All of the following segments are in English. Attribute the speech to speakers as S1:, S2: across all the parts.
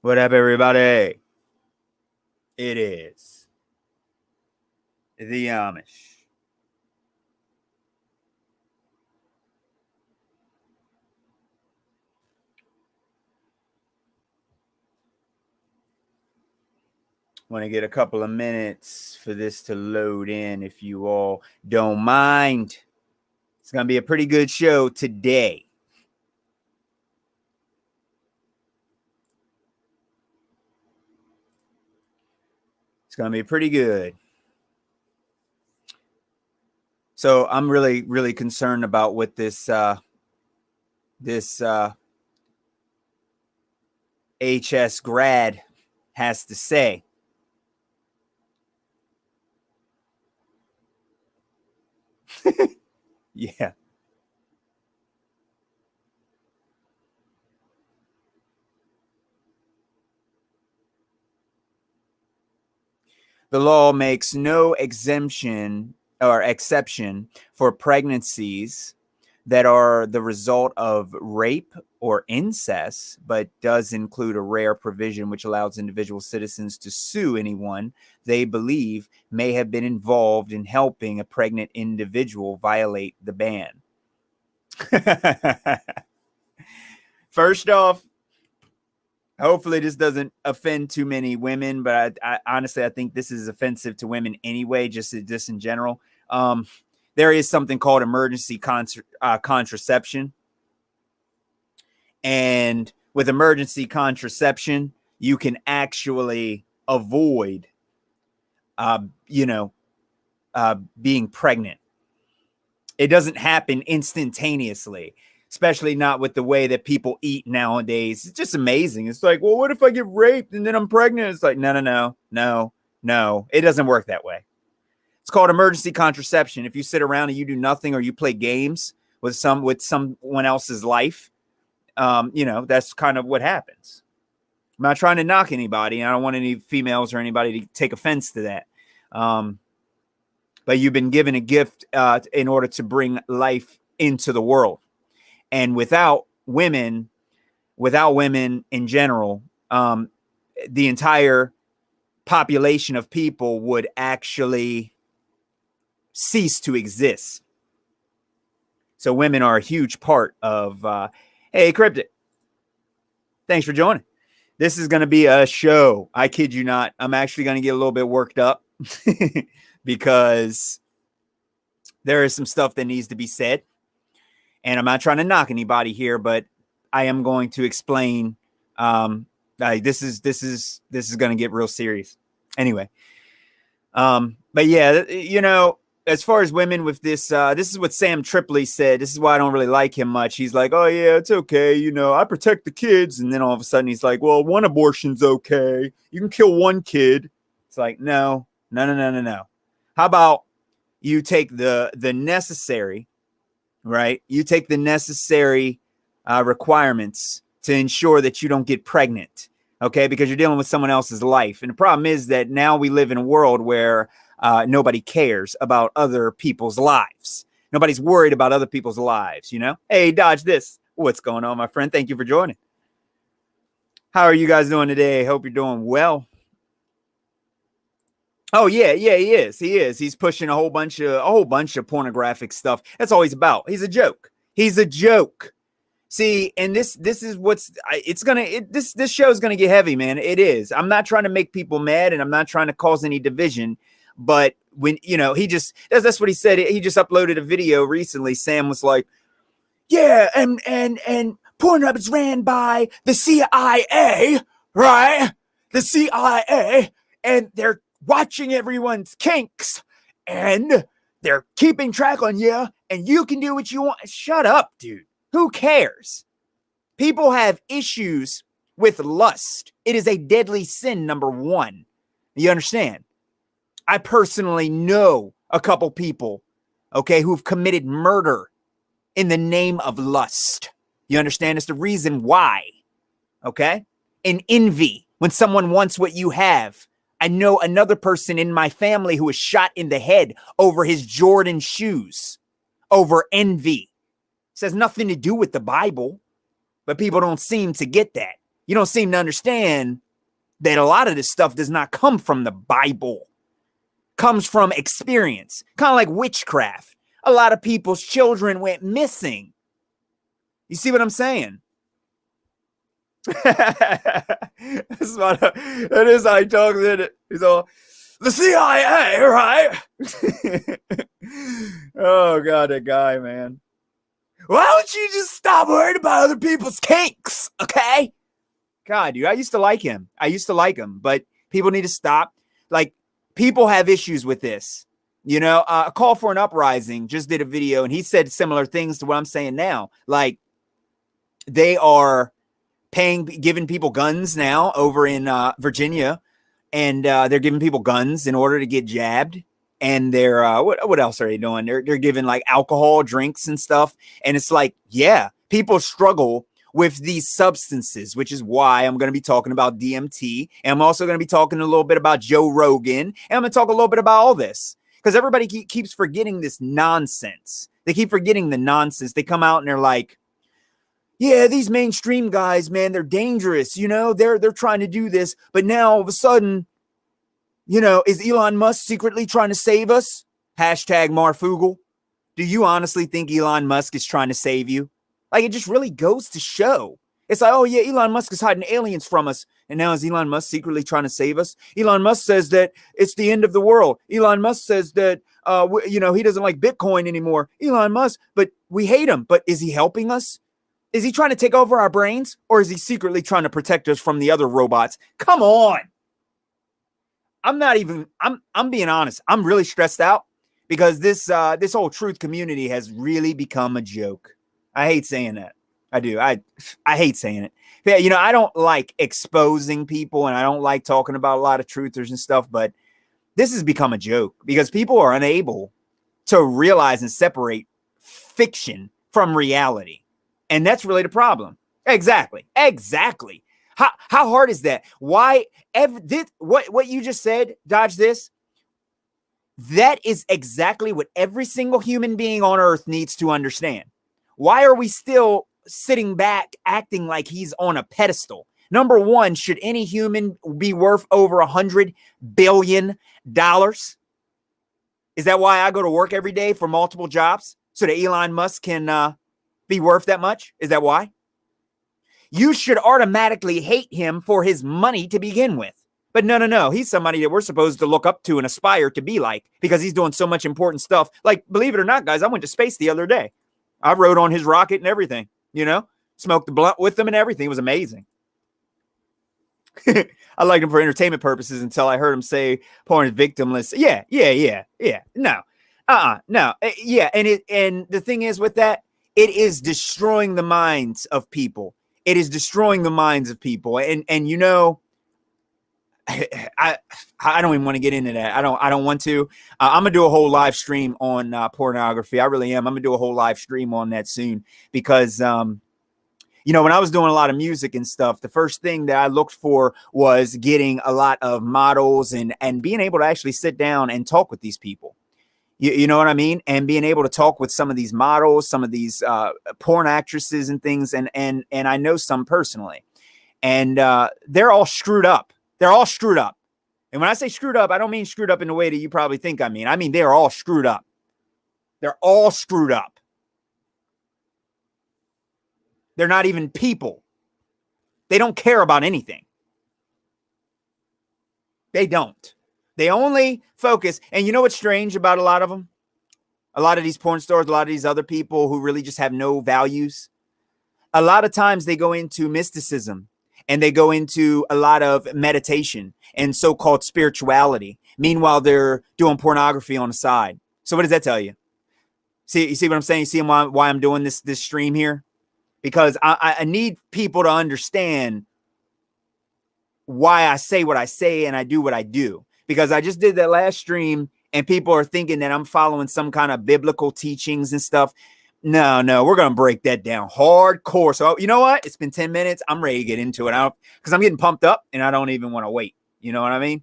S1: What up, everybody? It is the Amish. Want to get a couple of minutes for this to load in, if you all don't mind. It's going to be a pretty good show today. It's going to be pretty good. So I'm really concerned about what this HS grad has to say. Yeah. The law makes no exemption or exception for pregnancies that are the result of rape or incest, but does include a rare provision which allows individual citizens to sue anyone they believe may have been involved in helping a pregnant individual violate the ban. First off, hopefully this doesn't offend too many women, but I honestly, I think this is offensive to women anyway, just in general. There is something called emergency contraception. And with emergency contraception, you can actually avoid, being pregnant. It doesn't happen instantaneously, especially not with the way that people eat nowadays. It's just amazing. It's like, well, what if I get raped and then I'm pregnant? It's like, no. It doesn't work that way. It's called emergency contraception. If you sit around and you do nothing or you play games with someone else's life, that's kind of what happens. I'm not trying to knock anybody. I don't want any females or anybody to take offense to that. But you've been given a gift in order to bring life into the world. And without women in general, the entire population of people would actually cease to exist. So women are a huge part of, hey, Cryptic, thanks for joining. This is going to be a show. I kid you not. I'm actually going to get a little bit worked up because there is some stuff that needs to be said. And I'm not trying to knock anybody here, but I am going to explain. This is going to get real serious. Anyway, but yeah, as far as women with this is what Sam Tripoli said. This is why I don't really like him much. He's like, oh yeah, it's okay. I protect the kids. And then all of a sudden he's like, well, one abortion's okay. You can kill one kid. It's like, no. How about you take the necessary, right? You take the necessary requirements to ensure that you don't get pregnant. Okay. Because you're dealing with someone else's life. And the problem is that now we live in a world where nobody cares about other people's lives. Nobody's worried about other people's lives, Hey, dodge this. What's going on, my friend? Thank you for joining. How are you guys doing today? Hope you're doing well. Oh, yeah, he is. He's pushing a whole bunch of pornographic stuff. That's all he's about. He's a joke. See, and this is this show is going to get heavy, man. It is. I'm not trying to make people mad and I'm not trying to cause any division. But when, that's what he said. He just uploaded a video recently. Sam was like, yeah, and Pornhub is ran by the CIA, right? The CIA, and they're watching everyone's kinks and they're keeping track on you and you can do what you want. Shut up, dude. Who cares? People have issues with lust. It is a deadly sin, number one. You understand? I personally know a couple people, okay, who've committed murder in the name of lust. You understand? It's the reason why, okay? And envy, when someone wants what you have. I know another person in my family who was shot in the head over his Jordan shoes, over envy. This has nothing to do with the Bible, but people don't seem to get that. You don't seem to understand that a lot of this stuff does not come from the Bible. Comes from experience, kind of like witchcraft. A lot of people's children went missing. You see what I'm saying? That is how he talks, isn't it? He's all, the CIA, right? Oh, God, that guy, man. Why don't you just stop worrying about other people's kinks, okay? God, dude, I used to like him. But people need to stop. Like, people have issues with this. You know, A Call for an Uprising just did a video, and he said similar things to what I'm saying now. Like, they are giving people guns now over in Virginia, and they're giving people guns in order to get jabbed. And they're what else are they doing? They're giving like alcohol, drinks, and stuff. And it's like, yeah, people struggle with these substances, which is why I'm going to be talking about DMT. And I'm also going to be talking a little bit about Joe Rogan. And I'm going to talk a little bit about all this because everybody keeps forgetting this nonsense. They keep forgetting the nonsense. They come out and they're like, yeah, these mainstream guys, man, they're dangerous. You know, they're trying to do this. But now all of a sudden, you know, is Elon Musk secretly trying to save us? Hashtag Marfoogle. Do you honestly think Elon Musk is trying to save you? Like, it just really goes to show. It's like, oh, yeah, Elon Musk is hiding aliens from us. And now is Elon Musk secretly trying to save us? Elon Musk says that it's the end of the world. Elon Musk says that, you know, he doesn't like Bitcoin anymore. Elon Musk, but we hate him. But is he helping us? Is he trying to take over our brains? Or is he secretly trying to protect us from the other robots? Come on. I'm being honest. I'm really stressed out because this whole truth community has really become a joke. I hate saying that. I do. I hate saying it. Yeah, you know, I don't like exposing people and I don't like talking about a lot of truthers and stuff, but this has become a joke because people are unable to realize and separate fiction from reality. And that's really the problem. Exactly. How hard is that? Why what you just said, dodge this? That is exactly what every single human being on earth needs to understand. Why are we still sitting back acting like he's on a pedestal? Number one, should any human be worth over $100 billion? Is that why I go to work every day for multiple jobs? So that Elon Musk can be worth that much? Is that why? You should automatically hate him for his money to begin with. But no. He's somebody that we're supposed to look up to and aspire to be like because he's doing so much important stuff. Like, believe it or not, guys, I went to space the other day. I rode on his rocket and everything, you know, smoked the blunt with him and everything. It was amazing. I liked him for entertainment purposes until I heard him say porn is victimless. Yeah. No. No. Yeah. And the thing is with that, it is destroying the minds of people. It is destroying the minds of people. And you know, I don't even want to get into that. I don't want to. I'm gonna do a whole live stream on pornography. I really am. I'm gonna do a whole live stream on that soon because you know, when I was doing a lot of music and stuff, the first thing that I looked for was getting a lot of models and being able to actually sit down and talk with these people. You know what I mean? And being able to talk with some of these models, some of these porn actresses and things. And I know some personally. And they're all screwed up. They're all screwed up. And when I say screwed up, I don't mean screwed up in the way that you probably think I mean. I mean, they're all screwed up. They're all screwed up. They're not even people. They don't care about anything. They don't. They only focus. And you know what's strange about a lot of them? A lot of these porn stars, a lot of these other people who really just have no values. A lot of times they go into mysticism and they go into a lot of meditation and so-called spirituality. Meanwhile, they're doing pornography on the side. So what does that tell you? You see what I'm saying? You see why I'm doing this stream here? Because I need people to understand why I say what I say and I do what I do. Because I just did that last stream and people are thinking that I'm following some kind of biblical teachings and stuff. No, we're going to break that down hardcore. So you know what? It's been 10 minutes. I'm ready to get into it because I'm getting pumped up and I don't even want to wait. You know what I mean?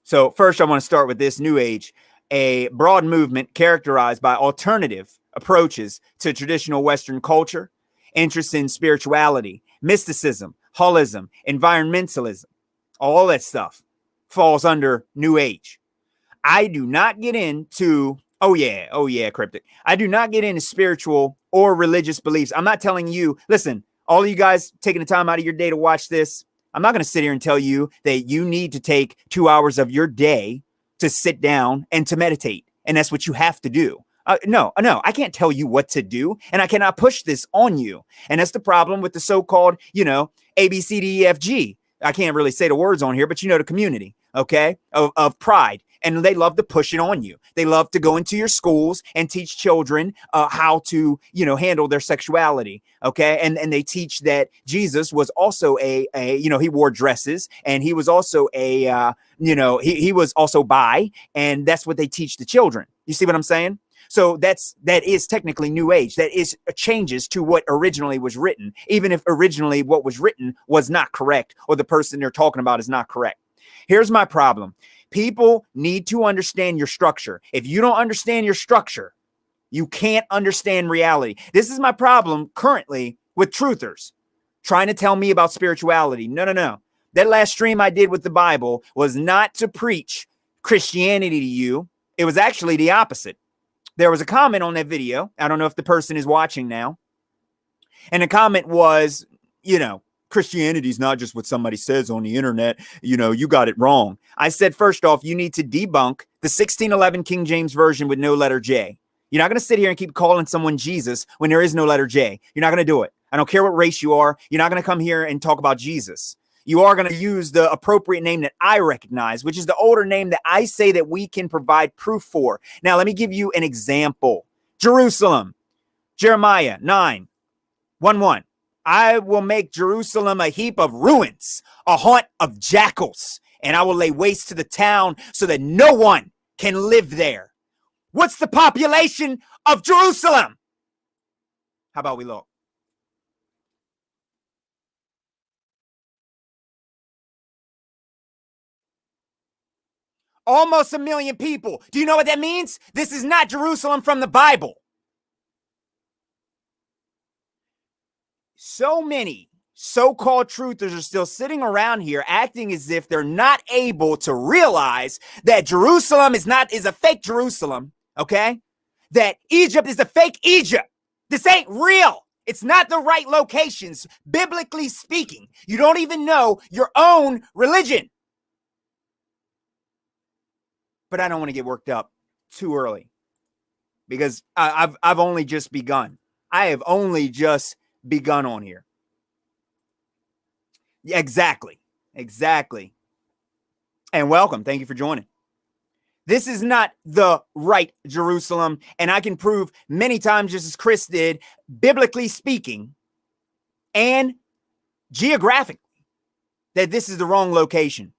S1: So first I want to start with this New Age, a broad movement characterized by alternative approaches to traditional Western culture interest in spirituality, mysticism, holism, environmentalism, all that stuff falls under New Age. I do not get into, oh yeah, cryptic. I do not get into spiritual or religious beliefs. I'm not telling you, listen, all of you guys taking the time out of your day to watch this, I'm not going to sit here and tell you that you need to take 2 hours of your day to sit down and to meditate. And that's what you have to do. No, I can't tell you what to do, and I cannot push this on you. And that's the problem with the so-called, A, B, C, D, E, F, G. I can't really say the words on here, but the community, okay, of pride. And they love to push it on you. They love to go into your schools and teach children how to, handle their sexuality. Okay. And they teach that Jesus was also he wore dresses, and he was also he was also bi. And that's what they teach the children. You see what I'm saying? So that is technically New Age. That is changes to what originally was written, even if originally what was written was not correct, or the person they're talking about is not correct. Here's my problem. People need to understand your structure. If you don't understand your structure, you can't understand reality. This is my problem currently with truthers trying to tell me about spirituality. No. That last stream I did with the Bible was not to preach Christianity to you. It was actually the opposite. There was a comment on that video. I don't know if the person is watching now. And the comment was, Christianity is not just what somebody says on the internet. You got it wrong. I said, first off, you need to debunk the 1611 King James Version with no letter J. You're not going to sit here and keep calling someone Jesus when there is no letter J. You're not going to do it. I don't care what race you are. You're not going to come here and talk about Jesus. You are going to use the appropriate name that I recognize, which is the older name that I say that we can provide proof for. Now, let me give you an example. Jerusalem, Jeremiah 9:11. I will make Jerusalem a heap of ruins, a haunt of jackals, and I will lay waste to the town so that no one can live there. What's the population of Jerusalem? How about we look? Almost 1 million people. Do you know what that means? This is not Jerusalem from the Bible. So many so-called truthers are still sitting around here acting as if they're not able to realize that Jerusalem is a fake Jerusalem, okay? That Egypt is a fake Egypt. This ain't real. It's not the right locations, biblically speaking. You don't even know your own religion. But I don't want to get worked up too early because I've only just begun. I have only just begun on here. Yeah, exactly. And welcome. Thank you for joining. This is not the right Jerusalem, and I can prove many times, just as Chris did, biblically speaking and geographically, that this is the wrong location.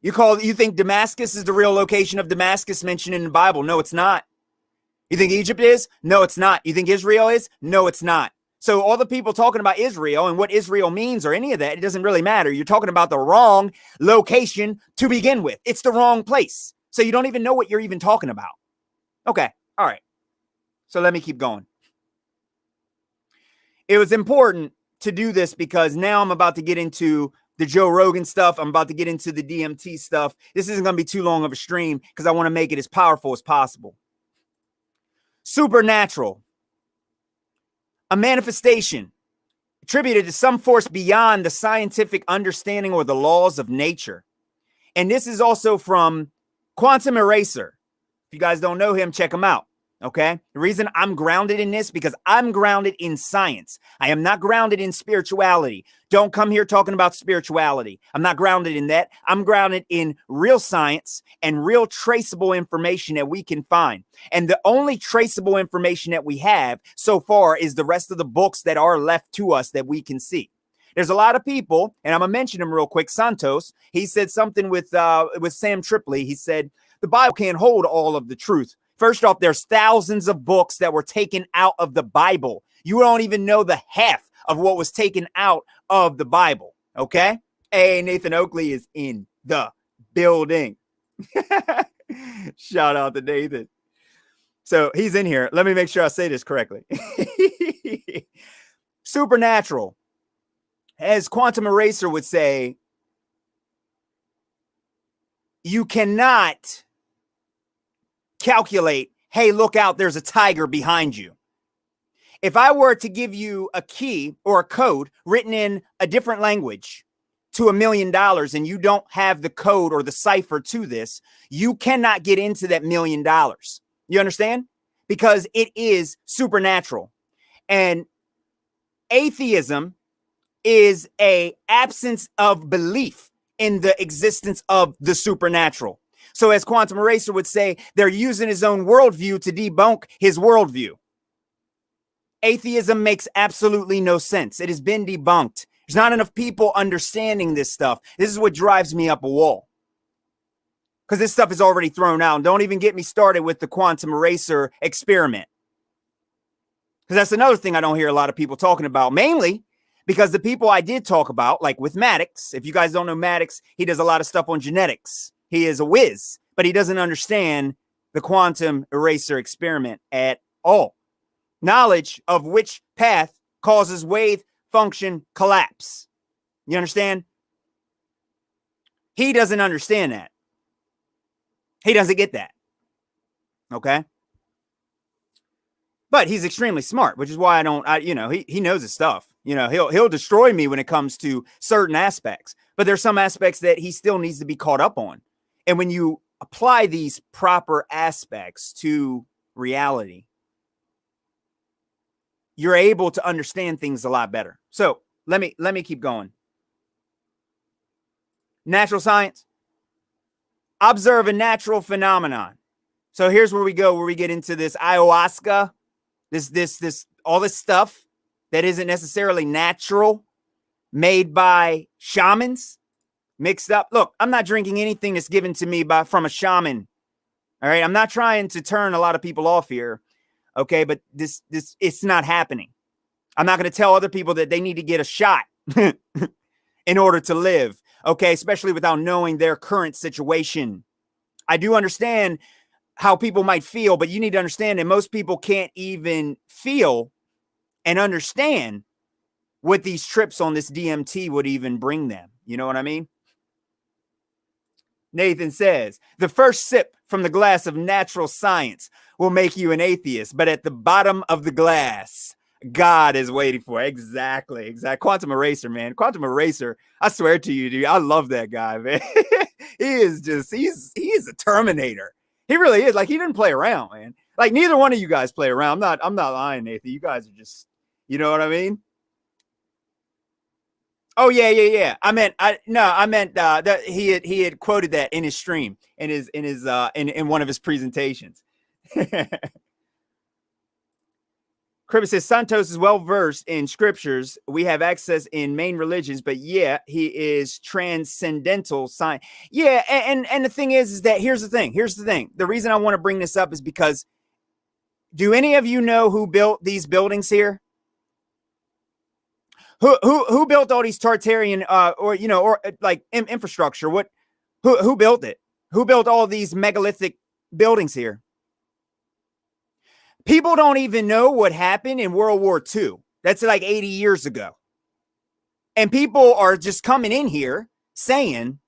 S1: You think Damascus is the real location of Damascus mentioned in the Bible? No, it's not. You think Egypt is? No, it's not. You think Israel is? No, it's not. So all the people talking about Israel and what Israel means or any of that, it doesn't really matter. You're talking about the wrong location to begin with. It's the wrong place. So you don't even know what you're even talking about. Okay. All right. So let me keep going. It was important to do this because now I'm about to get into the Joe Rogan stuff. I'm about to get into the DMT stuff. This isn't going to be too long of a stream because I want to make it as powerful as possible. Supernatural. A manifestation attributed to some force beyond the scientific understanding or the laws of nature. And this is also from Quantum Eraser. If you guys don't know him, check him out. Okay. The reason I'm grounded in this, because I'm grounded in science. I am not grounded in spirituality. Don't come here talking about spirituality. I'm not grounded in that. I'm grounded in real science and real traceable information that we can find. And the only traceable information that we have so far is the rest of the books that are left to us that we can see. There's a lot of people, and I'm going to mention him real quick. Santos, he said something with Sam Tripoli. He said, the Bible can't hold all of the truth. First off, there's thousands of books that were taken out of the Bible. You don't even know the half of what was taken out of the Bible, okay? Hey, Nathan Oakley is in the building. Shout out to Nathan. So he's in here. Let me make sure I say this correctly. supernatural, as Quantum Eraser would say, you cannot calculate, hey, look out, there's a tiger behind you. If I were to give you a key or a code written in a different language to $1 million and you don't have the code or the cipher to this, you cannot get into that $1 million. You understand? Because it is supernatural. And atheism is a absence of belief in the existence of the supernatural. So as Quantum Eraser would say, they're using his own worldview to debunk his worldview. Atheism makes absolutely no sense. It has been debunked. There's not enough people understanding this stuff. This is what drives me up a wall. Because this stuff is already thrown out. And don't even get me started with the Quantum Eraser experiment. Because that's another thing I don't hear a lot of people talking about. Mainly because the people I did talk about, like with Maddox, if you guys don't know Maddox, he does a lot of stuff on genetics. He is a whiz, but he doesn't understand the Quantum Eraser experiment at all. Knowledge of which path causes wave function collapse. You understand? He doesn't understand that. He doesn't get that. Okay? But he's extremely smart, which is why he knows his stuff. He'll destroy me when it comes to certain aspects, but there's some aspects that he still needs to be caught up on. And when you apply these proper aspects to reality, you're able to understand things a lot better. So let me keep going. Natural science. Observe a natural phenomenon. So here's where we go, where we get into this ayahuasca, all this stuff that isn't necessarily natural, made by shamans, mixed up. Look, I'm not drinking anything that's given to me from a shaman. All right, I'm not trying to turn a lot of people off here. Okay, but this it's not happening. I'm not going to tell other people that they need to get a shot in order to live. Okay, especially without knowing their current situation. I do understand how people might feel, but you need to understand that most people can't even feel and understand what these trips on this DMT would even bring them. You know what I mean? Nathan says, the first sip from the glass of natural science will make you an atheist, but at the bottom of the glass, God is waiting for it. Exactly. Quantum Eraser, man. Quantum Eraser, I swear to you, dude, I love that guy, man. He is a Terminator. He really is. Like, he didn't play around, man. Like, neither one of you guys play around. I'm not lying, Nathan. You guys are just, you know what I mean? Oh yeah. I meant that he had quoted that in his stream, in one of his presentations. Cribbin says Santos is well versed in scriptures. We have access in main religions, but yeah, he is transcendental science. Yeah, and the thing is that here's the thing. The reason I want to bring this up is because, do any of you know who built these buildings here? Who built all these Tartarian infrastructure? Who built it? Who built all these megalithic buildings here? People don't even know what happened in World War II. That's like 80 years ago. And people are just coming in here saying,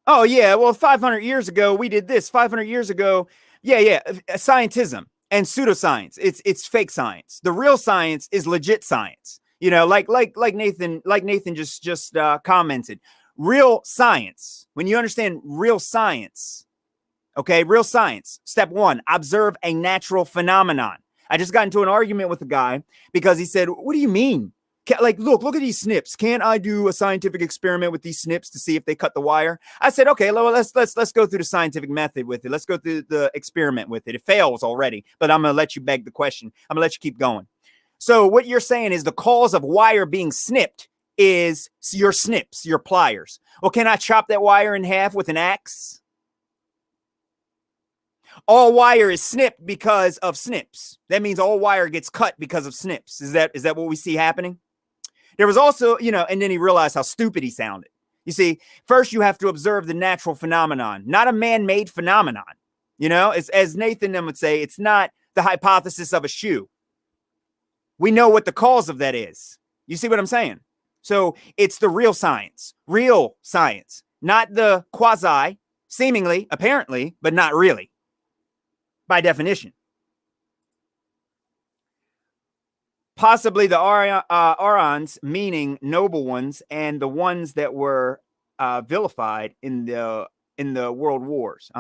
S1: oh yeah, well, 500 years ago we did this. 500 years ago, yeah, scientism and pseudoscience. It's fake science. The real science is legit science. You know, like Nathan just commented. Real science. When you understand real science. Okay, real science. Step one, observe a natural phenomenon. I just got into an argument with a guy because he said, what do you mean? Look at these snips. Can't I do a scientific experiment with these snips to see if they cut the wire? I said, okay, well, let's go through the scientific method with it. Let's go through the experiment with it. It fails already, but I'm going to let you beg the question. I'm going to let you keep going. So what you're saying is the cause of wire being snipped is your snips, your pliers. Well, can I chop that wire in half with an axe? All wire is snipped because of snips. That means all wire gets cut because of snips. Is that what we see happening? There was also, and then he realized how stupid he sounded. You see, first you have to observe the natural phenomenon, not a man-made phenomenon. As Nathan would say, it's not the hypothesis of a shoe. We know what the cause of that is. You see what I'm saying? So it's the real science, not the quasi, seemingly, apparently, but not really, by definition. Possibly the Arons, meaning noble ones, and the ones that were vilified in the world wars.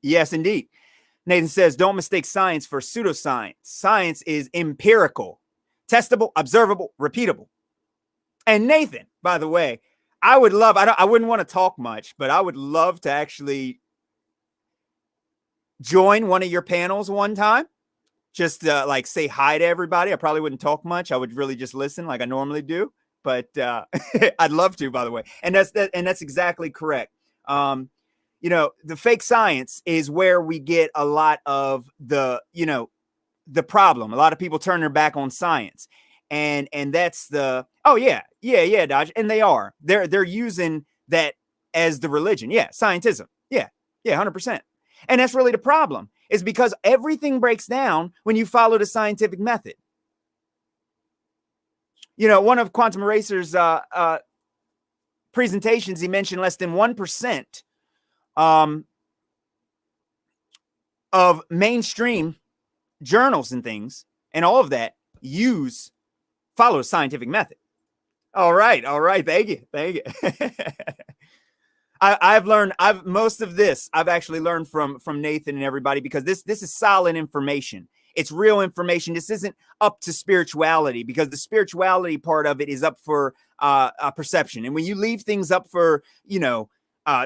S1: Yes, indeed. Nathan says, don't mistake science for pseudoscience. Science is empirical, testable, observable, repeatable. And Nathan, by the way, I wouldn't want to talk much, but I would love to actually join one of your panels one time. Just like say hi to everybody. I probably wouldn't talk much. I would really just listen like I normally do. But I'd love to, by the way. And that's exactly correct. The fake science is where we get a lot of the problem. A lot of people turn their back on science. And that's the Dodge. And they are. They're using that as the religion. Yeah, scientism. Yeah, 100%. And that's really the problem. Is because everything breaks down when you follow the scientific method. One of Quantum Eraser's presentations, he mentioned less than 1% of mainstream journals and things, and all of that follow the scientific method. All right. Thank you. I've learned most of this. I've actually learned from Nathan and everybody, because this is solid information. It's real information. This isn't up to spirituality, because the spirituality part of it is up for perception. And when you leave things up for,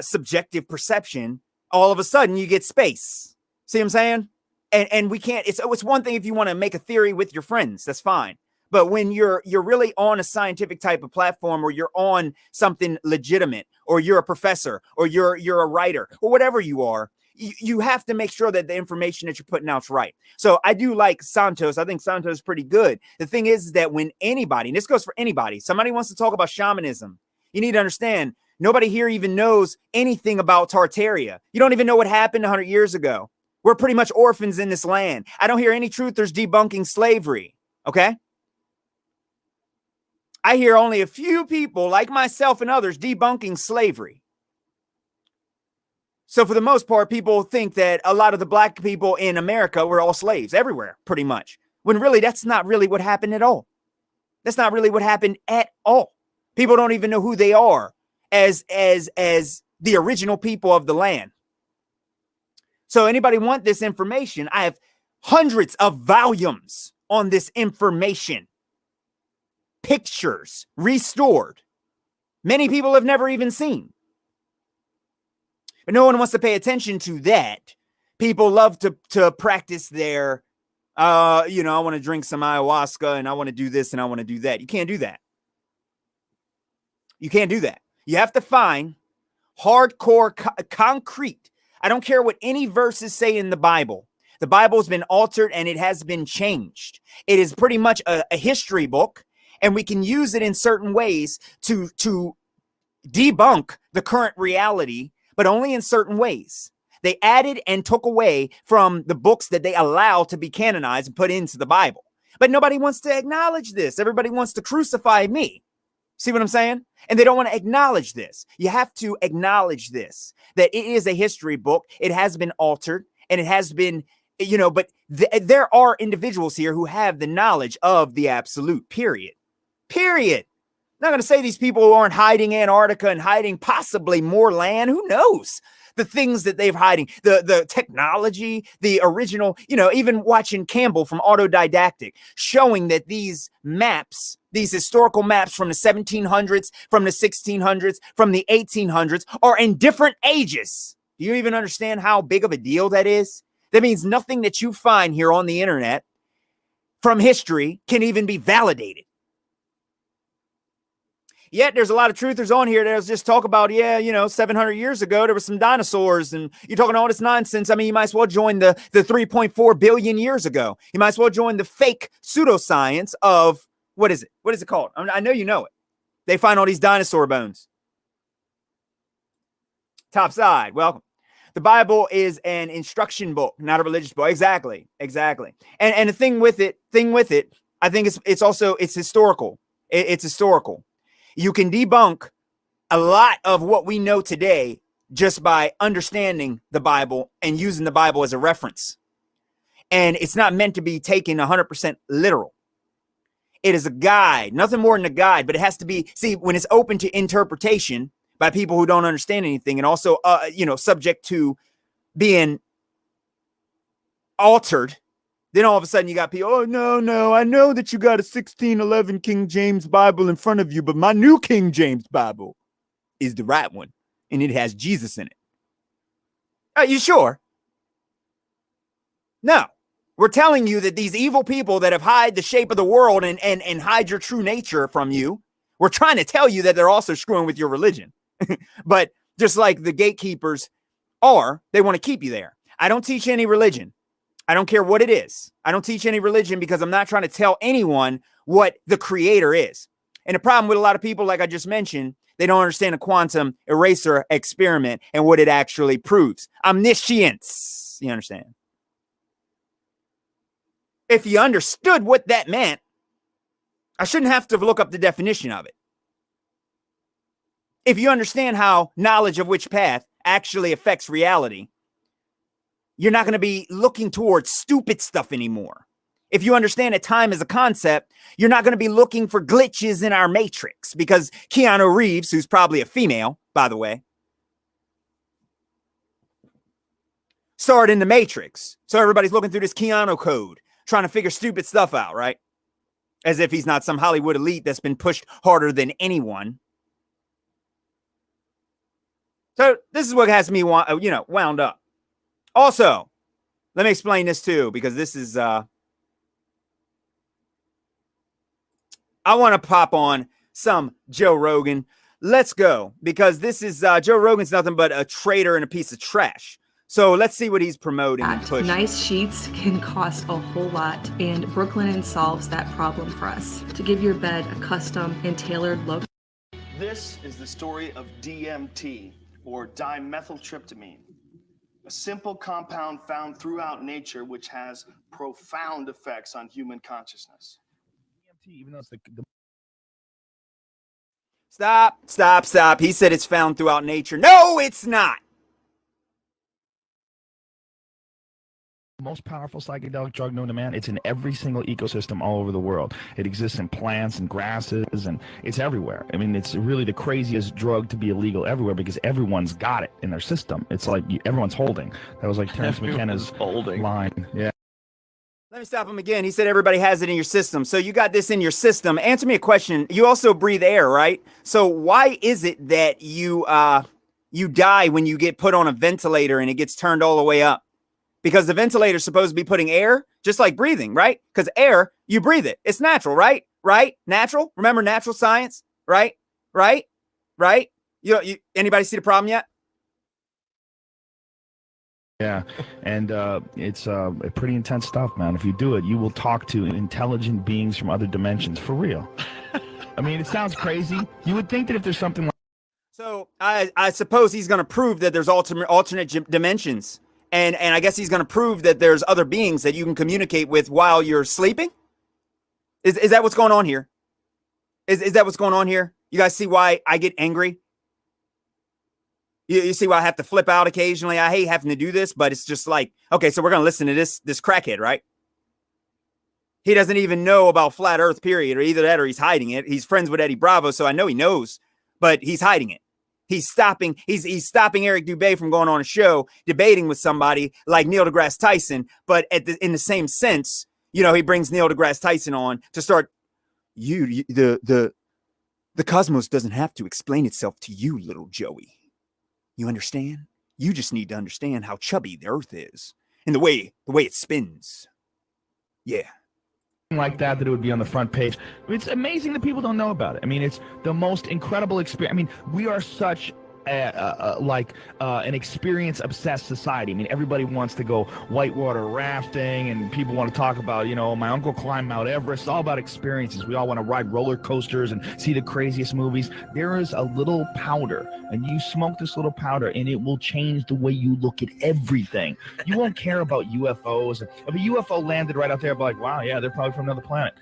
S1: subjective perception, all of a sudden you get space. See what I'm saying? And we can't, it's one thing if you want to make a theory with your friends, that's fine. But when you're really on a scientific type of platform, or you're on something legitimate, or you're a professor, or you're a writer, or whatever you are, you have to make sure that the information that you're putting out is right. So I do like Santos. I think Santos is pretty good. The thing is that when anybody, and this goes for anybody, somebody wants to talk about shamanism, you need to understand, nobody here even knows anything about Tartaria. You don't even know what happened 100 years ago. We're pretty much orphans in this land. I don't hear any truthers debunking slavery. Okay? I hear only a few people like myself and others debunking slavery. So for the most part, people think that a lot of the black people in America were all slaves everywhere, pretty much. When really, that's not really what happened at all. That's not really what happened at all. People don't even know who they are as the original people of the land. So anybody want this information? I have hundreds of volumes on this information. Pictures restored. Many people have never even seen. But no one wants to pay attention to that. People love to practice their, I want to drink some ayahuasca and I want to do this and I want to do that. You can't do that. You can't do that. You have to find hardcore, concrete. I don't care what any verses say in the Bible. The Bible has been altered and it has been changed. It is pretty much a history book. And we can use it in certain ways to debunk the current reality, but only in certain ways. They added and took away from the books that they allow to be canonized and put into the Bible. But nobody wants to acknowledge this. Everybody wants to crucify me. See what I'm saying? And they don't want to acknowledge this. You have to acknowledge this, that it is a history book. It has been altered and it has been, but there are individuals here who have the knowledge of the absolute, period. Period. I'm not going to say these people who aren't hiding Antarctica and hiding possibly more land. Who knows? The things that they're hiding, the technology, the original, even watching Campbell from Autodidactic, showing that these maps, these historical maps from the 1700s, from the 1600s, from the 1800s are in different ages. Do you even understand how big of a deal that is? That means nothing that you find here on the internet from history can even be validated. Yet there's a lot of truthers on here that just talk about, 700 years ago, there were some dinosaurs and you're talking all this nonsense. I mean, you might as well join the 3.4 billion years ago. You might as well join the fake pseudoscience of, what is it? What is it called? I know you know it. They find all these dinosaur bones. Topside, welcome. The Bible is an instruction book, not a religious book. Exactly. And the thing with it, I think it's historical. It's historical. You can debunk a lot of what we know today just by understanding the Bible and using the Bible as a reference. And it's not meant to be taken 100% literal. It is a guide, nothing more than a guide, but it has to be, see, when it's open to interpretation by people who don't understand anything, and also, subject to being altered, then all of a sudden you got people, oh, no, I know that you got a 1611 King James Bible in front of you, but my new King James Bible is the right one, and it has Jesus in it. Are you sure? No. We're telling you that these evil people that have hide the shape of the world and hide your true nature from you, we're trying to tell you that they're also screwing with your religion. But just like the gatekeepers they want to keep you there. I don't teach any religion. I don't care what it is. I don't teach any religion because I'm not trying to tell anyone what the creator is. And the problem with a lot of people, like I just mentioned, they don't understand a quantum eraser experiment and what it actually proves. Omniscience. You understand? If you understood what that meant, I shouldn't have to look up the definition of it. If you understand how knowledge of which path actually affects reality, you're not going to be looking towards stupid stuff anymore. If you understand that time is a concept, you're not going to be looking for glitches in our matrix, because Keanu Reeves, who's probably a female, by the way, starred in the Matrix. So everybody's looking through this Keanu code, trying to figure stupid stuff out, right? As if he's not some Hollywood elite that's been pushed harder than anyone. So this is what has me, wound up. Also, let me explain this too, because this is, I want to pop on some Joe Rogan. Let's go, because this is, Joe Rogan's nothing but a traitor and a piece of trash. So let's see what he's promoting and pushing.
S2: Nice sheets can cost a whole lot, and Brooklinen solves that problem for us. To give your bed a custom and tailored look.
S3: This is the story of DMT, or dimethyltryptamine, a simple compound found throughout nature which has profound effects on human consciousness. DMT, even though it's
S1: Stop. He said it's found throughout nature. No, it's not.
S4: Most powerful psychedelic drug known to man. It's in every single ecosystem all over the world. It exists in plants and grasses, and it's everywhere. I mean, it's really the craziest drug to be illegal everywhere, because everyone's got it in their system. It's like everyone's holding. That was like Terrence McKenna's line. Yeah.
S1: Let me stop him again. He said everybody has it in your system. So you got this in your system. Answer me a question. You also breathe air, right? So why is it that you die when you get put on a ventilator and it gets turned all the way up? Because the ventilator is supposed to be putting air, just like breathing, right? Because air, you breathe it. It's natural, right? Natural. Remember natural science, right? Anybody see the problem yet?
S4: Yeah, and it's pretty intense stuff, man. If you do it, you will talk to intelligent beings from other dimensions, for real. I mean, it sounds crazy. You would think that if there's something like...
S1: So I suppose he's going to prove that there's alternate dimensions. And I guess he's going to prove that there's other beings that you can communicate with while you're sleeping. Is that what's going on here? Is that what's going on here? You guys see why I get angry? You see why I have to flip out occasionally? I hate having to do this, but it's just like, okay, so we're going to listen to this crackhead, right? He doesn't even know about flat earth, period, or either that or he's hiding it. He's friends with Eddie Bravo, so I know he knows, but he's hiding it. He's stopping Eric Dubé from going on a show debating with somebody like Neil deGrasse Tyson, but in the same sense, he brings Neil deGrasse Tyson on to start. The cosmos doesn't have to explain itself to you, little Joey. You understand? You just need to understand how chubby the Earth is and the way it spins. Yeah.
S4: Like that it would be on the front page. It's amazing that people don't know about it. I mean, it's the most incredible experience. I mean, we are such an experience obsessed society. I mean, everybody wants to go whitewater rafting, and people want to talk about, my uncle climbed Mount Everest. It's all about experiences. We all want to ride roller coasters and see the craziest movies. There is a little powder, and you smoke this little powder, and it will change the way you look at everything. You won't care about UFOs. If a UFO landed right out there, I'd be like, wow, yeah, they're probably from another planet.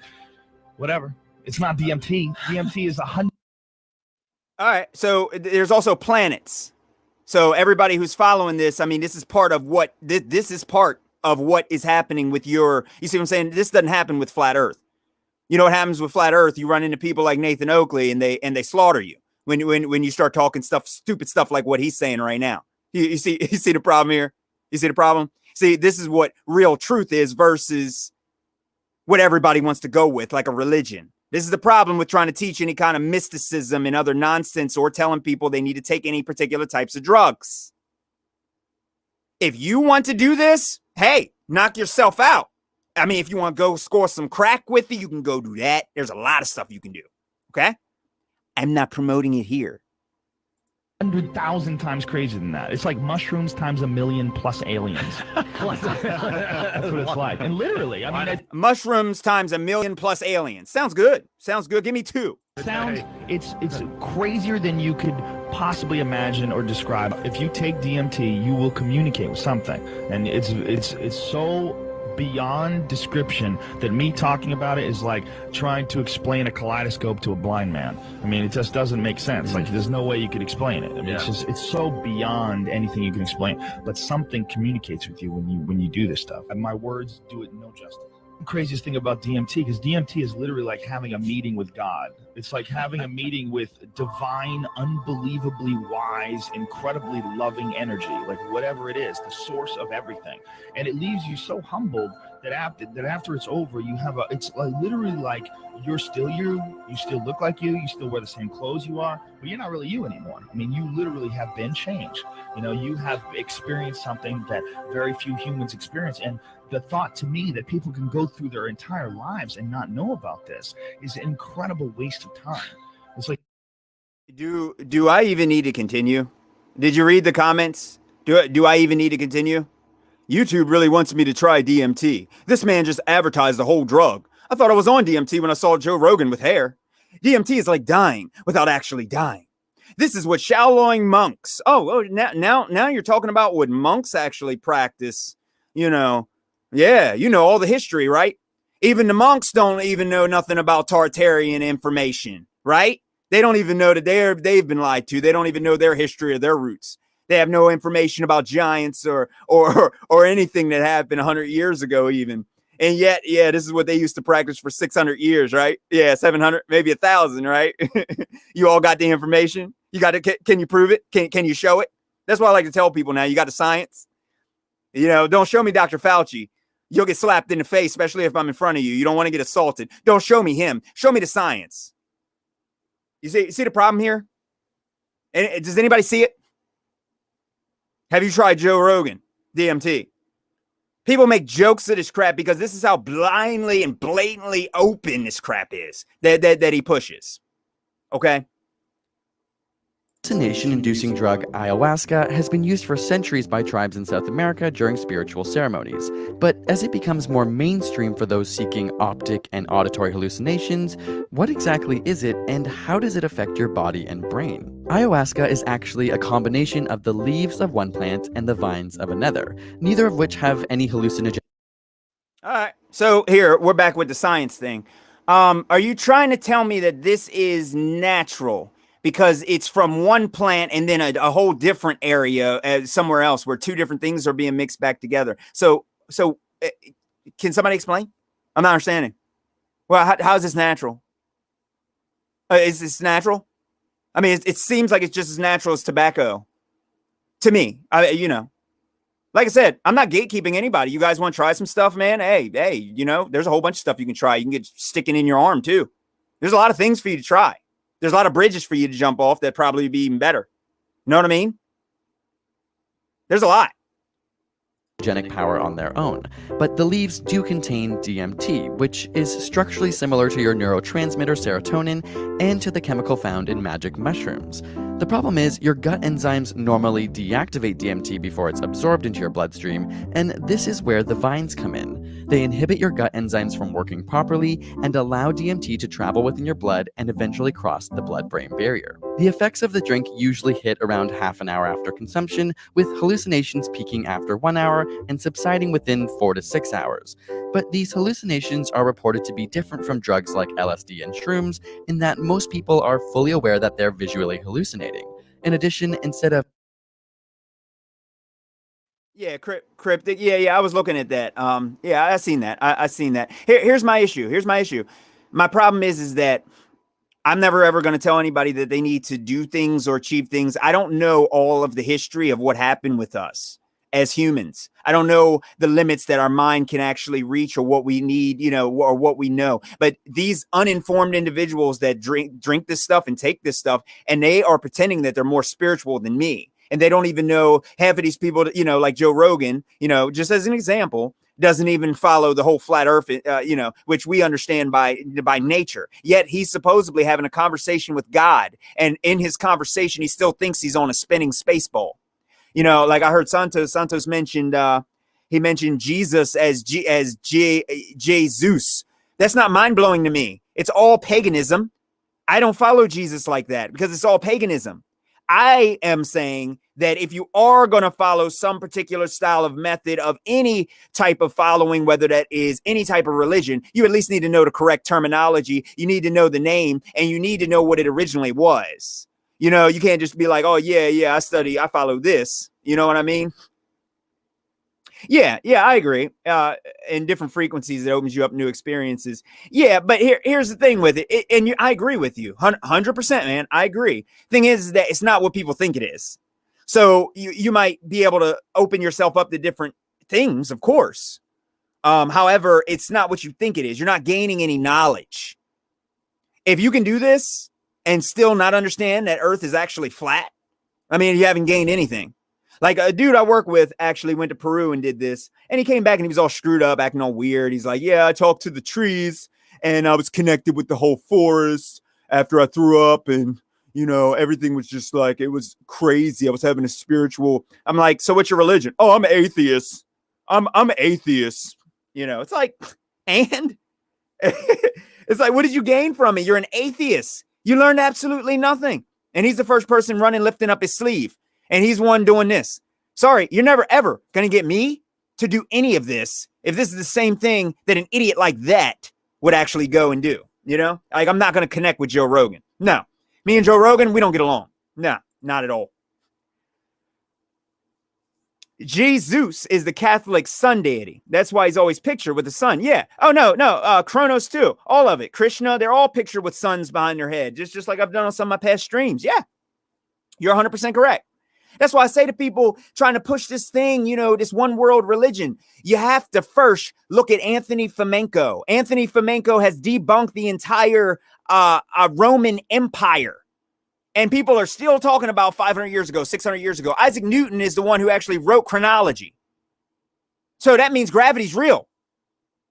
S4: Whatever. It's not DMT. DMT is 100.
S1: All right. So there's also planets. So everybody who's following this, I mean, this is part of what this is part of what is happening with you see what I'm saying? This doesn't happen with flat Earth. You know what happens with flat Earth? You run into people like Nathan Oakley, and they slaughter you when you start talking stupid stuff like what he's saying right now. You see the problem here? You see the problem? See, this is what real truth is versus what everybody wants to go with, like a religion. This is the problem with trying to teach any kind of mysticism and other nonsense, or telling people they need to take any particular types of drugs. If you want to do this, hey, knock yourself out. I mean, if you want to go score some crack with it, you can go do that. There's a lot of stuff you can do. Okay? I'm not promoting it here.
S4: 100,000 times crazier than that. It's like mushrooms times 1,000,000 plus aliens. That's what it's like. And literally, I mean,
S1: mushrooms times 1,000,000 plus aliens. Sounds good. Sounds good. Give me 2.
S4: It's crazier than you could possibly imagine or describe. If you take DMT, you will communicate with something, and it's so beyond description that me talking about it is like trying to explain a kaleidoscope to a blind man. I mean, it just doesn't make sense. Like, there's no way you could explain it. I mean, it's so beyond anything you can explain. But something communicates with you when you do this stuff, and my words do it no justice. The craziest thing about DMT, because DMT is literally like having a meeting with God. It's like having a meeting with divine, unbelievably wise, incredibly loving energy, like whatever it is, the source of everything. And it leaves you so humbled that after it's over, you have it's like literally like you're still you still look like you still wear the same clothes you are, but you're not really you anymore. I mean, you literally have been changed. You have experienced something that very few humans experience. And the thought to me that people can go through their entire lives and not know about this is an incredible waste of time. It's like,
S1: do I even need to continue? Did you read the comments? Do I even need to continue? YouTube really wants me to try DMT. This man just advertised the whole drug. I thought I was on DMT when I saw Joe Rogan with hair. DMT is like dying without actually dying. This is what Shaolin monks. Now you're talking about what monks actually practice. Yeah, all the history, right? Even the monks don't even know nothing about Tartarian information, right? They don't even know that they've been lied to. They don't even know their history or their roots. They have no information about giants or anything that happened 100 years ago even. And yet, yeah, this is what they used to practice for 600 years, right? Yeah, 700, maybe 1,000, right? You all got the information. You got it. Can you prove it? Can you show it? That's why I like to tell people now. You got the science. Don't show me Dr. Fauci. You'll get slapped in the face, especially if I'm in front of you. You don't want to get assaulted. Don't show me him. Show me the science. You see the problem here? And does anybody see it? Have you tried Joe Rogan, DMT? People make jokes of this crap because this is how blindly and blatantly open this crap is that he pushes. Okay?
S5: Hallucination-inducing drug ayahuasca has been used for centuries by tribes in South America during spiritual ceremonies. But as it becomes more mainstream for those seeking optic and auditory hallucinations, what exactly is it and how does it affect your body and brain? Ayahuasca is actually a combination of the leaves of one plant and the vines of another, neither of which have any hallucinogen.
S1: All right, so here, we're back with the science thing. Are you trying to tell me that this is natural? Because it's from one plant and then a whole different area somewhere else where two different things are being mixed back together. So can somebody explain? I'm not understanding. Well, how is this natural? Is this natural? I mean, it seems like it's just as natural as tobacco to me. Like I said, I'm not gatekeeping anybody. You guys want to try some stuff, man? Hey, there's a whole bunch of stuff you can try. You can get sticking in your arm too. There's a lot of things for you to try. There's a lot of bridges for you to jump off that probably be even better. You know what I mean? There's a lot.
S5: hallucinogenic power on their own, but the leaves do contain DMT, which is structurally similar to your neurotransmitter serotonin and to the chemical found in magic mushrooms. The problem is your gut enzymes normally deactivate DMT before it's absorbed into your bloodstream, and this is where the vines come in. They inhibit your gut enzymes from working properly and allow DMT to travel within your blood and eventually cross the blood-brain barrier. The effects of the drink usually hit around half an hour after consumption, with hallucinations peaking after 1 hour and subsiding within 4 to 6 hours. But these hallucinations are reported to be different from drugs like LSD and shrooms in that most people are fully aware that they're visually hallucinating. In addition, instead of
S1: Yeah, cryptic. Yeah, I was looking at that. Yeah, I seen that. I seen that. Here's my issue. My problem is that I'm never ever going to tell anybody that they need to do things or achieve things. I don't know all of the history of what happened with us as humans. I don't know the limits that our mind can actually reach or what we need, or what we know. But these uninformed individuals that drink this stuff and take this stuff, and they are pretending that they're more spiritual than me. And they don't even know half of these people, like Joe Rogan, just as an example, doesn't even follow the whole flat earth, which we understand by nature. Yet he's supposedly having a conversation with God. And in his conversation, he still thinks he's on a spinning space ball. Like I heard Santos mentioned, he mentioned Jesus as Jesus. That's not mind blowing to me. It's all paganism. I don't follow Jesus like that because it's all paganism. I am saying that if you are going to follow some particular style of method of any type of following, whether that is any type of religion, you at least need to know the correct terminology. You need to know the name, and you need to know what it originally was. You can't just be like, oh, yeah, I follow this. You know what I mean? Yeah, I agree. In different frequencies, it opens you up new experiences. Yeah, but here's the thing with it. I agree with you 100%, man. I agree. Thing is that it's not what people think it is. So you might be able to open yourself up to different things, of course. However, it's not what you think it is. You're not gaining any knowledge. If you can do this and still not understand that Earth is actually flat, I mean, you haven't gained anything. Like a dude I work with actually went to Peru and did this, and he came back and he was all screwed up, acting all weird. He's like, yeah, I talked to the trees and I was connected with the whole forest after I threw up, and everything was just like, it was crazy. I was having a spiritual. I'm like, so what's your religion? Oh, I'm an atheist. I'm atheist. It's like, and it's like, what did you gain from it? You're an atheist. You learned absolutely nothing. And he's the first person running, lifting up his sleeve. And he's one doing this. Sorry, you're never, ever going to get me to do any of this if this is the same thing that an idiot like that would actually go and do. Like, I'm not going to connect with Joe Rogan. No. Me and Joe Rogan, we don't get along. No, not at all. Jesus is the Catholic sun deity. That's why he's always pictured with the sun. Yeah. Oh, no. Kronos too. All of it. Krishna, they're all pictured with suns behind their head. Just like I've done on some of my past streams. Yeah. You're 100% correct. That's why I say to people trying to push this thing, this one world religion, you have to first look at Anthony Fomenko. Anthony Fomenko has debunked the entire Roman Empire. And people are still talking about 500 years ago, 600 years ago. Isaac Newton is the one who actually wrote chronology. So that means gravity's real.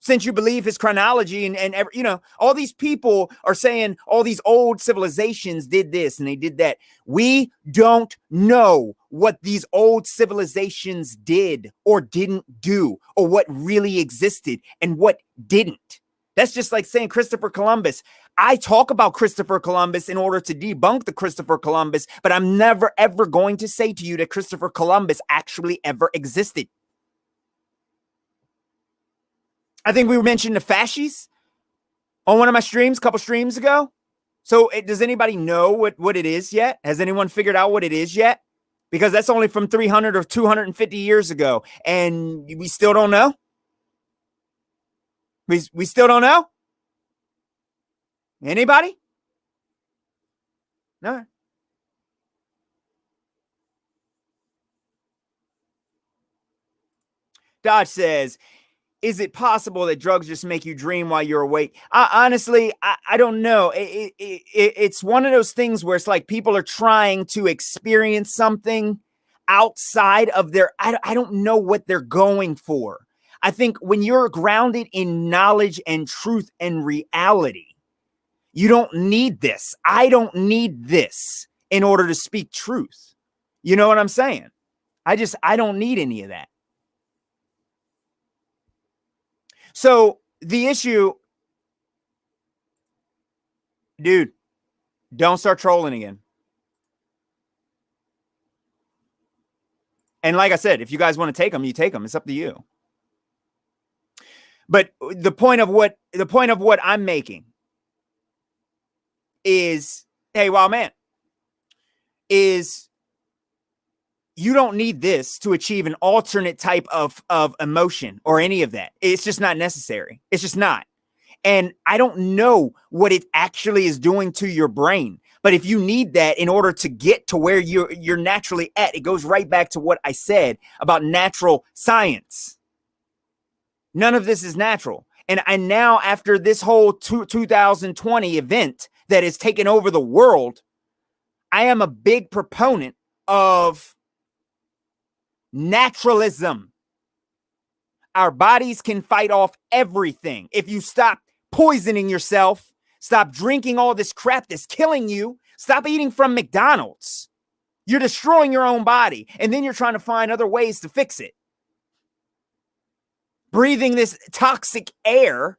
S1: Since you believe his chronology and all these people are saying all these old civilizations did this and they did that. We don't know what these old civilizations did or didn't do, or what really existed and what didn't. That's just like saying Christopher Columbus. I talk about Christopher Columbus in order to debunk the Christopher Columbus, but I'm never, ever going to say to you that Christopher Columbus actually ever existed. I think we mentioned the fasces on one of my streams a couple streams ago. So does anybody know what it is yet? Has anyone figured out what it is yet? Because that's only from 300 or 250 years ago. And we still don't know. We still don't know. Anybody? No. Dodge says, is it possible that drugs just make you dream while you're awake? Honestly, I don't know. It's one of those things where it's like people are trying to experience something. outside of their, I don't know what they're going for. I think when you're grounded in knowledge and truth and reality, you don't need this. I don't need this in order to speak truth. You know what I'm saying? I don't need any of that. So the issue, dude, don't start trolling again. And like I said, if you guys want to take them, you take them. It's up to you. But the point of what I'm making is, hey, wild man, is you don't need this to achieve an alternate type of emotion or any of that. It's just not necessary. It's just not. And I don't know what it actually is doing to your brain. But if you need that in order to get to where you're naturally at, it goes right back to what I said about natural science. None of this is natural. And now after this whole 2020 event that has taken over the world, I am a big proponent of naturalism. Our bodies can fight off everything. If you stop poisoning yourself, stop drinking all this crap that's killing you, stop eating from McDonald's, you're destroying your own body. And then you're trying to find other ways to fix it. Breathing this toxic air,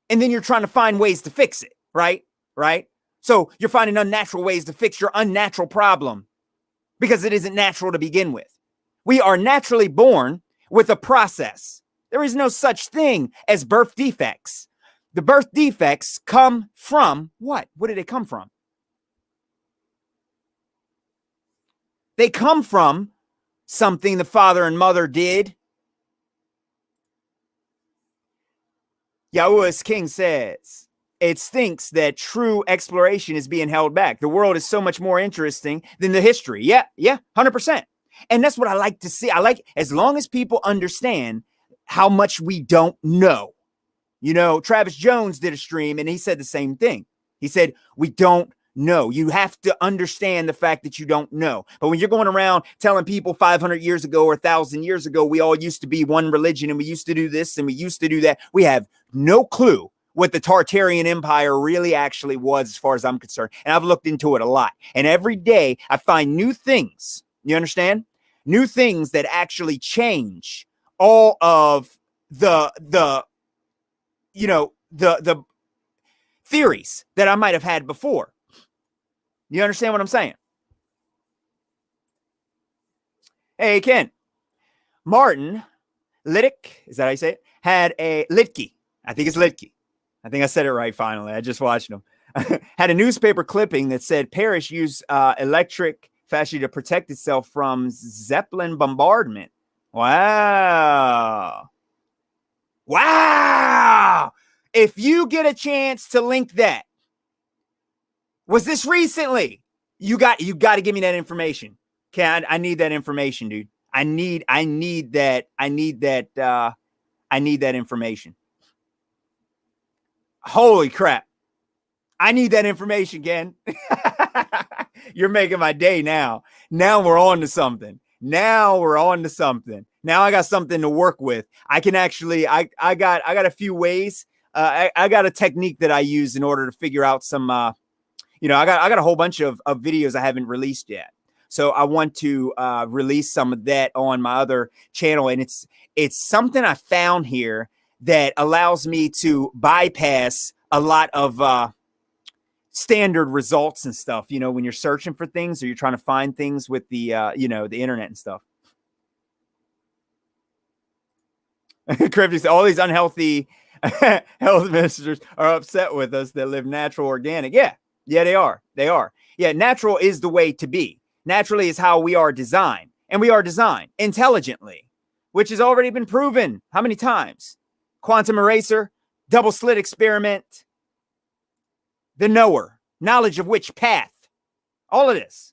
S1: and then you're trying to find ways to fix it, right? Right? So you're finding unnatural ways to fix your unnatural problem because it isn't natural to begin with. We are naturally born with a process. There is no such thing as birth defects. The birth defects come from what? What did they come from? They come from something the father and mother did. Yahuwah's King says, it stinks that true exploration is being held back. The world is so much more interesting than the history. Yeah, 100%. And that's what I like to see. I like, as long as people understand how much we don't know. You know, Travis Jones did a stream and he said the same thing. He said, we don't know. You have to understand the fact that you don't know. But when you're going around telling people 500 years ago or 1,000 years ago, we all used to be one religion and we used to do this and we used to do that, we have no clue what the Tartarian Empire really actually was, as far as I'm concerned. And I've looked into it a lot. And every day I find new things. You understand? New things that actually change all of the theories that I might have had before. You understand what I'm saying? Hey, Ken. Martin Littick, is that how you say it? Had a Litke. I think it's Litke. I think I said it right finally. I just watched him. Had a newspaper clipping that said Paris used electric fascia to protect itself from Zeppelin bombardment. Wow. Wow. If you get a chance to link that, was this recently? You got to give me that information. Okay, I need that information, dude. I need that information. Holy crap. I need that information, Ken. You're making my day now. Now we're on to something. Now I got something to work with. I can actually, I got a few ways. I got a technique that I use in order to figure out some, I got a whole bunch of videos I haven't released yet. So I want to release some of that on my other channel. And it's something I found here that allows me to bypass a lot of standard results and stuff, when you're searching for things or you're trying to find things with the, the internet and stuff. Cryptic, all these unhealthy health ministers are upset with us that live natural, organic. Yeah, they are. Yeah, natural is the way to be. Naturally is how we are designed. And we are designed intelligently, which has already been proven. How many times? Quantum eraser, double slit experiment, the knower, knowledge of which path, all of this.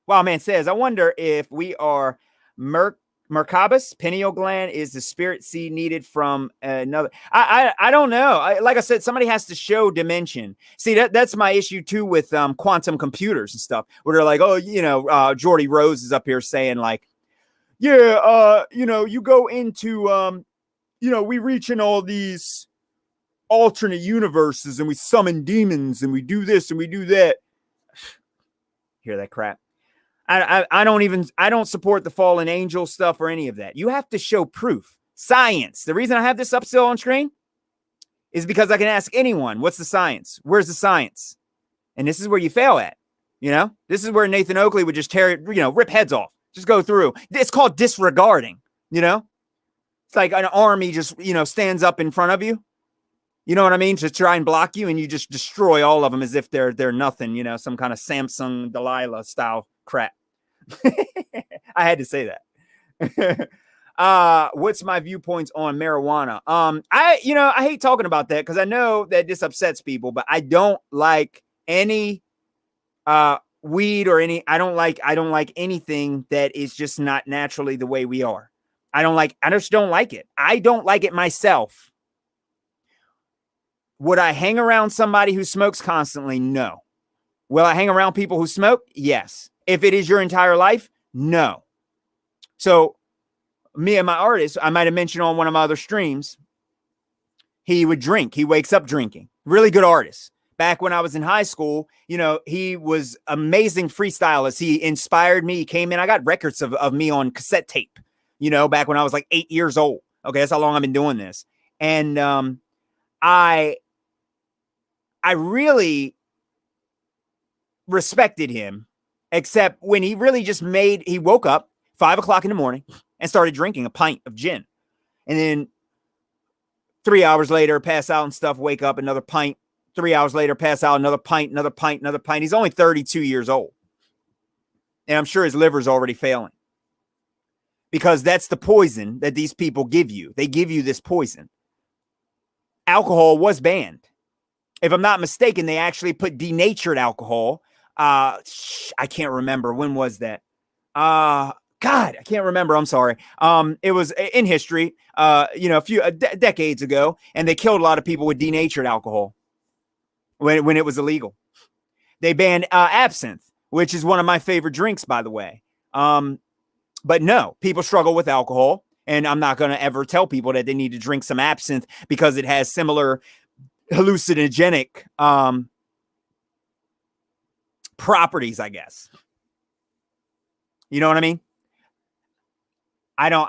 S1: Wow, man says, I wonder if we are Merkabah, pineal gland is the spirit seed needed from another. I don't know. Like I said, somebody has to show dimension. See, that's my issue too with quantum computers and stuff, where they're like, oh, Jordy Rose is up here saying like, you go into, we reach in all these alternate universes and we summon demons and we do this and we do that. Hear that crap? I don't support the fallen angel stuff or any of that. You have to show proof. Science. The reason I have this up still on screen is because I can ask anyone, what's the science? Where's the science? And this is where you fail at. This is where Nathan Oakley would just tear it, rip heads off. Just go through. It's called disregarding, It's like an army just, stands up in front of you. You know what I mean? To try and block you, and you just destroy all of them as if they're nothing, some kind of Samsung Delilah style crap. I had to say that. What's my viewpoints on marijuana? I hate talking about that because I know that this upsets people, but I don't like any weed or I don't like anything that is just not naturally the way we are. I just don't like it. I don't like it myself. Would I hang around somebody who smokes constantly? No. Will I hang around people who smoke? Yes. If it is your entire life? No. So me and my artist, I might have mentioned on one of my other streams, he would drink. He wakes up drinking. Really good artist. Back when I was in high school, he was amazing freestylist. He inspired me. He came in. I got records of me on cassette tape, back when I was like 8 years old. Okay, that's how long I've been doing this. And I really respected him, except when he really just he woke up 5 o'clock in the morning and started drinking a pint of gin. And then 3 hours later, pass out and stuff, wake up, another pint. 3 hours later, pass out, another pint, another pint, another pint. He's only 32 years old. And I'm sure his liver's already failing. Because that's the poison that these people give you. They give you this poison. Alcohol was banned. If I'm not mistaken, they actually put denatured alcohol. I can't remember. When was that? God, I can't remember. I'm sorry. It was in history, a few decades ago, and they killed a lot of people with denatured alcohol when it was illegal. They banned absinthe, which is one of my favorite drinks, by the way. But no, people struggle with alcohol, and I'm not going to ever tell people that they need to drink some absinthe because it has similar hallucinogenic properties, I guess. You know what I mean? I don't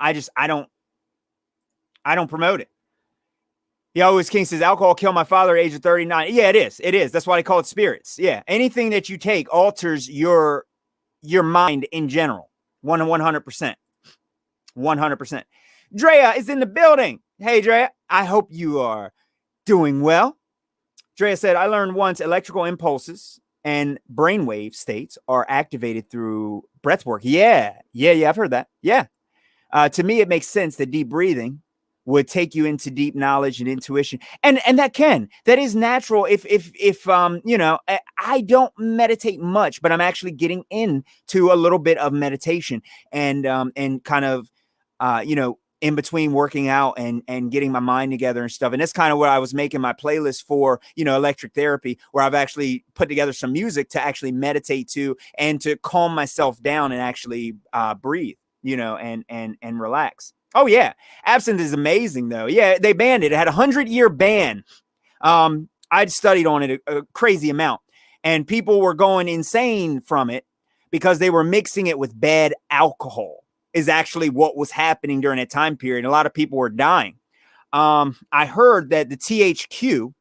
S1: promote it. He always King says alcohol killed my father at age of 39. Yeah, it is. That's why they call it spirits. Yeah. Anything that you take alters your mind in general. 100%. 100%. Drea is in the building. Hey, Drea. I hope you are doing well. Drea said, I learned once electrical impulses and brainwave states are activated through breath work. Yeah. I've heard that. Yeah. To me, it makes sense that deep breathing would take you into deep knowledge and intuition. And that is natural. If I don't meditate much, but I'm actually getting into a little bit of meditation and kind of, in between working out and getting my mind together and stuff. And that's kind of what I was making my playlist for, electric therapy, where I've actually put together some music to actually meditate to and to calm myself down and actually breathe, and relax. Oh yeah. Absinthe is amazing though. Yeah. They banned it. It had a 100-year ban. I'd studied on it a crazy amount, and people were going insane from it because they were mixing it with bad alcohol is actually what was happening during that time period. A lot of people were dying. I heard that the THQ,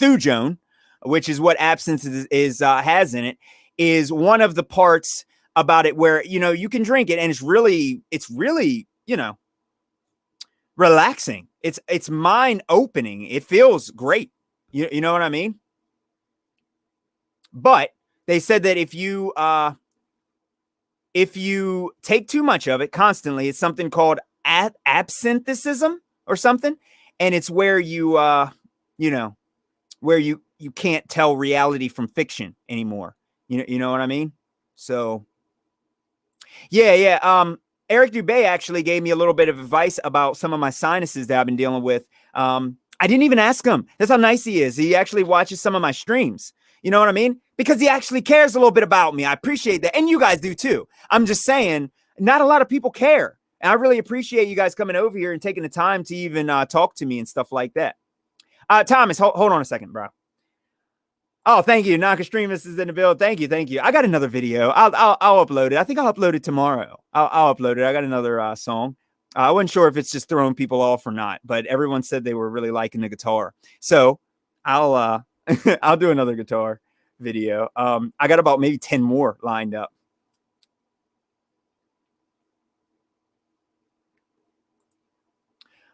S1: thujone, which is what absinthe is has in it, is one of the parts about it where, you can drink it and it's really, relaxing. It's mind opening. It feels great. You know what I mean? But they said that if you take too much of it constantly, it's something called absinthism or something. And it's where where you can't tell reality from fiction anymore. You know what I mean? So yeah. Eric Dubé actually gave me a little bit of advice about some of my sinuses that I've been dealing with. I didn't even ask him. That's how nice he is. He actually watches some of my streams. You know what I mean? Because he actually cares a little bit about me. I appreciate that. And you guys do too. I'm just saying, not a lot of people care. And I really appreciate you guys coming over here and taking the time to even talk to me and stuff like that. Thomas, hold on a second, bro. Oh, thank you. Non-extremist is in the build. Thank you. Thank you. I got another video. I'll upload it. I think I'll upload it tomorrow. I'll upload it. I got another song. I wasn't sure if it's just throwing people off or not, but everyone said they were really liking the guitar. So I'll I'll do another guitar video. I got about maybe 10 more lined up.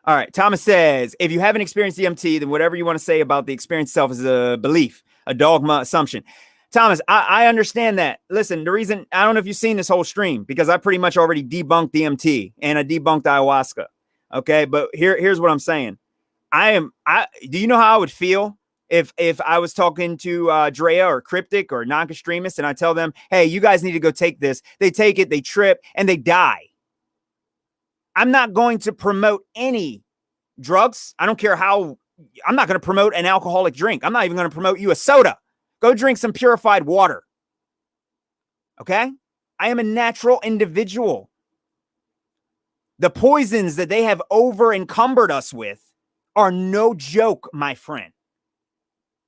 S1: All right. Thomas says, if you haven't experienced DMT, then whatever you want to say about the experience itself is a belief, a dogma, assumption. Thomas, I understand that. Listen, the reason, I don't know if you've seen this whole stream, because I pretty much already debunked DMT and I debunked ayahuasca. Okay. But here's what I'm saying. Do you know how I would feel if I was talking to Drea or Cryptic or non-extremists and I tell them, hey, you guys need to go take this. They take it, they trip, and they die. I'm not going to promote any drugs. I don't care how. I'm not going to promote an alcoholic drink. I'm not even going to promote you a soda. Go drink some purified water. Okay? I am a natural individual. The poisons that they have over encumbered us with are no joke, my friend.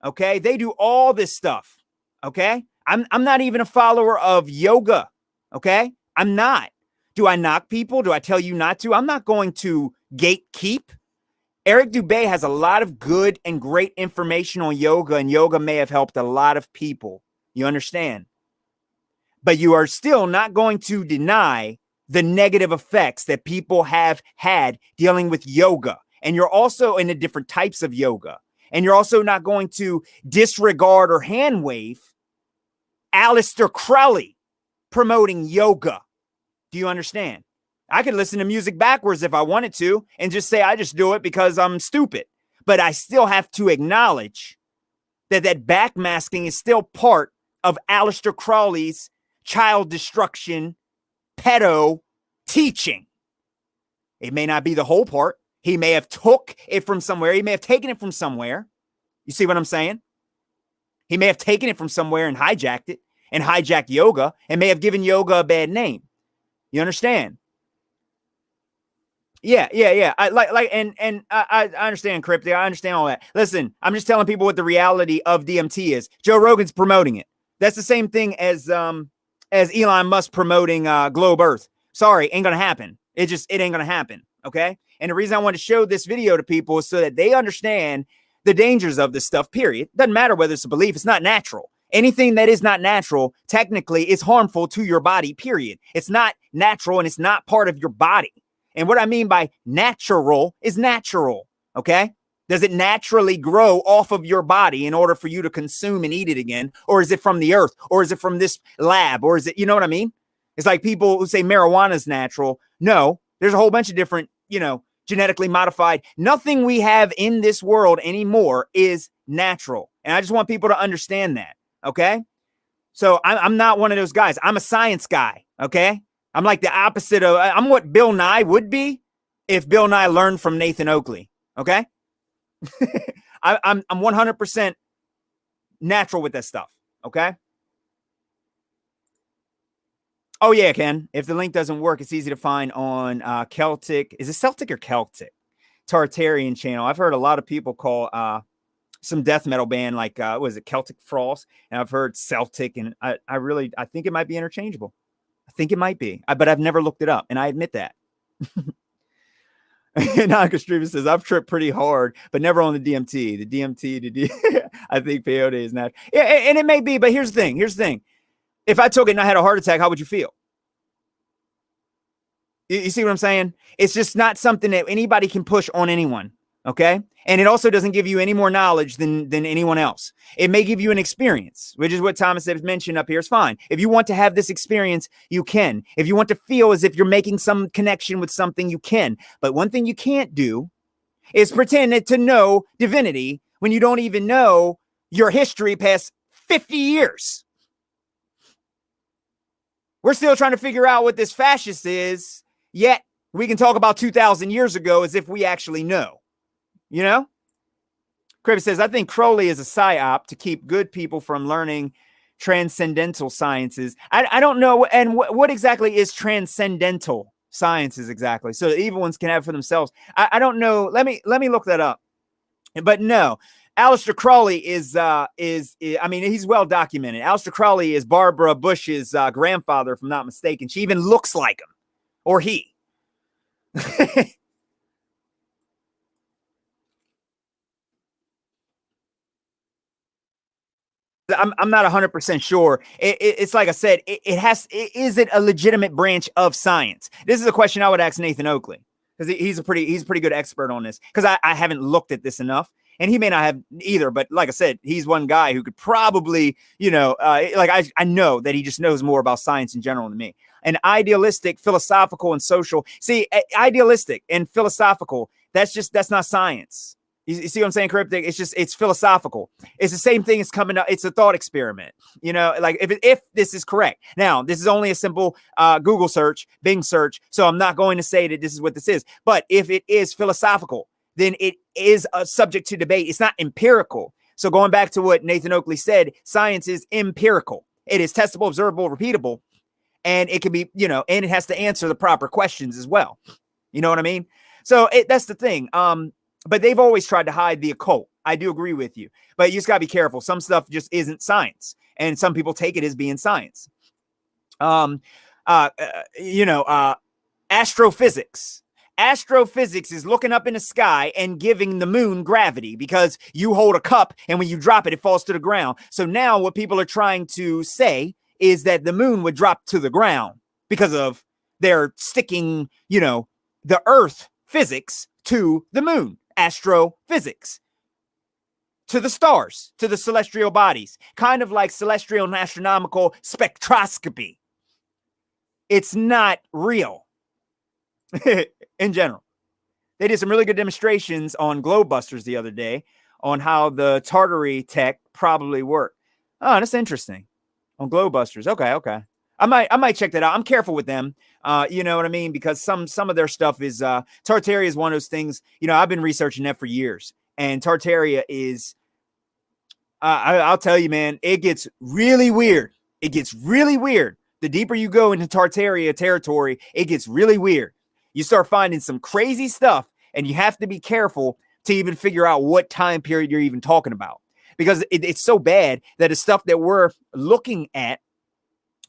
S1: Okay? They do all this stuff. Okay? I'm not even a follower of yoga. Okay? I'm not. Do I knock people? Do I tell you not to? I'm not going to gatekeep. Eric Dubé has a lot of good and great information on yoga, and yoga may have helped a lot of people. You understand? But you are still not going to deny the negative effects that people have had dealing with yoga. And you're also in the different types of yoga. And you're also not going to disregard or hand wave Aleister Crowley promoting yoga. Do you understand? I could listen to music backwards if I wanted to and just say I just do it because I'm stupid. But I still have to acknowledge that backmasking is still part of Aleister Crowley's child destruction, pedo teaching. It may not be the whole part. He may have took it from somewhere. He may have taken it from somewhere. You see what I'm saying? He may have taken it from somewhere and hijacked it and hijacked yoga and may have given yoga a bad name. You understand? Yeah. I understand, Cryptic. I understand all that. Listen, I'm just telling people what the reality of DMT is. Joe Rogan's promoting it. That's the same thing as Elon Musk promoting Globe Earth. Sorry, ain't gonna happen. It ain't gonna happen. Okay. And the reason I want to show this video to people is so that they understand the dangers of this stuff. Period. Doesn't matter whether it's a belief. It's not natural. Anything that is not natural, technically, is harmful to your body, period. It's not natural and it's not part of your body. And what I mean by natural is natural, okay? Does it naturally grow off of your body in order for you to consume and eat it again? Or is it from the earth? Or is it from this lab? Or is it, you know what I mean? It's like people who say marijuana is natural. No, there's a whole bunch of different, genetically modified. Nothing we have in this world anymore is natural. And I just want people to understand that. Okay. So I'm not one of those guys. I'm a science guy. Okay. I'm like the opposite of, I'm what Bill Nye would be if Bill Nye learned from Nathan Oakley. Okay. I'm 100% natural with that stuff. Okay. Oh yeah, Ken. If the link doesn't work, it's easy to find on Celtic. Is it Celtic or Celtic? Tartarian channel. I've heard a lot of people call some death metal band like was it Celtic Frost, and I've heard Celtic, and I think it might be interchangeable. I think it might be, but I've never looked it up, and I admit that. Non-extremist says I've tripped pretty hard, but never on the DMT. The DMT, I think peyote is not. Yeah, and it may be, but here's the thing. If I took it and I had a heart attack, how would you feel? You see what I'm saying? It's just not something that anybody can push on anyone. Okay. And it also doesn't give you any more knowledge than anyone else. It may give you an experience, which is what Thomas has mentioned up here. It's fine. If you want to have this experience, you can. If you want to feel as if you're making some connection with something, you can. But one thing you can't do is pretend to know divinity when you don't even know your history past 50 years. We're still trying to figure out what this fascist is, yet we can talk about 2,000 years ago as if we actually know. You know? Crib says, I think Crowley is a psyop to keep good people from learning transcendental sciences. I don't know. And what exactly is transcendental sciences exactly? So the evil ones can have for themselves. I don't know. Let me look that up. But no, Aleister Crowley is I mean, he's well documented. Aleister Crowley is Barbara Bush's grandfather, if I'm not mistaken. She even looks like him, or he. I'm not 100% sure. It's like I said, is it a legitimate branch of science? This is a question I would ask Nathan Oakley, because he's a pretty good expert on this, because I haven't looked at this enough, and he may not have either. But like I said, he's one guy who could probably, I know that he just knows more about science in general than me. And idealistic, philosophical, and social. See, idealistic and philosophical, that's not science. You see what I'm saying, Cryptic? It's philosophical. It's the same thing as coming up. It's a thought experiment. Like if this is correct. Now, this is only a simple Google search, Bing search. So I'm not going to say that this is what this is. But if it is philosophical, then it is a subject to debate. It's not empirical. So going back to what Nathan Oakley said, science is empirical. It is testable, observable, repeatable. And it can be, and it has to answer the proper questions as well. You know what I mean? So that's the thing. But they've always tried to hide the occult. I do agree with you. But you just got to be careful. Some stuff just isn't science. And some people take it as being science. Astrophysics. Astrophysics is looking up in the sky and giving the moon gravity, because you hold a cup and when you drop it, it falls to the ground. So now what people are trying to say is that the moon would drop to the ground because of their sticking, the earth physics to the moon. Astrophysics to the stars, to the celestial bodies, kind of like celestial and astronomical spectroscopy. It's not real in general. They did some really good demonstrations on Globebusters the other day on how the Tartary tech probably worked. Oh, that's interesting. On Globebusters. Okay. I might check that out. I'm careful with them. You know what I mean? Because some of their stuff is Tartaria is one of those things. I've been researching that for years, and Tartaria is. I'll tell you, man, it gets really weird. It gets really weird. The deeper you go into Tartaria territory, it gets really weird. You start finding some crazy stuff, and you have to be careful to even figure out what time period you're even talking about, because it's so bad that the stuff that we're looking at.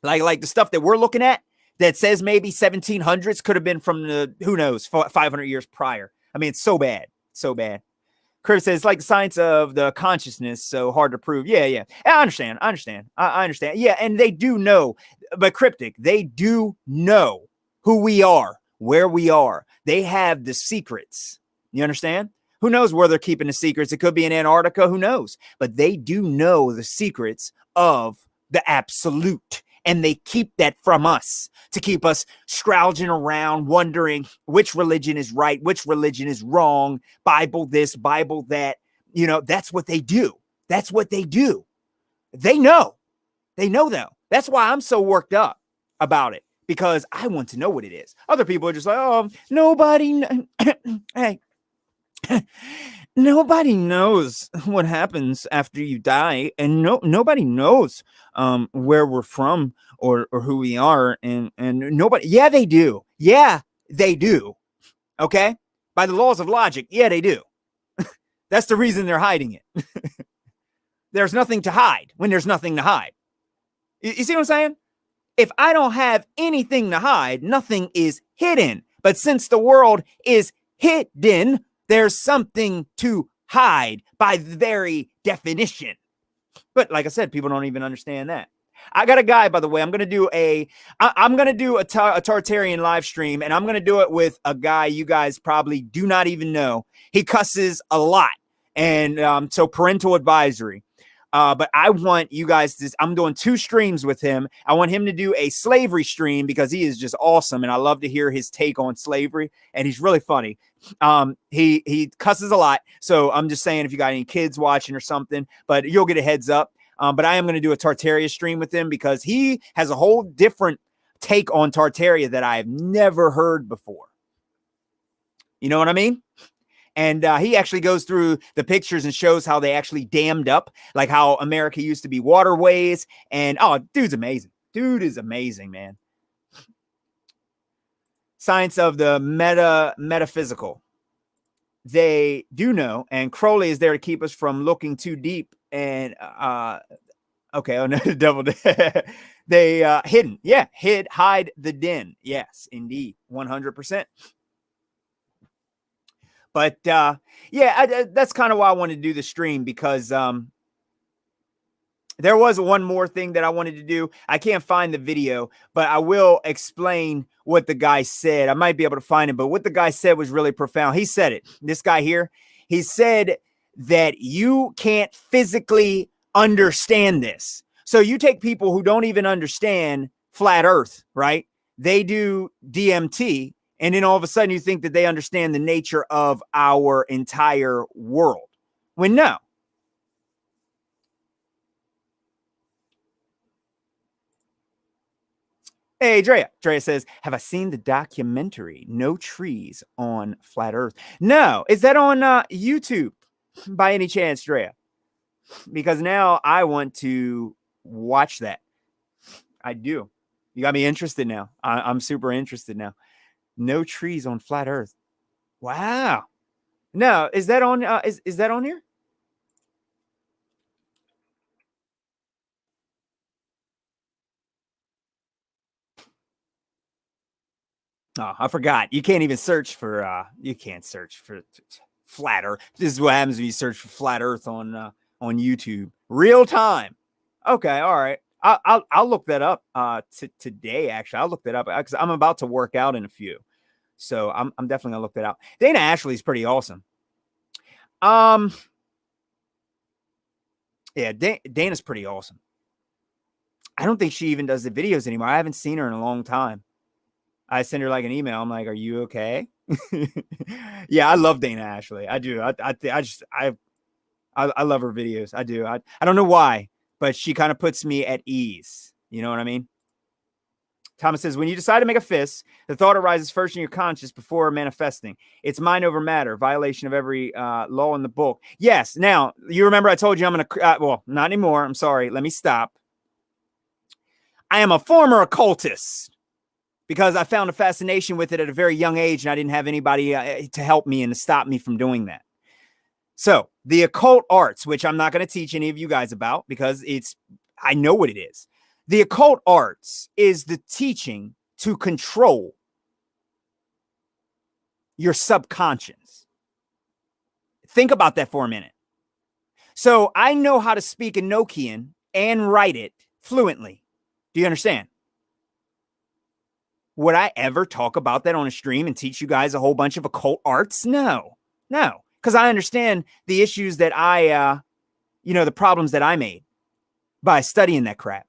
S1: Like the stuff that we're looking at that says maybe 1700s could have been from the, who knows, 500 years prior. I mean, it's so bad. So bad. Curtis says it's like the science of the consciousness, so hard to prove. Yeah. I understand. I understand. Yeah, and they do know, but Cryptic, they do know who we are, where we are. They have the secrets. You understand? Who knows where they're keeping the secrets? It could be in Antarctica. Who knows? But they do know the secrets of the absolute. And they keep that from us to keep us scrounging around, wondering which religion is right, which religion is wrong, Bible this, Bible that. That's what they do. That's what they do. They know. They know, though. That's why I'm so worked up about it, because I want to know what it is. Other people are just like, oh, nobody. Hey. Nobody knows what happens after you die, and nobody knows where we're from or who we are, and nobody. Yeah, they do. Yeah, they do. Okay, by the laws of logic, yeah, they do. That's the reason they're hiding it. There's nothing to hide when there's nothing to hide. You see what I'm saying? If I don't have anything to hide, nothing is hidden. But since the world is hidden, there's something to hide by the very definition. But like I said, people don't even understand that. I got a guy, by the way. I'm going to do a Tartarian live stream, and I'm going to do it with a guy you guys probably do not even know. He cusses a lot. And so parental advisory. But I want you guys to, I'm doing 2 streams with him. I want him to do a slavery stream because he is just awesome. And I love to hear his take on slavery. And he's really funny. He cusses a lot. So I'm just saying, if you got any kids watching or something, but you'll get a heads up. But I am going to do a Tartaria stream with him because he has a whole different take on Tartaria that I have never heard before. You know what I mean? And he actually goes through the pictures and shows how they actually dammed up, like how America used to be waterways. And oh, dude's amazing. Dude is amazing, man. Science of the metaphysical. They do know, and Crowley is there to keep us from looking too deep. And okay, oh no, double. They hidden, yeah, hide the den. Yes, indeed, 100%. But yeah, that's kind of why I wanted to do the stream, because there was one more thing that I wanted to do. I can't find the video, but I will explain what the guy said. I might be able to find it, but what the guy said was really profound. He said it. This guy here, he said that you can't physically understand this. So you take people who don't even understand flat earth, right? They do DMT, and then all of a sudden you think that they understand the nature of our entire world. When no. Hey, Drea. Drea says, have I seen the documentary No Trees on Flat Earth? No. Is that on YouTube by any chance, Drea? Because now I want to watch that. I do. You got me interested now. I'm super interested now. No Trees on Flat Earth. Wow. No, is that on is that on here? Oh, I forgot. You can't even search for you can't search for flat earth. This is what happens when you search for flat earth on YouTube. Real time. Okay, all right. I'll look that up today, actually. I'll look that up because I'm about to work out in a few. So I'm definitely gonna look that out. Dana Ashley's pretty awesome. Yeah, Dana's pretty awesome. I don't think she even does the videos anymore. I haven't seen her in a long time. I send her like an email. I'm like, are you okay? Yeah, I love Dana Ashley. I do. I love her videos. I do. I don't know why, but she kind of puts me at ease. You know what I mean? Thomas says, when you decide to make a fist, the thought arises first in your conscious before manifesting. It's mind over matter, violation of every law in the book. Yes. Now, you remember I told you I'm going to, well, not anymore. I'm sorry. Let me stop. I am a former occultist, because I found a fascination with it at a very young age, and I didn't have anybody to help me and to stop me from doing that. So the occult arts, which I'm not going to teach any of you guys about because I know what it is. The occult arts is the teaching to control your subconscious. Think about that for a minute. So I know how to speak Enochian and write it fluently. Do you understand? Would I ever talk about that on a stream and teach you guys a whole bunch of occult arts? No, because I understand the issues that the problems that I made by studying that crap.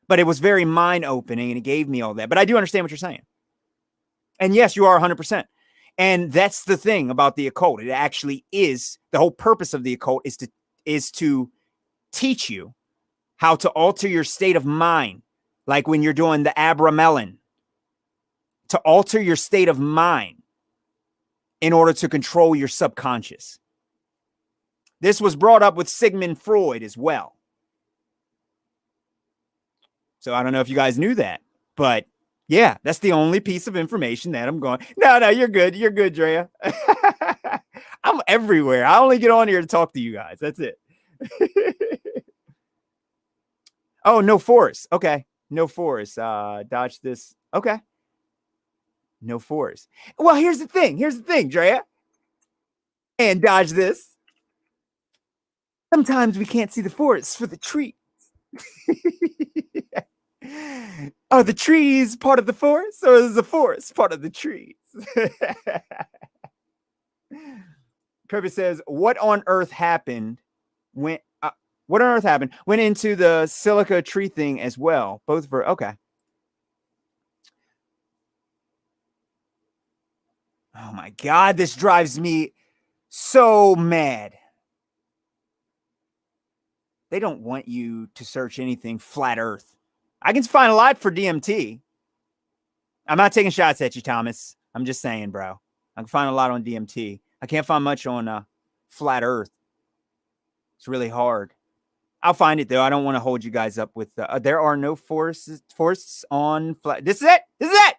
S1: But it was very mind-opening, and it gave me all that. But I do understand what you're saying. And yes, you are 100%. And that's the thing about the occult. It actually is, the whole purpose of the occult is to teach you how to alter your state of mind, like when you're doing the Abramelin, to alter your state of mind in order to control your subconscious. This was brought up with Sigmund Freud as well. So I don't know if you guys knew that, but yeah, that's the only piece of information that I'm going. No, you're good. You're good, Drea. I'm everywhere. I only get on here to talk to you guys. That's it. Oh, no force. Okay. No force. Dodge this. Okay. No force. Well, here's the thing, Drea. And dodge this. Sometimes we can't see the forest for the trees. Are the trees part of the forest, or is the forest part of the trees? Kirby says, what on earth happened when went into the silica tree thing as well? Both for okay. Oh my God, this drives me so mad. They don't want you to search anything flat earth. I can find a lot for DMT. I'm not taking shots at you, Thomas. I'm just saying, bro. I can find a lot on DMT. I can't find much on flat Earth. It's really hard. I'll find it though. I don't want to hold you guys up with there are no forests on flat. This is it. This is it.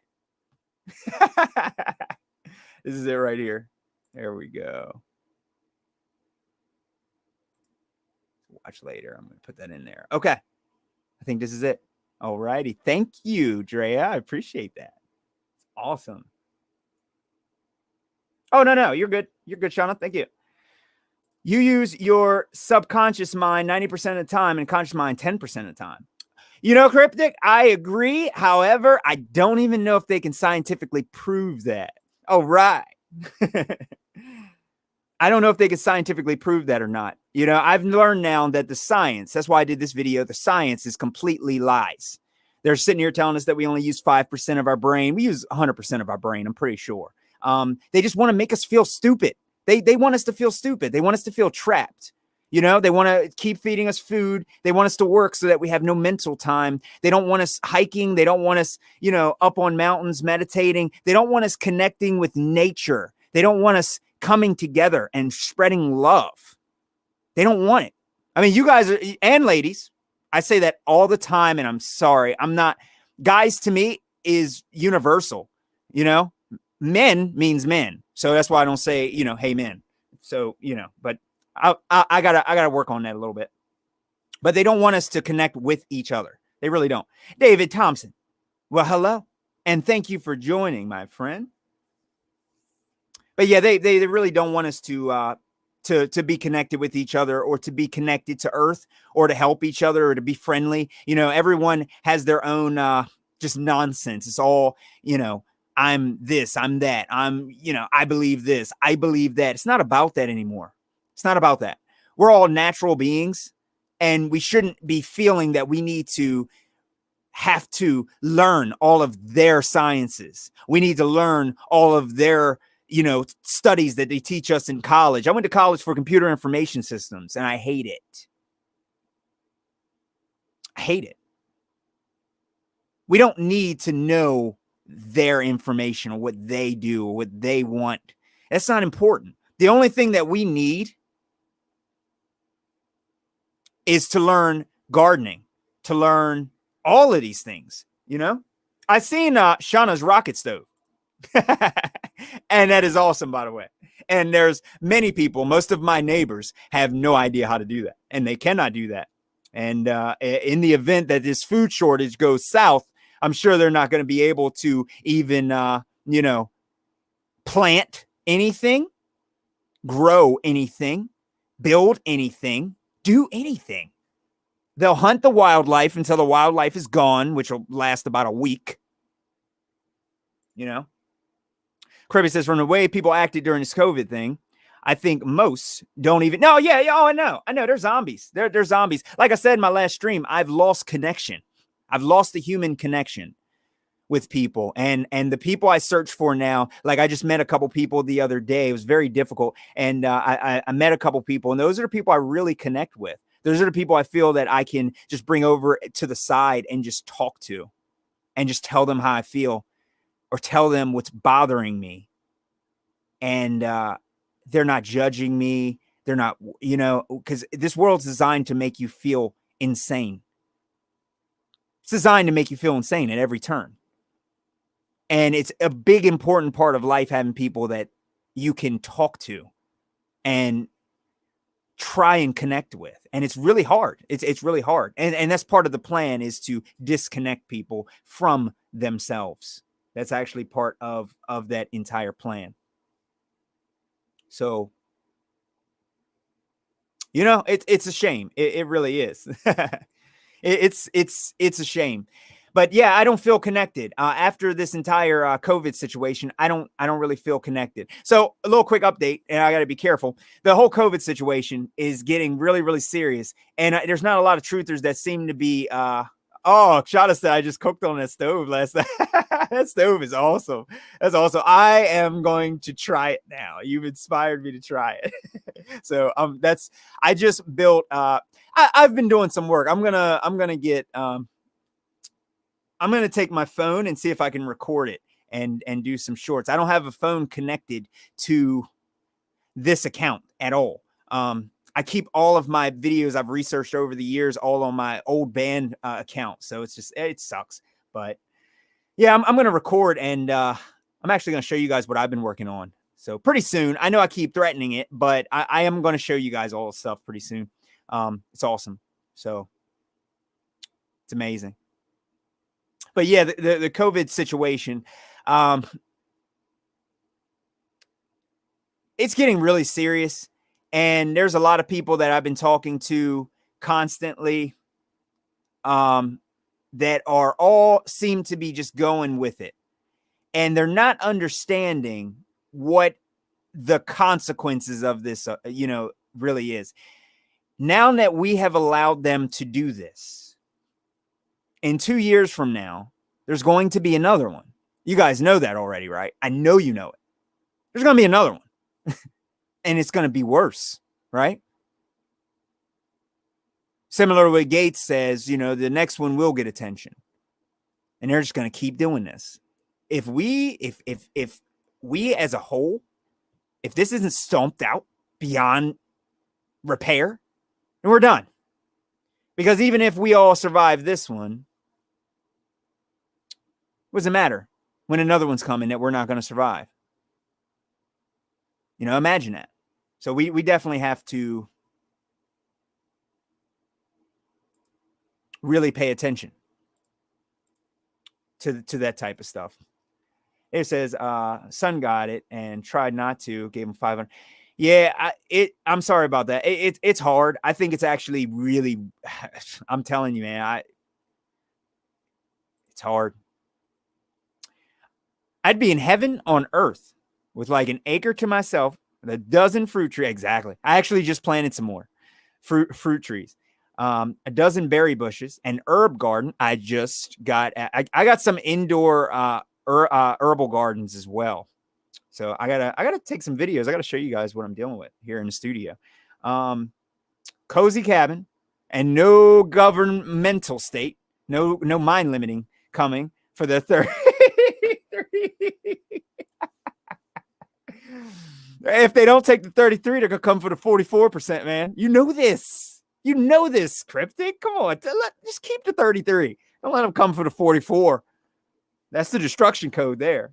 S1: This is it right here. There we go. Watch later. I'm going to put that in there. Okay. I think this is it. All righty. Thank you, Drea. I appreciate that. It's awesome. Oh, no. You're good. You're good, Shauna. Thank you. You use your subconscious mind 90% of the time and conscious mind 10% of the time. You know, Cryptic, I agree. However, I don't even know if they can scientifically prove that. Oh, right. I don't know if they can scientifically prove that or not. You know, I've learned now that the science, that's why I did this video, the science is completely lies. They're sitting here telling us that we only use 5% of our brain. We use 100% of our brain, I'm pretty sure. They just want to make us feel stupid. They want us to feel stupid. They want us to feel trapped. You know, they want to keep feeding us food. They want us to work so that we have no mental time. They don't want us hiking. They don't want us, you know, up on mountains meditating. They don't want us connecting with nature. They don't want us coming together and spreading love. They don't want it. I mean, you guys are, and ladies, I say that all the time, and I'm sorry. I'm not, guys to me is universal, you know, men means men. So that's why I don't say, you know, hey, men. So, you know, but I gotta work on that a little bit. But they don't want us to connect with each other. They really don't. David Thompson. Well, hello. And thank you for joining, my friend. But yeah, they really don't want us to be connected with each other, or to be connected to Earth, or to help each other, or to be friendly. You know, everyone has their own just nonsense. It's all, you know, I'm this, I'm that, I'm, you know, I believe this, I believe that. It's not about that anymore. It's not about that. We're all natural beings, and we shouldn't be feeling that we need to have to learn all of their sciences. We need to learn all of their, you know, studies that they teach us in college. I went to college for computer information systems, and I hate it. I hate it. We don't need to know their information, or what they do, or what they want. That's not important. The only thing that we need is to learn gardening, to learn all of these things. You know, I seen Shauna's rocket stove. And that is awesome, by the way. And there's many people, most of my neighbors have no idea how to do that, and they cannot do that. And in the event that this food shortage goes south, I'm sure they're not going to be able to even, you know, plant anything, grow anything, build anything, do anything. They'll hunt the wildlife until the wildlife is gone, which will last about a week. You know? Kirby says, from the way people acted during this COVID thing, I think most don't even. No, yeah. Oh, I know. They're zombies. They're zombies. Like I said in my last stream, I've lost connection. I've lost the human connection with people, and the people I search for now. Like, I just met a couple people the other day. It was very difficult, and I met a couple people, and those are the people I really connect with. Those are the people I feel that I can just bring over to the side and just talk to, and just tell them how I feel, or tell them what's bothering me. And they're not judging me. They're not, you know, because this world's designed to make you feel insane. It's designed to make you feel insane at every turn. And it's a big, important part of life, having people that you can talk to and try and connect with. And it's really hard. It's really hard. And that's part of the plan, is to disconnect people from themselves. That's actually part of that entire plan. So, you know, it's a shame. It really is. It's a shame. But yeah, I don't feel connected after this entire COVID situation. I don't really feel connected. So a little quick update, and I got to be careful. The whole COVID situation is getting really, really serious, and there's not a lot of truthers that seem to be. Oh, Shada said I just cooked on that stove last night. That stove is awesome. That's awesome. I am going to try it now. You've inspired me to try it. So I just built. I've been doing some work. I'm gonna get. I'm going to take my phone and see if I can record it and do some shorts. I don't have a phone connected to this account at all. I keep all of my videos I've researched over the years all on my old band account. So it's just, it sucks. But yeah, I'm going to record, and I'm actually going to show you guys what I've been working on. So pretty soon, I know I keep threatening it, but I am going to show you guys all the stuff pretty soon. It's awesome. So it's amazing. But yeah, the COVID situation, it's getting really serious. And there's a lot of people that I've been talking to constantly that are all seem to be just going with it. And they're not understanding what the consequences of this, really is. Now that we have allowed them to do this, in 2 years from now, there's going to be another one. You guys know that already, right? I know you know it. There's going to be another one. And it's going to be worse, right? Similar to what Gates says, the next one will get attention. And they're just going to keep doing this. If we as a whole, if this isn't stomped out beyond repair, then we're done. Because even if we all survive this one, what does it matter when another one's coming that we're not going to survive? Imagine that. So we definitely have to really pay attention to that type of stuff. It says, son got it and tried not to, gave him 500. Yeah, I'm sorry about that. It's hard. I think it's actually really, I'm telling you, man, it's hard. I'd be in heaven on earth with like an acre to myself, a dozen fruit trees. Exactly. I actually just planted some more fruit trees, a dozen berry bushes, an herb garden. I just got, I got some indoor herbal gardens as well. So I gotta take some videos. I gotta show you guys what I'm dealing with here in the studio. Cozy cabin and no governmental state, no mind limiting coming for the 30. If they don't take the 33, they're gonna come for the 44%, man. You know this, Cryptic. Come on, just keep the 33. Don't let them come for the 44. That's the destruction code there.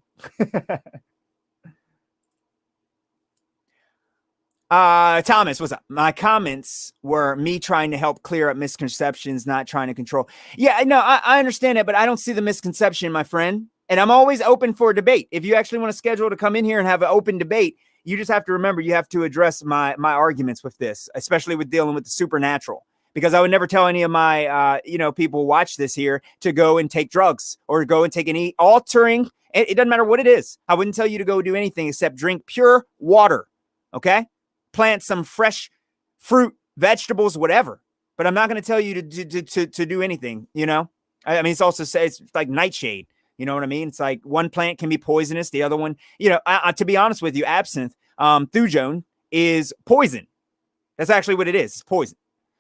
S1: Thomas, what's up? My comments were me trying to help clear up misconceptions, not trying to control. Yeah, no, I understand that, but I don't see the misconception, my friend. And I'm always open for a debate. If you actually want to schedule to come in here and have an open debate, you just have to remember you have to address my arguments with this, especially with dealing with the supernatural. Because I would never tell any of my people who watch this here to go and take drugs or go and take any altering. It doesn't matter what it is. I wouldn't tell you to go do anything except drink pure water. Okay? Plant some fresh fruit, vegetables, whatever. But I'm not going to tell you to do anything, I mean, it's also it's like nightshade. You know what I mean? It's like one plant can be poisonous. The other one, to be honest with you, absinthe, thujone is poison. That's actually what it is. It's poison.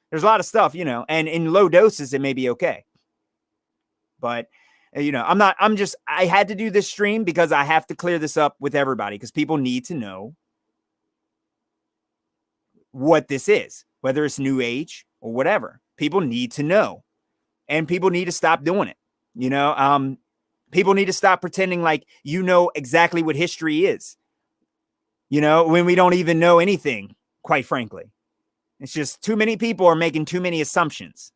S1: There's a lot of stuff, and in low doses, it may be okay. But, I had to do this stream because I have to clear this up with everybody because people need to know what this is, whether it's new age or whatever. People need to know, and people need to stop doing it. People need to stop pretending like exactly what history is, when we don't even know anything, quite frankly. It's just too many people are making too many assumptions.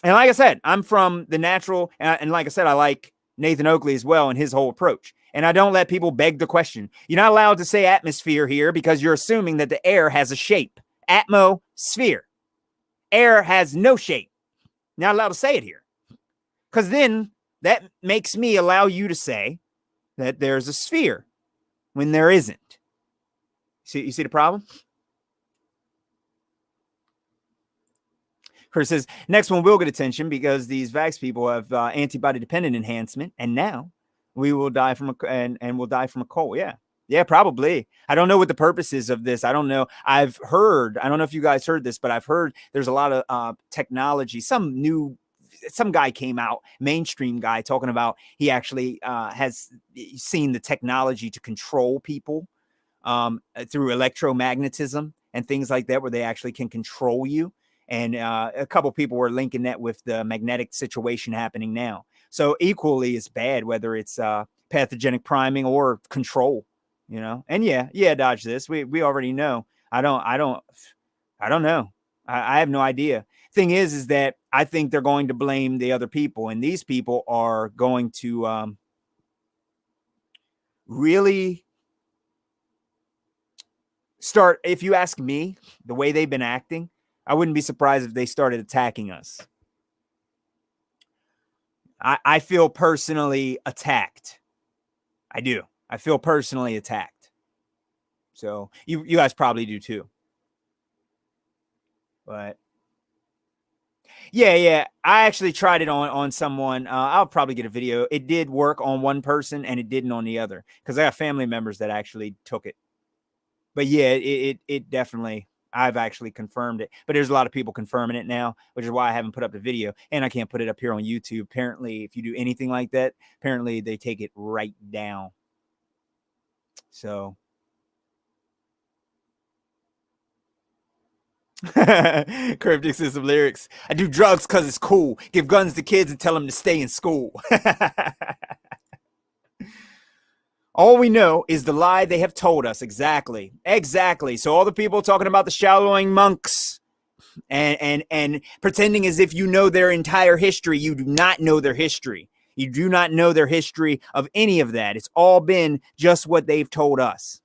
S1: And like I said, I'm from the natural, and like I said, I like Nathan Oakley as well and his whole approach. And I don't let people beg the question. You're not allowed to say atmosphere here because you're assuming that the air has a shape. Atmosphere. Air has no shape. You're not allowed to say it here. Because then that makes me allow you to say that there's a sphere when there isn't. You see the problem? Chris says, next one will get attention because these vax people have antibody-dependent enhancement, and now we will die from we'll die from a cold. Yeah, probably. I don't know what the purpose is of this. I don't know. I don't know if you guys heard this, but I've heard there's a lot of technology. Some guy came out, mainstream guy, talking about he actually has seen the technology to control people through electromagnetism and things like that, where they actually can control you. And a couple people were linking that with the magnetic situation happening now. So equally as bad, whether it's pathogenic priming or control, you know. And yeah, dodge this. We already know. I don't know. I have no idea. Thing is that I think they're going to blame the other people, and these people are going to really start. If you ask me, the way they've been acting, I wouldn't be surprised if they started attacking us. I feel personally attacked. I do. I feel personally attacked. So you guys probably do too. But yeah. I actually tried it on someone. I'll probably get a video. It did work on one person and it didn't on the other, because I have family members that actually took it. But yeah, it definitely, I've actually confirmed it. But there's a lot of people confirming it now, which is why I haven't put up the video. And I can't put it up here on YouTube. Apparently, if you do anything like that, apparently they take it right down. So Cryptic System lyrics. I do drugs because it's cool. Give guns to kids and tell them to stay in school. All we know is the lie they have told us. Exactly. So all the people talking about the Shaolin monks and pretending as if you know their entire history, you do not know their history. You do not know their history of any of that. It's all been just what they've told us.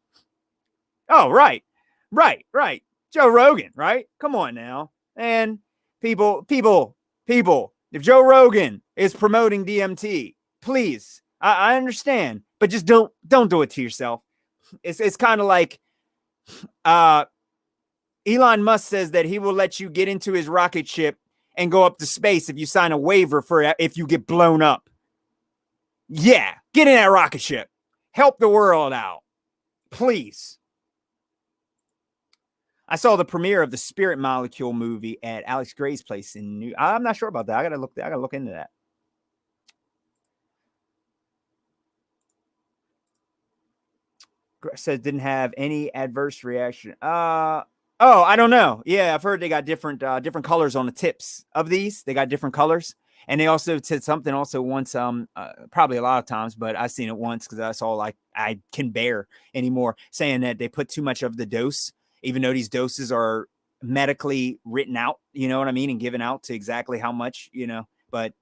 S1: Oh, right. Joe Rogan, right? Come on now. And people, if Joe Rogan is promoting DMT, please, I understand, but just don't do it to yourself. It's kind of like Elon Musk says that he will let you get into his rocket ship and go up to space if you sign a waiver for if you get blown up. Yeah, get in that rocket ship. Help the world out, please. I saw the premiere of the Spirit Molecule movie at Alex Gray's place in New. I'm not sure about that. I gotta look into that. Says didn't have any adverse reaction. I don't know. Yeah, I've heard they got different colors on the tips of these. They got different colors, and they also said something also once. Probably a lot of times, but I've seen it once because that's all I can bear anymore. Saying that they put too much of the dose, even though these doses are medically written out. You know what I mean, and given out to exactly how much. You know, but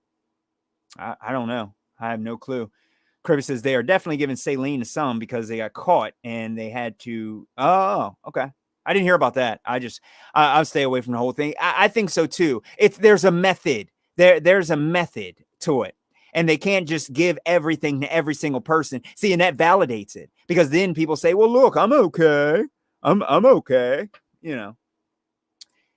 S1: I don't know. I have no clue. Kirby says they are definitely giving saline to some because they got caught and they had to. Oh, okay. I didn't hear about that. I'll stay away from the whole thing. I think so too. There's a method. There's a method to it, and they can't just give everything to every single person. See, and that validates it, because then people say, "Well, look, I'm okay. I'm okay." You know.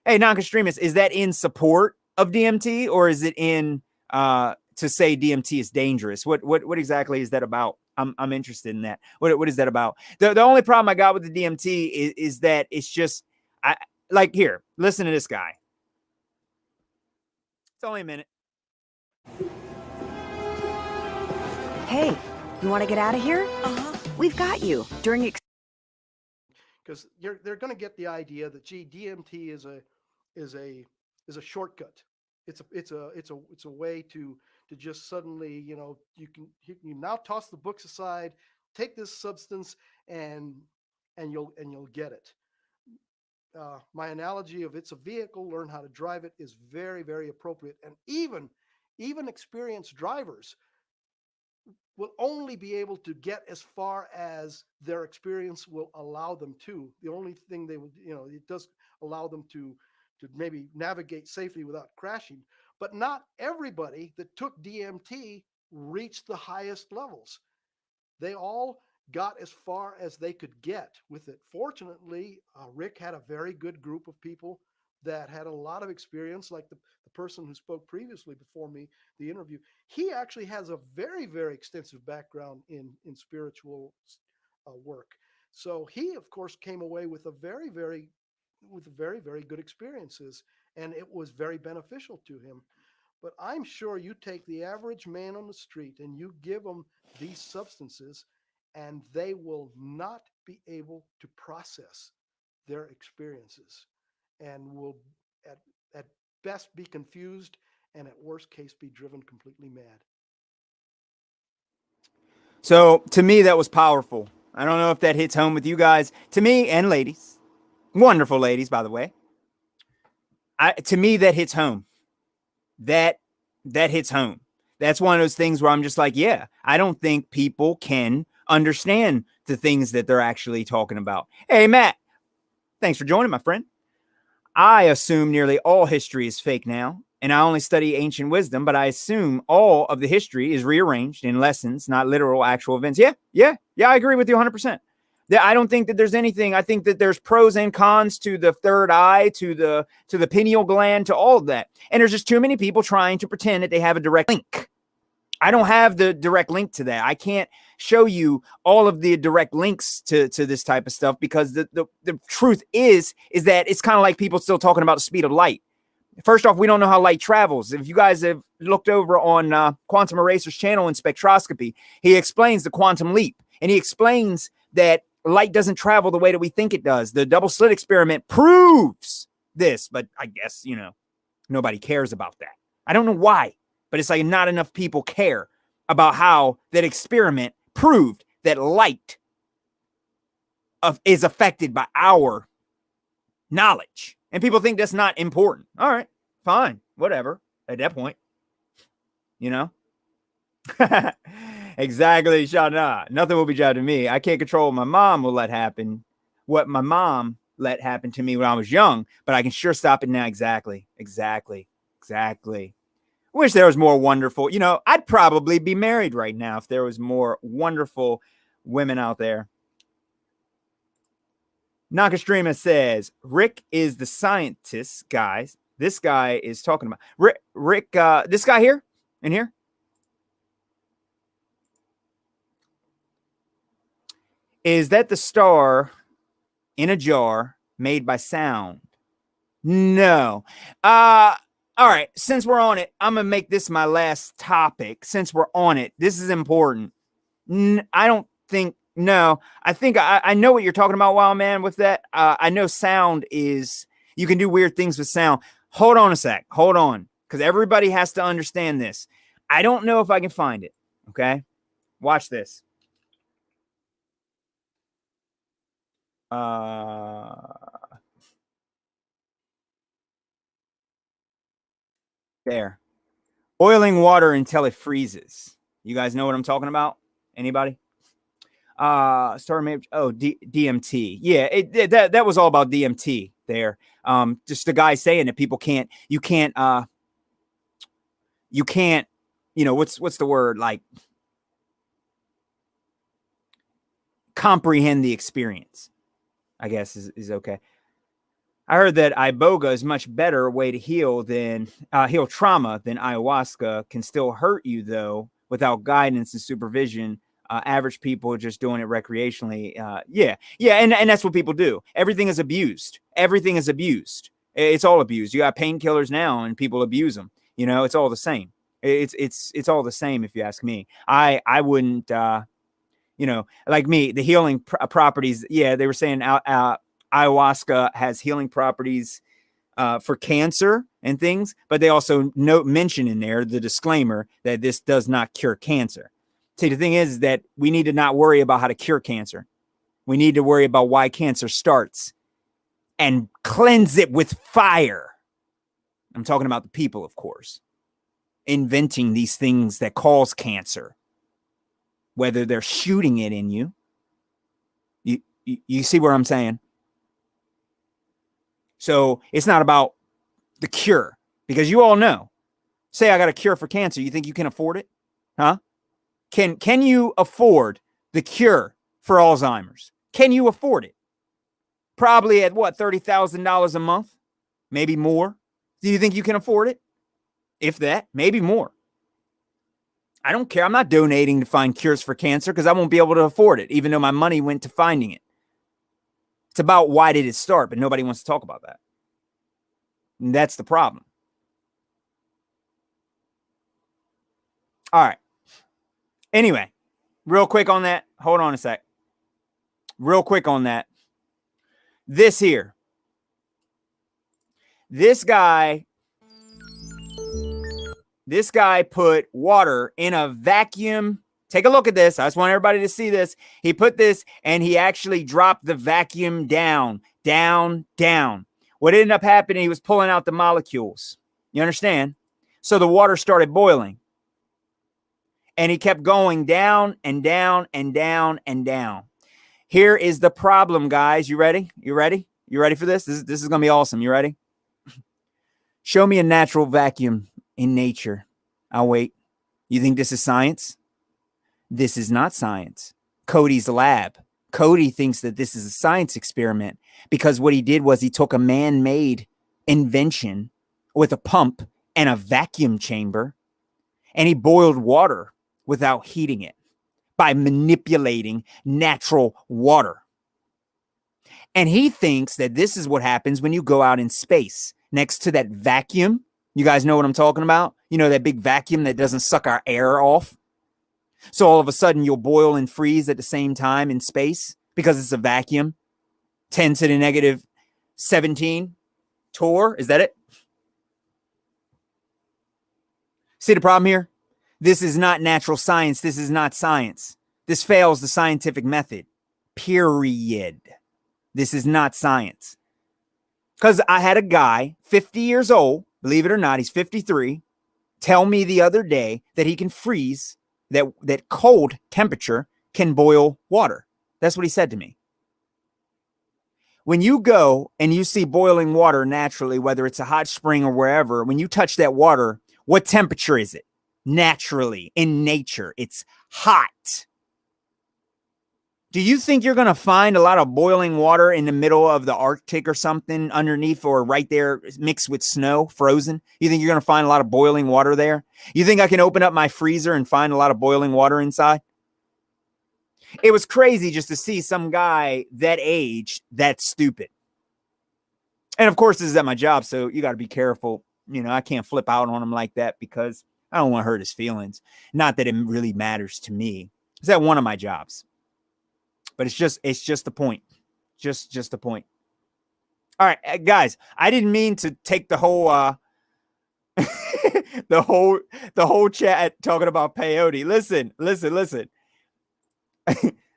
S1: Hey, non-extremist, is that in support of DMT, or is it in to say DMT is dangerous? What exactly is that about? I'm interested in that. What is that about? The only problem I got with the DMT is that it's just here, listen to this guy. It's only a minute.
S6: Hey, you want to get out of here? We've got you.
S7: Because they're going to get the idea that DMT is a shortcut. It's a way to just suddenly, you now toss the books aside, take this substance, and you'll get it. My analogy of it's a vehicle, learn how to drive it is very, very appropriate. And even experienced drivers will only be able to get as far as their experience will allow them to. The only thing they will, it does allow them to maybe navigate safely without crashing. But not everybody that took DMT reached the highest levels. They all got as far as they could get with it. Fortunately, Rick had a very good group of people that had a lot of experience, like the person who spoke previously before me, the interview. He actually has a very, very extensive background in spiritual work. So he, of course, came away with very, very good experiences, and it was very beneficial to him. But I'm sure you take the average man on the street and you give them these substances, and they will not be able to process their experiences and will at best be confused and at worst case be driven completely mad.
S1: So to me, that was powerful. I don't know if that hits home with you guys. To me, and ladies, wonderful ladies, by the way. To me, that hits home. That hits home. That's one of those things where I'm just like, yeah, I don't think people can understand the things that they're actually talking about. Hey, Matt, thanks for joining, my friend. I assume nearly all history is fake now, and I only study ancient wisdom, but I assume all of the history is rearranged in lessons, not literal actual events. Yeah, I agree with you 100%. I don't think that there's anything. I think that there's pros and cons to the third eye, to the pineal gland, to all of that. And there's just too many people trying to pretend that they have a direct link. I don't have the direct link to that. I can't show you all of the direct links to this type of stuff because the truth is that it's kind of like people still talking about the speed of light. First off, we don't know how light travels. If you guys have looked over on Quantum Eraser's channel in spectroscopy, he explains the quantum leap, and he explains that light doesn't travel the way that we think it does. The double slit experiment proves this, but I guess, nobody cares about that. I don't know why, but it's like not enough people care about how that experiment proved that light is affected by our knowledge. And people think that's not important. All right, fine, whatever. At that point, Exactly, Shana. Nothing will be judged to me. I can't control what my mom will let happen. What my mom let happen to me when I was young, but I can sure stop it now. Exactly. Wish there was more wonderful. I'd probably be married right now if there was more wonderful women out there. Nakastreama says, Rick is the scientist, guys. This guy is talking about Rick, this guy here in here. Is that the star in a jar made by sound? No. All right. Since we're on it, I'm going to make this my last topic. Since we're on it, this is important. I don't think, no, I think I know what you're talking about, Wild Man, with that. I know sound is, you can do weird things with sound. Hold on a sec. Hold on. Because everybody has to understand this. I don't know if I can find it. Okay. Watch this. There. Oiling water until it freezes. You guys know what I'm talking about? Anybody? DMT. Yeah, that was all about DMT there. Just the guy saying that people can't, what's the word? Like, comprehend the experience, I guess is okay. I heard that iboga is much better way to heal trauma than ayahuasca. Can still hurt you though without guidance and supervision. Average people just doing it recreationally. And that's what people do. Everything is abused. It's all abused. You got painkillers now, and people abuse them. It's all the same. It's all the same if you ask me. I wouldn't. Like me, the healing properties. Yeah, they were saying ayahuasca has healing properties for cancer and things, but they also mention in there the disclaimer that this does not cure cancer. See, the thing is that we need to not worry about how to cure cancer. We need to worry about why cancer starts and cleanse it with fire. I'm talking about the people, of course, inventing these things that cause cancer, whether they're shooting it in you. You see what I'm saying? So it's not about the cure, because you all know, say I got a cure for cancer. You think you can afford it? Huh? Can you afford the cure for Alzheimer's? Can you afford it? Probably at what, $30,000 a month? Maybe more. Do you think you can afford it? If that, maybe more. I don't care. I'm not donating to find cures for cancer because I won't be able to afford it, even though my money went to finding it. It's about why did it start, but nobody wants to talk about that. And that's the problem. All right. Anyway, real quick on that. hold on a sec. Real quick on that. This here. This guy put water in a vacuum. Take a look at this. I just want everybody to see this. He put this and he actually dropped the vacuum down, down, down. What ended up happening, he was pulling out the molecules. You understand? So the water started boiling. And he kept going down and down and down and down. Here is the problem, guys. You ready? You ready? You ready for this? This is going to be awesome. You ready? Show me a natural vacuum in nature. I'll wait. You think this is science? This is not science. Cody's lab. Cody thinks that this is a science experiment because what he did was he took a man-made invention with a pump and a vacuum chamber and he boiled water without heating it by manipulating natural water. And he thinks that this is what happens when you go out in space next to that vacuum. You guys know what I'm talking about? You know, that big vacuum that doesn't suck our air off. So all of a sudden you'll boil and freeze at the same time in space because it's a vacuum. 10 to the negative 17 torr. Is that it? See the problem here? This is not natural science. This is not science. This fails the scientific method. Period. This is not science. Because I had a guy, 50 years old, believe it or not, he's 53, tell me the other day that he can freeze, that cold temperature can boil water. That's what he said to me. When you go and you see boiling water naturally, whether it's a hot spring or wherever, when you touch that water, what temperature is it? Naturally, in nature, it's hot. Do you think you're going to find a lot of boiling water in the middle of the Arctic or something underneath or right there mixed with snow, frozen? You think you're going to find a lot of boiling water there? You think I can open up my freezer and find a lot of boiling water inside? It was crazy just to see some guy that age that stupid. And of course, this is at my job, so you got to be careful. You know, I can't flip out on him like that because I don't want to hurt his feelings. Not that it really matters to me. It's at one of my jobs. But it's just the point. Just the point. All right, guys, I didn't mean to take the whole the whole chat talking about peyote. Listen.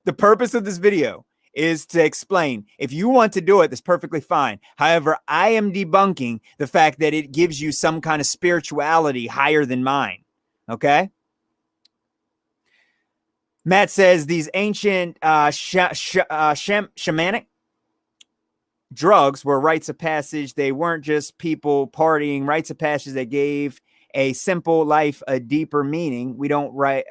S1: The purpose of this video is to explain. If you want to do it, that's perfectly fine. However, I am debunking the fact that it gives you some kind of spirituality higher than mine. Okay? Matt says these ancient shamanic drugs were rites of passage. They weren't just people partying. Rites of passage that gave a simple life a deeper meaning. We don't write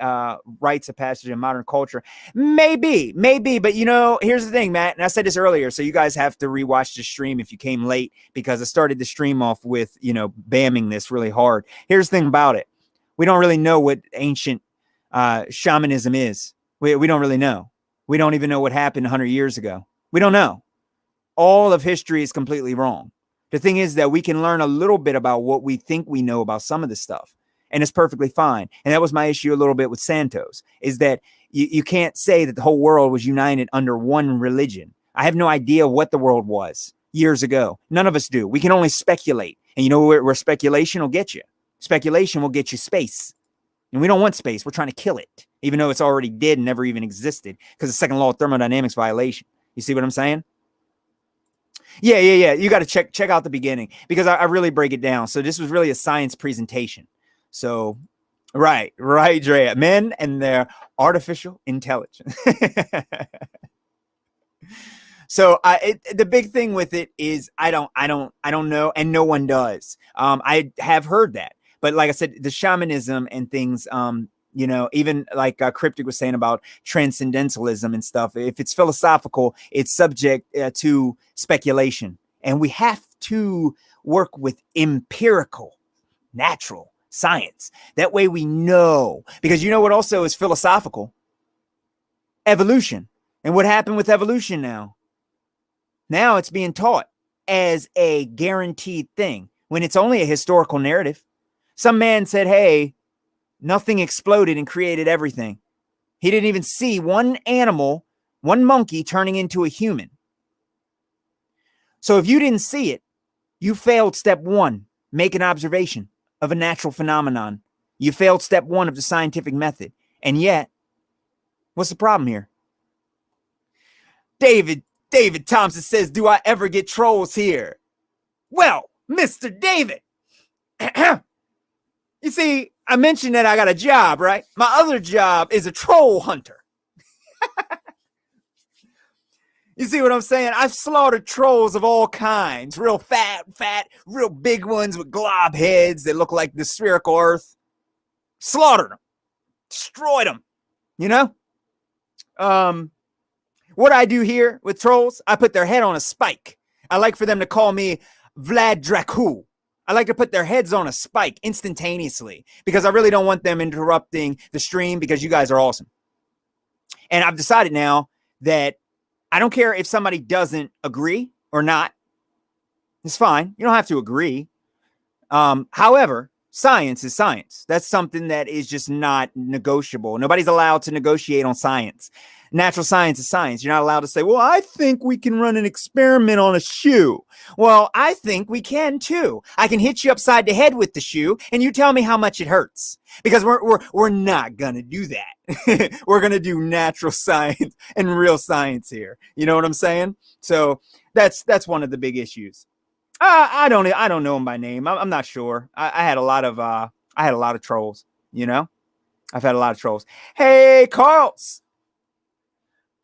S1: rites of passage in modern culture. Maybe. But, you know, here's the thing, Matt. And I said this earlier, so you guys have to rewatch the stream if you came late because I started the stream off with, you know, bamming this really hard. Here's the thing about it. We don't really know what ancient shamanism is. We don't really know. We don't even know what happened 100 years ago. We don't know. All of history is completely wrong. The thing is that we can learn a little bit about what we think we know about some of this stuff, and it's perfectly fine. And that was my issue a little bit with Santos, is that you can't say that the whole world was united under one religion. I have no idea what the world was years ago. None of us do. We can only speculate. And you know where speculation will get you? Speculation will get you space. And we don't want space. We're trying to kill it, even though it's already dead and never even existed because the second law of thermodynamics violation. You see what I'm saying? Yeah. You got to check out the beginning because I really break it down. So this was really a science presentation. So, right, Drea. Men and their artificial intelligence. So the big thing with it is I don't know, and no one does. I have heard that. But like I said, the shamanism and things, you know, even like Cryptic was saying about transcendentalism and stuff, if it's philosophical, it's subject to speculation. And we have to work with empirical, natural science. That way we know. Because you know what also is philosophical? Evolution. And what happened with evolution now? Now it's being taught as a guaranteed thing when it's only a historical narrative. Some man said, hey, nothing exploded and created everything. He didn't even see one animal, one monkey turning into a human. So if you didn't see it, you failed step one, make an observation of a natural phenomenon. You failed step one of the scientific method. And yet, what's the problem here? David Thompson says, do I ever get trolls here? Well, Mr. David, you see, I mentioned that I got a job, right? My other job is a troll hunter. You see what I'm saying? I've slaughtered trolls of all kinds. Real fat, real big ones with glob heads that look like the spherical earth. Slaughtered them. Destroyed them. You know? What I do here with trolls, I put their head on a spike. I like for them to call me Vlad Dracul. I like to put their heads on a spike instantaneously because I really don't want them interrupting the stream because you guys are awesome. And I've decided now that I don't care if somebody doesn't agree or not. It's fine. You don't have to agree. However, science is science. That's something that is just not negotiable. Nobody's allowed to negotiate on science. Natural science is science. You're not allowed to say, well, I think we can run an experiment on a shoe. Well, I think we can too. I can hit you upside the head with the shoe and you tell me how much it hurts. Because we're not going to do that. We're going to do natural science and real science here. You know what I'm saying? So that's one of the big issues. I don't know him by name. I'm not sure. I had a lot of trolls, you know? I've had a lot of trolls. Hey, Carls.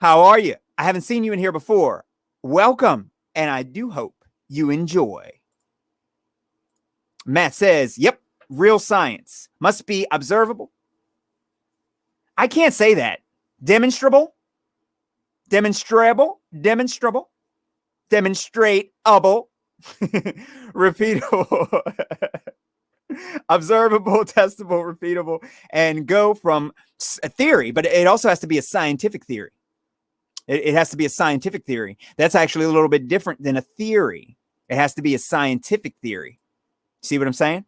S1: How are you? I haven't seen you in here before. Welcome, and I do hope you enjoy. Matt says, yep, real science must be observable. I can't say that. Demonstrable, demonstrable, demonstrateable, repeatable, observable, testable, repeatable, and go from a theory, but it also has to be a scientific theory. It has to be a scientific theory. That's actually a little bit different than a theory. It has to be a scientific theory. See what I'm saying?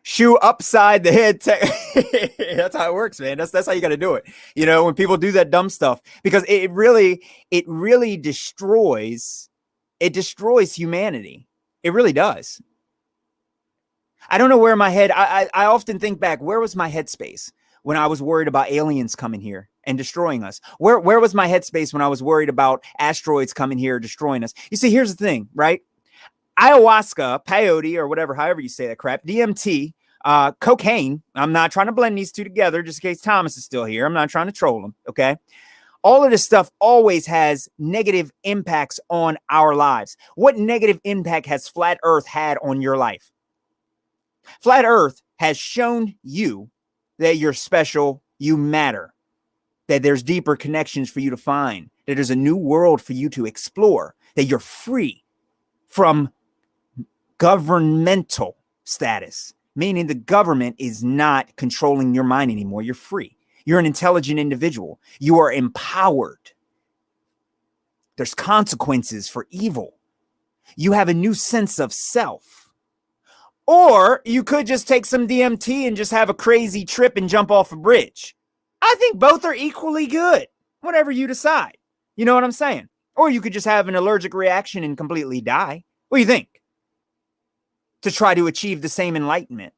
S1: Shoe upside the head. That's how it works, man. That's how you got to do it. You know, when people do that dumb stuff, because it really destroys humanity. It really does. I don't know where my head, I often think back, where was my headspace when I was worried about aliens coming here and destroying us? Where was my headspace when I was worried about asteroids coming here destroying us? You see, here's the thing, right? Ayahuasca, peyote, or whatever, however you say that crap, DMT, cocaine. I'm not trying to blend these two together just in case Thomas is still here. I'm not trying to troll him, okay? All of this stuff always has negative impacts on our lives. What negative impact has Flat Earth had on your life? Flat Earth has shown you that you're special, you matter, that there's deeper connections for you to find, that there's a new world for you to explore, that you're free from governmental status, meaning the government is not controlling your mind anymore. You're free. You're an intelligent individual. You are empowered. There's consequences for evil. You have a new sense of self. Or you could just take some DMT and just have a crazy trip and jump off a bridge. I think both are equally good, whatever you decide. You know what I'm saying? Or you could just have an allergic reaction and completely die. What do you think? To try to achieve the same enlightenment.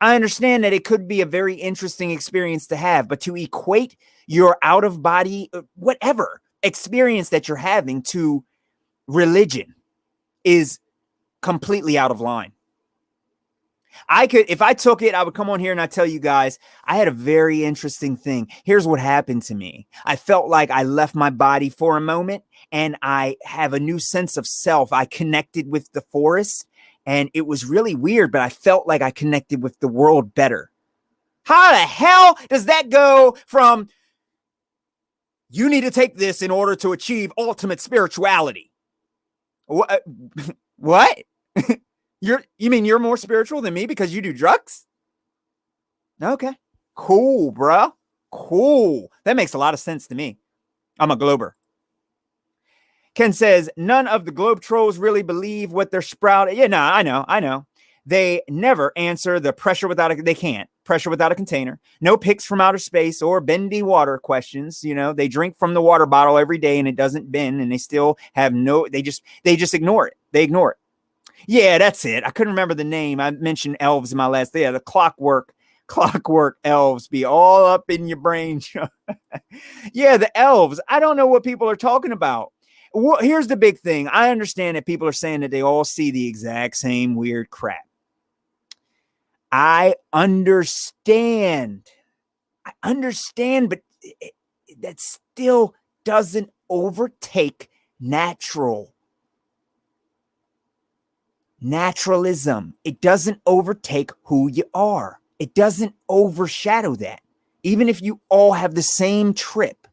S1: I understand that it could be a very interesting experience to have, but to equate your out-of-body, whatever experience that you're having to religion is completely out of line. If I took it, I would come on here and I tell you guys, I had a very interesting thing. Here's what happened to me. I felt like I left my body for a moment and I have a new sense of self. I connected with the forest and it was really weird, but I felt like I connected with the world better. How the hell does that go from you need to take this in order to achieve ultimate spirituality? What? You mean you're more spiritual than me because you do drugs? Okay. Cool, bro. Cool. That makes a lot of sense to me. I'm a glober. Ken says, none of the globe trolls really believe what they're sprouting. Yeah, no, I know. They never answer the they can't pressure without a container, no pics from outer space or bendy water questions. They drink from the water bottle every day and it doesn't bend, and they still have they just ignore it. They ignore it. Yeah, that's it. I couldn't remember the name. I mentioned elves in my last day. The clockwork elves be all up in your brain. Yeah, the elves. I don't know what people are talking about. Well, here's the big thing. I understand that people are saying that they all see the exact same weird crap. I understand, but that still doesn't overtake naturalism. It doesn't overtake who you are. It doesn't overshadow that. Even if you all have the same trip,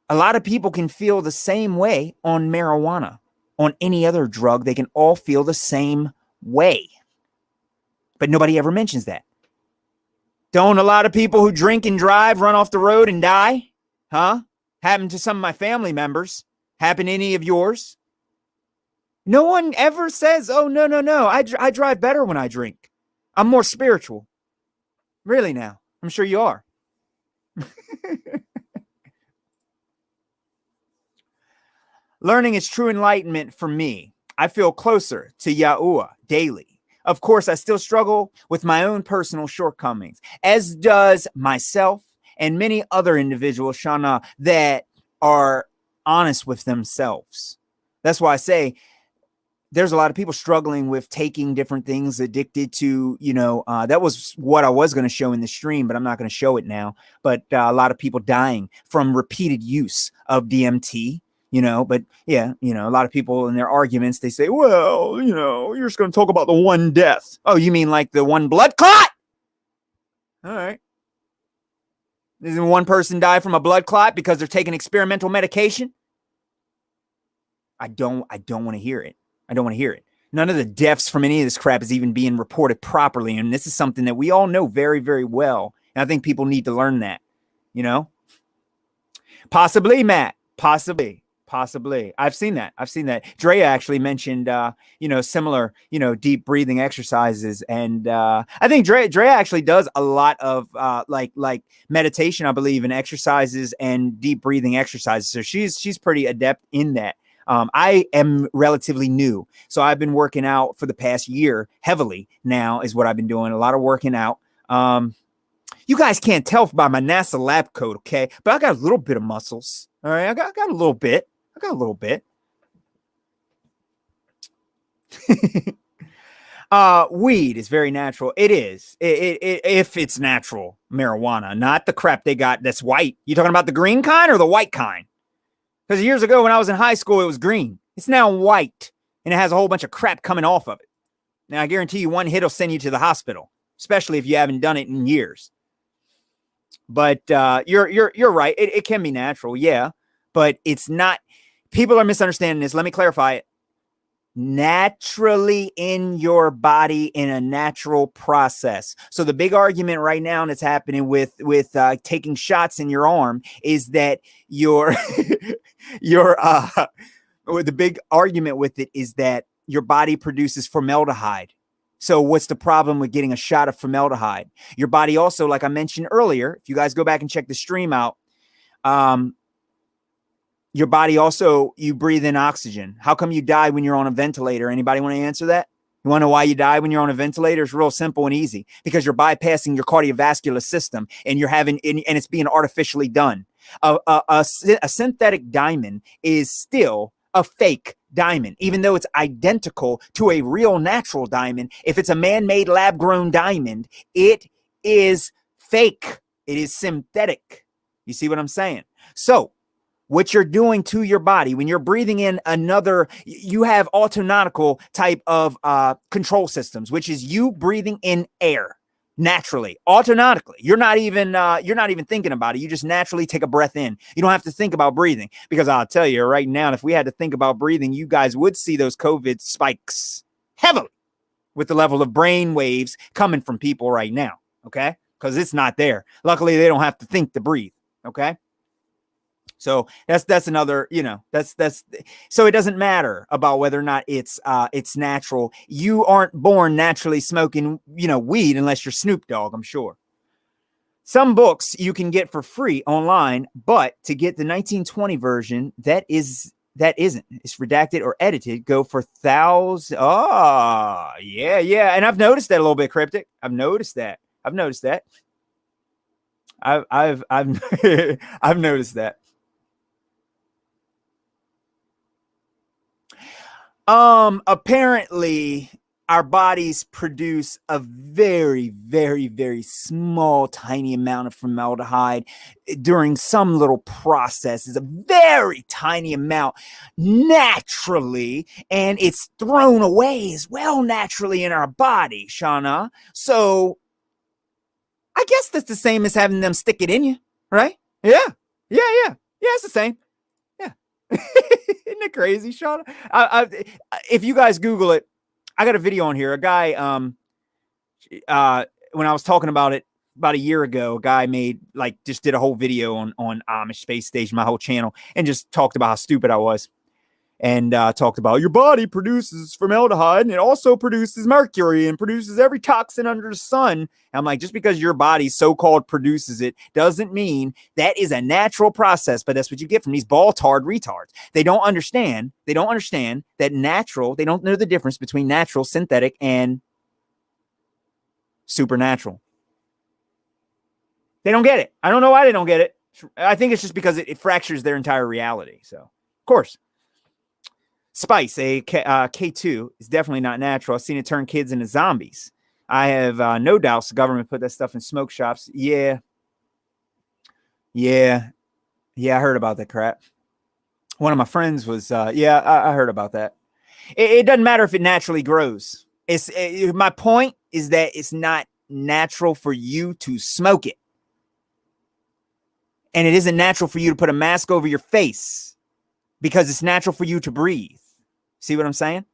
S1: a lot of people can feel the same way on marijuana, on any other drug. They can all feel the same way. But nobody ever mentions that. Don't a lot of people who drink and drive run off the road and die? Huh? Happened to some of my family members. Happen to any of yours? No one ever says, oh, no. I drive better when I drink. I'm more spiritual. Really now? I'm sure you are. Learning is true enlightenment for me. I feel closer to Yahuwah daily. Of course, I still struggle with my own personal shortcomings, as does myself and many other individuals, Shana, that are honest with themselves. That's why I say there's a lot of people struggling with taking different things, addicted to, that was what I was going to show in the stream, but I'm not going to show it now. But a lot of people dying from repeated use of DMT. But yeah, a lot of people in their arguments, they say, well, you're just going to talk about the one death. Oh, you mean like the one blood clot? All right. Doesn't one person die from a blood clot because they're taking experimental medication? I don't want to hear it. I don't want to hear it. None of the deaths from any of this crap is even being reported properly. And this is something that we all know very, very well. And I think people need to learn that, Possibly, Matt. Possibly. I've seen that. Drea actually mentioned, similar, deep breathing exercises. And I think Drea actually does a lot of like meditation, I believe, and exercises and deep breathing exercises. So she's pretty adept in that. I am relatively new. So I've been working out for the past year heavily now is what I've been doing. A lot of working out. You guys can't tell by my NASA lab coat, okay? But I got a little bit of muscles. All right. I got a little bit. Weed is very natural. It is. If it's natural marijuana, not the crap they got that's white. You talking about the green kind or the white kind? Because years ago when I was in high school, it was green. It's now white, and it has a whole bunch of crap coming off of it. Now, I guarantee you one hit will send you to the hospital, especially if you haven't done it in years. But you're right. It can be natural, yeah, but it's not. People are misunderstanding this. Let me clarify it. Naturally in your body in a natural process. So the big argument right now that's happening with taking shots in your arm is that the big argument with it is that your body produces formaldehyde. So what's the problem with getting a shot of formaldehyde? Your body also, like I mentioned earlier, if you guys go back and check the stream out, your body also, you breathe in oxygen. How come you die when you're on a ventilator? Anybody want to answer that? You want to know why you die when you're on a ventilator? It's real simple and easy. Because you're bypassing your cardiovascular system and and it's being artificially done. A synthetic diamond is still a fake diamond, even though it's identical to a real natural diamond. If it's a man-made lab-grown diamond, it is fake. It is synthetic. You see what I'm saying? So what you're doing to your body when you're breathing in you have autonautical type of control systems, which is you breathing in air naturally, automatically. You're not even thinking about it. You just naturally take a breath in. You don't have to think about breathing, because I'll tell you right now, if we had to think about breathing, you guys would see those COVID spikes heavily with the level of brain waves coming from people right now. Okay. Because it's not there. Luckily, they don't have to think to breathe. Okay. So that's another, you know, that's so it doesn't matter about whether or not it's natural. You aren't born naturally smoking, you know, weed unless you're Snoop Dogg, I'm sure. Some books you can get for free online, but to get the 1920 version, that isn't. It's redacted or edited. Go for thousands. Oh, yeah. And I've noticed that a little bit, Cryptic. I've noticed that. I've noticed that. I've noticed that. Apparently our bodies produce a very, very, very small, tiny amount of formaldehyde during some little process. It's a very tiny amount naturally, and it's thrown away as well naturally in our body, Shauna. So I guess that's the same as having them stick it in you, right? Yeah, it's the same. Yeah. Isn't it crazy, Shauna? If you guys Google it, I got a video on here. A guy, when I was talking about it about a year ago, a guy just did a whole video on Amish Space Station, my whole channel, and just talked about how stupid I was. And talked about your body produces formaldehyde and it also produces mercury and produces every toxin under the sun. And I'm like, just because your body so-called produces it doesn't mean that is a natural process. But that's what you get from these ball-tarred retards. They don't understand that natural, they don't know the difference between natural, synthetic, and supernatural. They don't get it. I don't know why they don't get it. I think it's just because it fractures their entire reality. So, of course. Spice, K2, is definitely not natural. I've seen it turn kids into zombies. I have no doubts the government put that stuff in smoke shops. Yeah, I heard about that crap. One of my friends was, I heard about that. It doesn't matter if it naturally grows. My point is that it's not natural for you to smoke it. And it isn't natural for you to put a mask over your face because it's natural for you to breathe. See what I'm saying?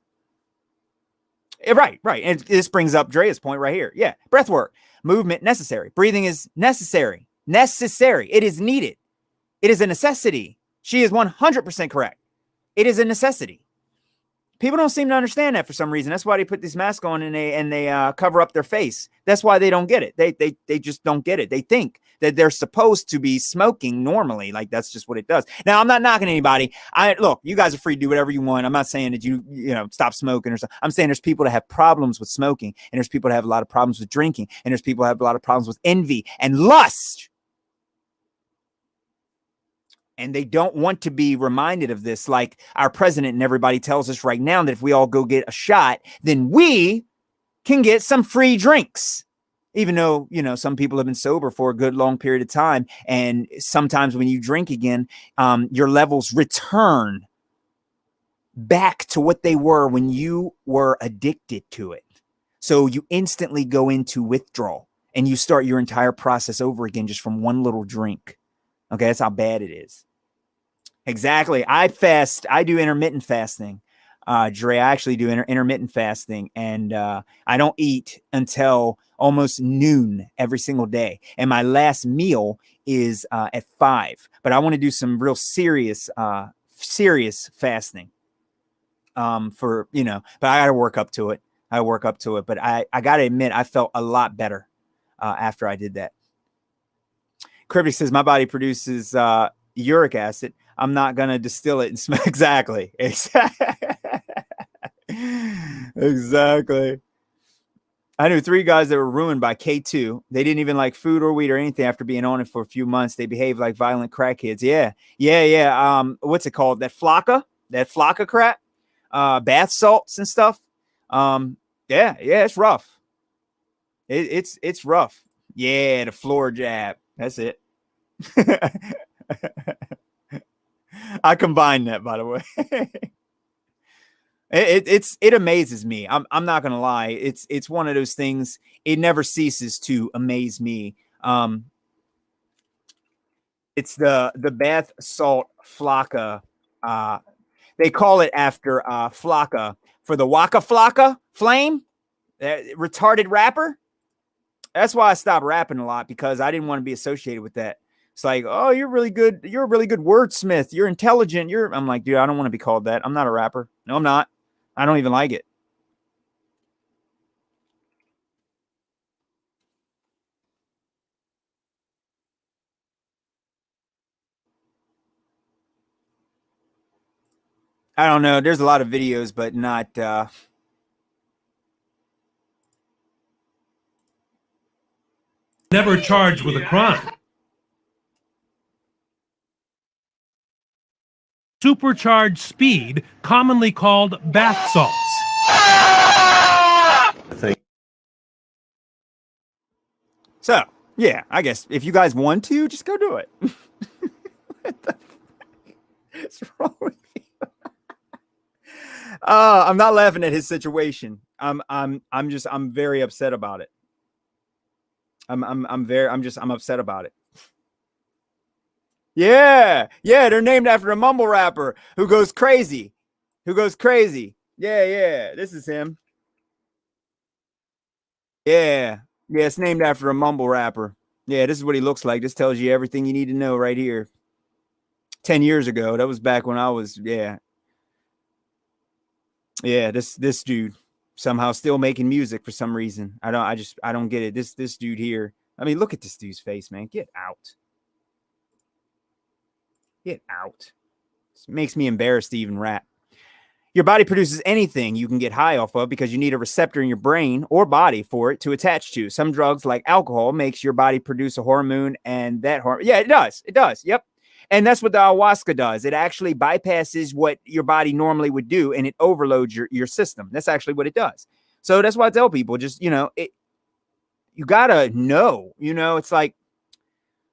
S1: Right. And this brings up Drea's point right here. Yeah. Breath work, movement necessary. Breathing is necessary. It is needed. It is a necessity. She is 100% correct. It is a necessity. People don't seem to understand that for some reason. That's why they put this mask on and they cover up their face. That's why they don't get it. They just don't get it. They think that they're supposed to be smoking normally. Like that's just what it does. Now, I'm not knocking anybody. Look, you guys are free to do whatever you want. I'm not saying that you stop smoking or something. I'm saying there's people that have problems with smoking, and there's people that have a lot of problems with drinking, and there's people that have a lot of problems with envy and lust. And they don't want to be reminded of this. Like our president and everybody tells us right now that if we all go get a shot, then we can get some free drinks. Even though, some people have been sober for a good long period of time. And sometimes when you drink again, your levels return back to what they were when you were addicted to it. So you instantly go into withdrawal and you start your entire process over again just from one little drink. Okay, that's how bad it is. Exactly. I fast. I do intermittent fasting. Dre, I actually do intermittent fasting, and I don't eat until almost noon every single day. And my last meal is at 5. But I want to do some real serious fasting. But I got to work up to it. But I got to admit, I felt a lot better after I did that. Cryptic says my body produces uric acid. I'm not going to distill it and smell. Exactly. Exactly. I knew 3 guys that were ruined by K2. They didn't even like food or weed or anything after being on it for a few months. They behaved like violent crackheads. Yeah. What's it called? That flocka crap, bath salts and stuff. Yeah, it's rough. It's rough. Yeah. The floor jab. That's it. I combined that, by the way. It amazes me. I'm not gonna lie. It's one of those things. It never ceases to amaze me. It's the bath salt flocka. They call it after flocka for the Waka Flocka Flame, retarded rapper. That's why I stopped rapping a lot, because I didn't want to be associated with that. It's like, oh, you're really good. You're a really good wordsmith. You're intelligent. I'm like, dude, I don't want to be called that. I'm not a rapper. No, I'm not. I don't even like it. I don't know. There's a lot of videos, but not.
S8: Never charged with a crime. Supercharged speed, commonly called bath salts.
S1: So, yeah, I guess if you guys want to, just go do it. What's wrong with you? I'm not laughing at his situation. I'm very upset about it. I'm upset about it. Yeah, they're named after a mumble rapper who goes crazy. Yeah, this is him. Yeah, it's named after a mumble rapper. Yeah, this is what he looks like. This tells you everything you need to know right here. 10 years ago, that was back when I was, yeah, this dude somehow still making music for some reason. I don't get it. This dude here. I mean, look at this dude's face, man. Get out. Get out. This makes me embarrassed to even rap. Your body produces anything you can get high off of because you need a receptor in your brain or body for it to attach to. Some drugs like alcohol makes your body produce a hormone, and that hormone, yeah, it does. It does. Yep. And that's what the ayahuasca does. It actually bypasses what your body normally would do, and it overloads your system. That's actually what it does. So that's why I tell people, just, you gotta know, it's like,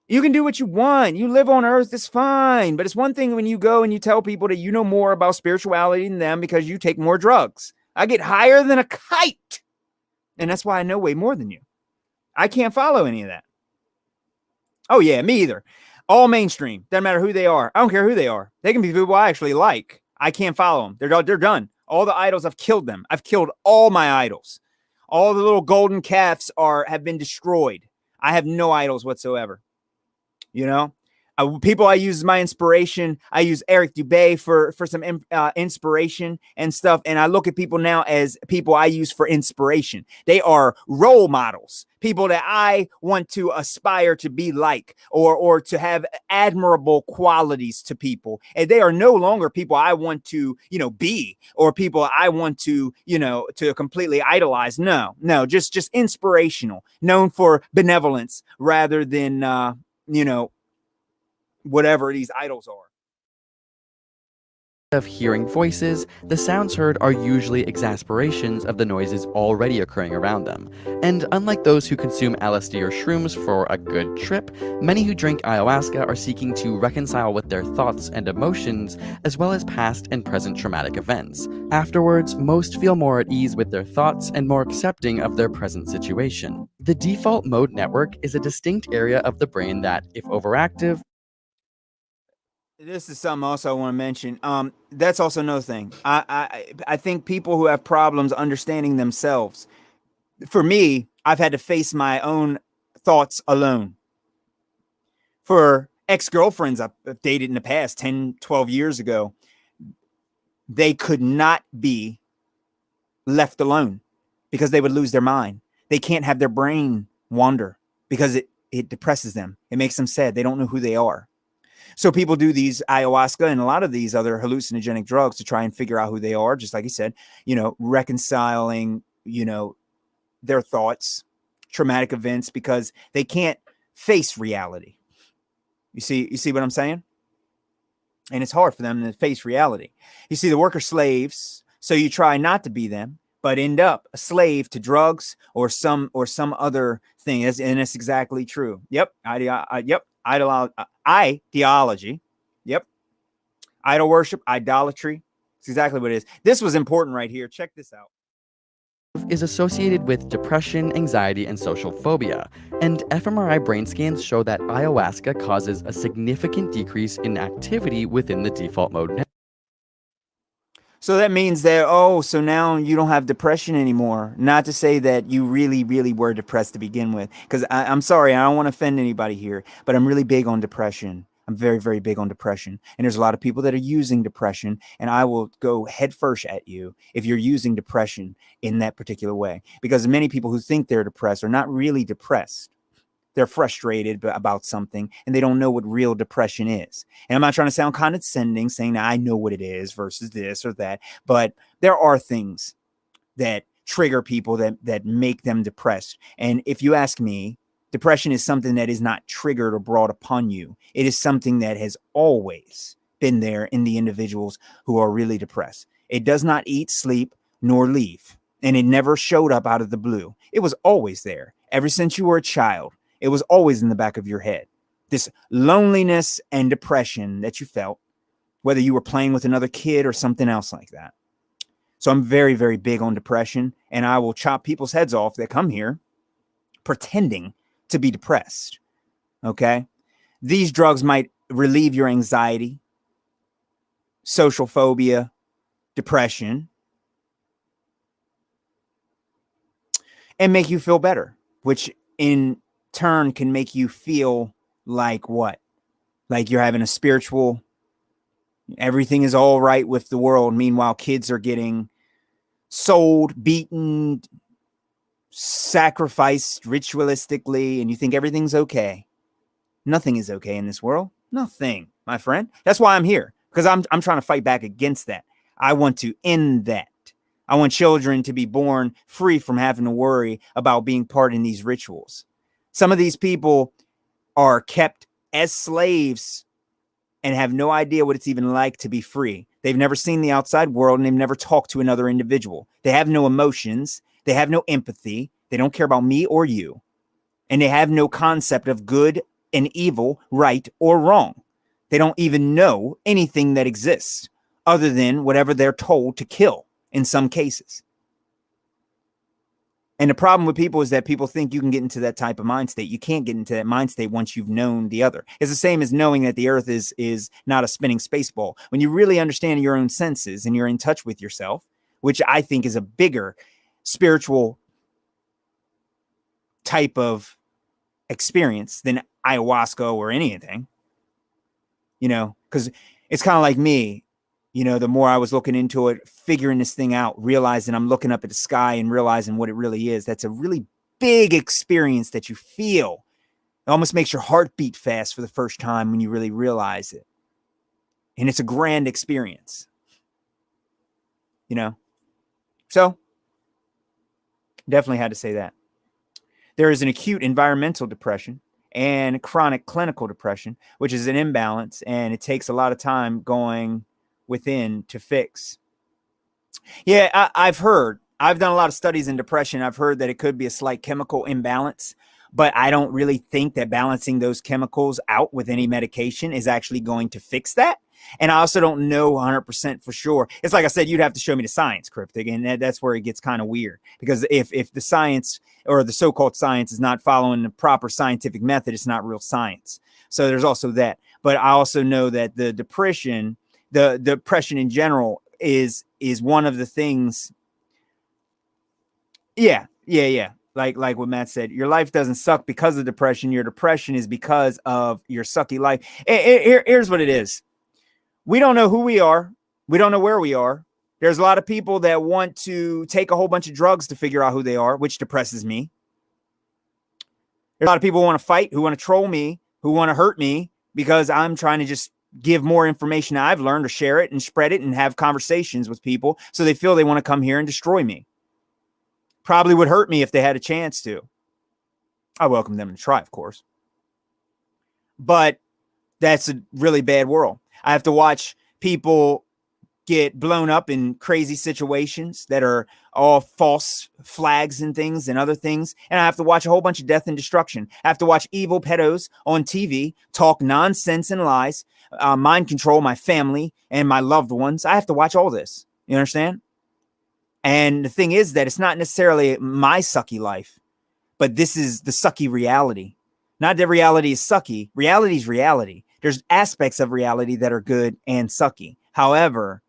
S1: you can do what you want. You live on earth, it's fine. But it's one thing when you go and you tell people that you know more about spirituality than them because you take more drugs. I get higher than a kite. And that's why I know way more than you. I can't follow any of that. Oh, yeah, me either. All mainstream. Doesn't matter who they are. I don't care who they are. They can be people I actually like. I can't follow them. They're done. All the idols, I've killed them. I've killed all my idols. All the little golden calves have been destroyed. I have no idols whatsoever. People I use as my inspiration. I use Eric Dubay for some inspiration and stuff. And I look at people now as people I use for inspiration. They are role models, people that I want to aspire to be like, or to have admirable qualities to people. And they are no longer people I want to, be, or people I want to, to completely idolize. No, just inspirational, known for benevolence rather than, whatever these idols are.
S5: Of hearing voices, the sounds heard are usually exasperations of the noises already occurring around them. And unlike those who consume LSD or shrooms for a good trip, many who drink ayahuasca are seeking to reconcile with their thoughts and emotions, as well as past and present traumatic events. Afterwards, most feel more at ease with their thoughts and more accepting of their present situation. The default mode network is a distinct area of the brain that, if overactive,
S1: this is something else I want to mention. That's also another thing. I think people who have problems understanding themselves, for me, I've had to face my own thoughts alone. For ex-girlfriends I've dated in the past, 10, 12 years ago, they could not be left alone because they would lose their mind. They can't have their brain wander because it depresses them. It makes them sad. They don't know who they are. So people do these ayahuasca and a lot of these other hallucinogenic drugs to try and figure out who they are. Just like you said, reconciling, their thoughts, traumatic events, because they can't face reality. You see what I'm saying? And it's hard for them to face reality. You see, the worker slaves. So you try not to be them, but end up a slave to drugs or some other thing. And it's exactly true. Yep. Ideology. Yep. Idol worship, idolatry. It's exactly what it is. This was important right here. Check this out.
S5: Is associated with depression, anxiety, and social phobia. And fMRI brain scans show that ayahuasca causes a significant decrease in activity within the default mode network.
S1: So that means that, oh, so now you don't have depression anymore. Not to say that you really, really were depressed to begin with. Because I'm sorry, I don't want to offend anybody here, but I'm really big on depression. I'm very, very big on depression. And there's a lot of people that are using depression, and I will go headfirst at you if you're using depression in that particular way. Because many people who think they're depressed are not really depressed. They're frustrated about something and they don't know what real depression is. And I'm not trying to sound condescending, saying that I know what it is versus this or that, but there are things that trigger people that make them depressed. And if you ask me, depression is something that is not triggered or brought upon you. It is something that has always been there in the individuals who are really depressed. It does not eat, sleep, nor leave. And it never showed up out of the blue. It was always there ever since you were a child. It was always in the back of your head. This loneliness and depression that you felt, whether you were playing with another kid or something else like that. So I'm very, very big on depression, and I will chop people's heads off that come here pretending to be depressed. Okay? These drugs might relieve your anxiety, social phobia, depression, and make you feel better, which in turn can make you feel like what? Like you're having a spiritual, everything is all right with the world. Meanwhile, kids are getting sold, beaten, sacrificed ritualistically, and you think everything's okay. Nothing is okay in this world. Nothing, my friend. That's why I'm here, because I'm trying to fight back against that. I want to end that. I want children to be born free from having to worry about being part in these rituals. Some of these people are kept as slaves and have no idea what it's even like to be free. They've never seen the outside world, and they've never talked to another individual. They have no emotions. They have no empathy. They don't care about me or you. And they have no concept of good and evil, right or wrong. They don't even know anything that exists other than whatever they're told to kill in some cases. And the problem with people is that people think you can get into that type of mind state. You can't get into that mind state once you've known the other. It's the same as knowing that the earth is not a spinning space ball. When you really understand your own senses and you're in touch with yourself, which I think is a bigger spiritual type of experience than ayahuasca or anything, because it's kind of like me. The more I was looking into it, figuring this thing out, realizing I'm looking up at the sky and realizing what it really is. That's a really big experience that you feel. It almost makes your heart beat fast for the first time when you really realize it. And it's a grand experience. So definitely had to say that. There is an acute environmental depression and chronic clinical depression, which is an imbalance, and it takes a lot of time going within to fix. Yeah, I've done a lot of studies in depression. I've heard that it could be a slight chemical imbalance, but I don't really think that balancing those chemicals out with any medication is actually going to fix that. And I also don't know 100% for sure. It's like I said, you'd have to show me the science, Cryptic, and that's where it gets kind of weird. Because if the science or the so-called science is not following the proper scientific method, it's not real science. So there's also that. But I also know that the depression in general is one of the things. Yeah. Like what Matt said, your life doesn't suck because of depression. Your depression is because of your sucky life. Here's what it is. We don't know who we are. We don't know where we are. There's a lot of people that want to take a whole bunch of drugs to figure out who they are, which depresses me. There's a lot of people who want to fight, who want to troll me, who want to hurt me because I'm trying to just give more information I've learned, or share it and spread it and have conversations with people so they feel they want to come here and destroy me. Probably would hurt me if they had a chance to. I welcome them to try, of course. But that's a really bad world. I have to watch people get blown up in crazy situations that are all false flags and things and other things. And I have to watch a whole bunch of death and destruction. I have to watch evil pedos on TV talk nonsense and lies, mind control my family and my loved ones. I have to watch all this. You understand? And the thing is that it's not necessarily my sucky life, but this is the sucky reality. Not that reality is sucky. Reality is reality. There's aspects of reality that are good and sucky. However,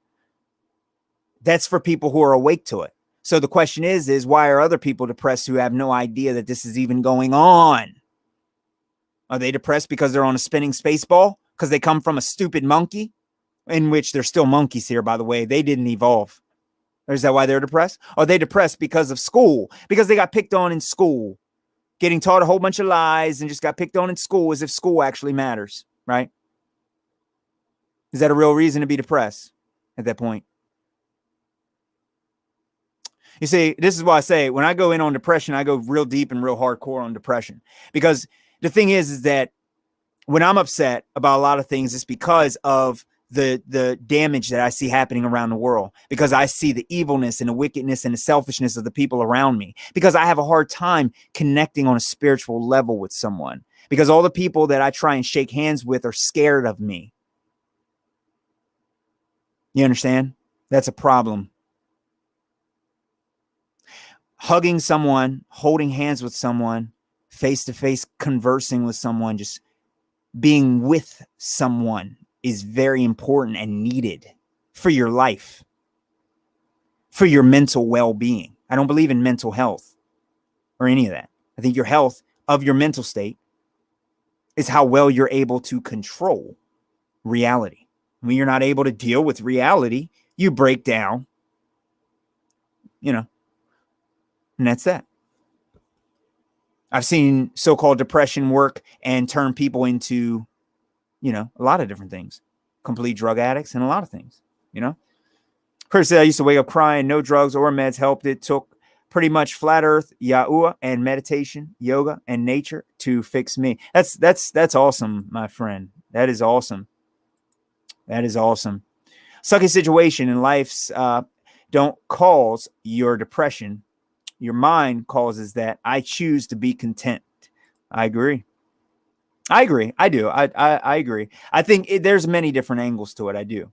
S1: That's for people who are awake to it. So the question is why are other people depressed who have no idea that this is even going on? Are they depressed because they're on a spinning space ball? Because they come from a stupid monkey? In which they're still monkeys here, by the way. They didn't evolve. Or is that why they're depressed? Are they depressed because of school? Because they got picked on in school. Getting taught a whole bunch of lies and just got picked on in school as if school actually matters, right? Is that a real reason to be depressed at that point? You see, this is why I say when I go in on depression, I go real deep and real hardcore on depression. Because the thing is that when I'm upset about a lot of things, it's because of the damage that I see happening around the world, because I see the evilness and the wickedness and the selfishness of the people around me, because I have a hard time connecting on a spiritual level with someone, because all the people that I try and shake hands with are scared of me. You understand? That's a problem. Hugging someone, holding hands with someone, face to face, conversing with someone, just being with someone is very important and needed for your life, for your mental well-being. I don't believe in mental health or any of that. I think your health of your mental state is how well you're able to control reality. When you're not able to deal with reality, you break down, and that's that. I've seen so-called depression work and turn people into a lot of different things, complete drug addicts and a lot of things, Chris said, I used to wake up crying, no drugs or meds helped. It took pretty much flat earth, Yahuwah, and meditation, yoga, and nature to fix me. That's awesome, my friend. That is awesome. That is awesome. Sucky situation in life's don't cause your depression. Your mind causes that. I choose to be content. I agree. I do. I agree. I think there's many different angles to it. I do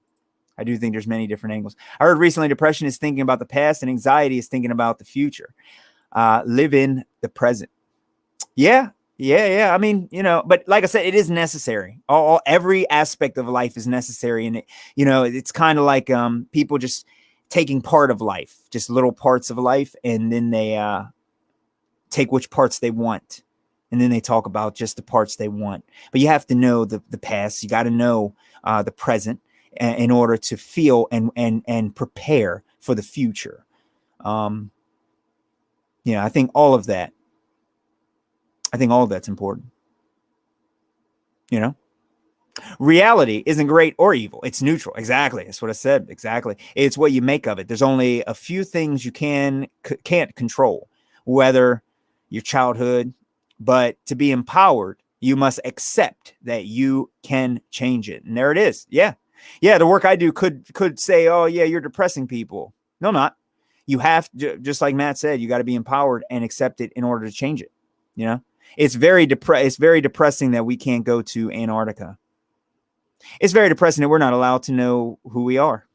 S1: think there's many different angles. I heard recently depression is thinking about the past and anxiety is thinking about the future. Live in the present. Yeah. I mean, but like I said, it is necessary. Every aspect of life is necessary. And it's kind of like people just taking part of life, just little parts of life. And then they take which parts they want. And then they talk about just the parts they want. But you have to know the past. You got to know the present in order to feel and prepare for the future. I think all of that. I think all of that's important. Reality isn't great or evil. It's neutral. Exactly. That's what I said. Exactly. It's what you make of it. There's only a few things you can't control, whether your childhood. But to be empowered, you must accept that you can change it. And there it is. Yeah. The work I do could say, oh, yeah, you're depressing people. No, I'm not. You have to, just like Matt said, you got to be empowered and accept it in order to change it. It's very depressing that we can't go to Antarctica. It's very depressing that we're not allowed to know who we are.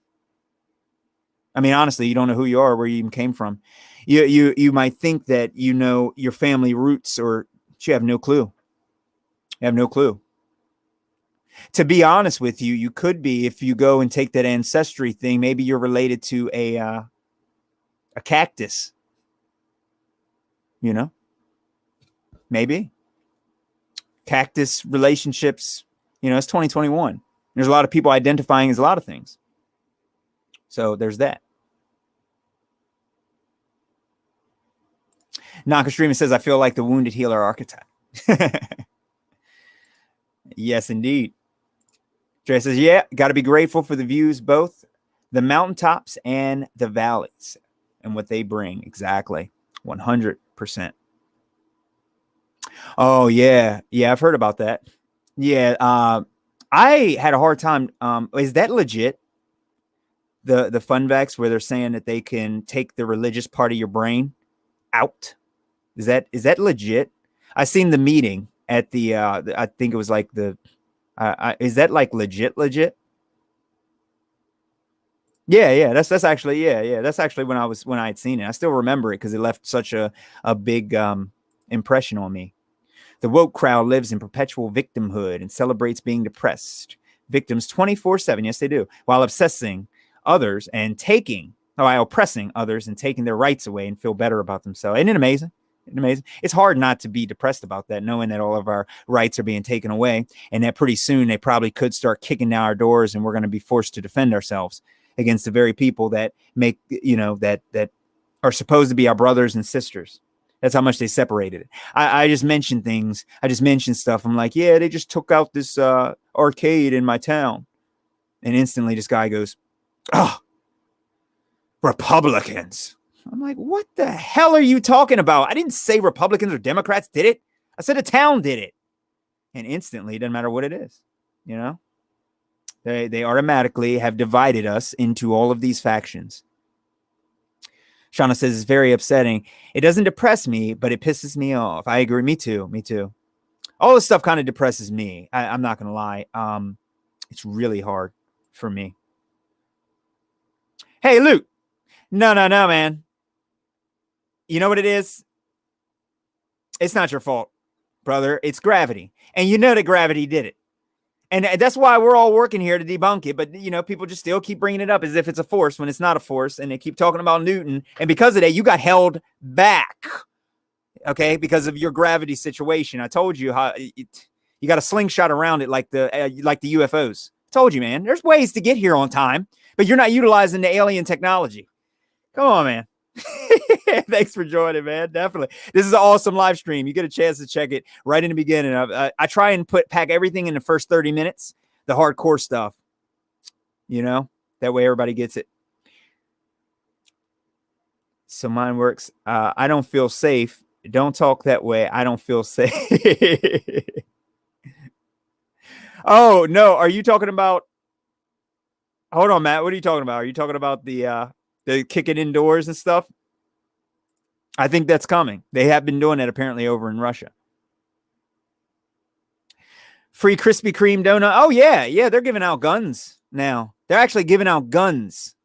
S1: I mean, honestly, you don't know who you are, where you even came from. You might think that your family roots, or you have no clue. You have no clue. To be honest with you, you could be, if you go and take that ancestry thing, maybe you're related to a cactus. Maybe. Cactus relationships, it's 2021. There's a lot of people identifying as a lot of things. So there's that. Nakastream says, I feel like the wounded healer archetype. Yes, indeed. Dre says, yeah, got to be grateful for the views, both the mountaintops and the valleys and what they bring. Exactly. 100%. Oh, yeah. Yeah, I've heard about that. Yeah. I had a hard time. Is that legit? The Funvax, where they're saying that they can take the religious part of your brain out. Is that legit? I seen the meeting at the I think it was like is that like legit? Yeah. That's actually, yeah. That's actually when I had seen it. I still remember it because it left such a big impression on me. The woke crowd lives in perpetual victimhood and celebrates being depressed. Victims 24/7, yes, they do, while obsessing others and taking while oppressing others and taking their rights away and feel better about themselves. Isn't it amazing? Isn't it amazing? It's hard not to be depressed about that, knowing that all of our rights are being taken away, and that pretty soon they probably could start kicking down our doors, and we're going to be forced to defend ourselves against the very people that make, that are supposed to be our brothers and sisters. That's how much they separated it. I just mentioned things. I just mentioned stuff. I'm like, yeah, they just took out this arcade in my town. And instantly this guy goes, oh, Republicans. I'm like, what the hell are you talking about? I didn't say Republicans or Democrats did it. I said a town did it. And instantly, it doesn't matter what it is. They automatically have divided us into all of these factions. Shauna says it's very upsetting. It doesn't depress me, but it pisses me off. I agree. Me too. All this stuff kind of depresses me. I'm not going to lie. It's really hard for me. Hey, Luke. No, man. You know what it is? It's not your fault, brother. It's gravity. And you know that gravity did it. And that's why we're all working here to debunk it. But, people just still keep bringing it up as if it's a force when it's not a force. And they keep talking about Newton. And because of that, you got held back. Okay? Because of your gravity situation. I told you how you got a slingshot around it like the UFOs. I told you, man. There's ways to get here on time. But you're not utilizing the alien technology. Come on, man. Thanks for joining, man. Definitely. This is an awesome live stream. You get a chance to check it right in the beginning. I try and pack everything in the first 30 minutes, the hardcore stuff, that way everybody gets it. So mine works. I don't feel safe. Don't talk that way. I don't feel safe. Oh, no. Are you talking about? Hold on, Matt. What are you talking about? Are you talking about the kicking indoors and stuff? I think that's coming. They have been doing that apparently over in Russia. Free Krispy Kreme donut. Oh, yeah. They're giving out guns now. They're actually giving out guns.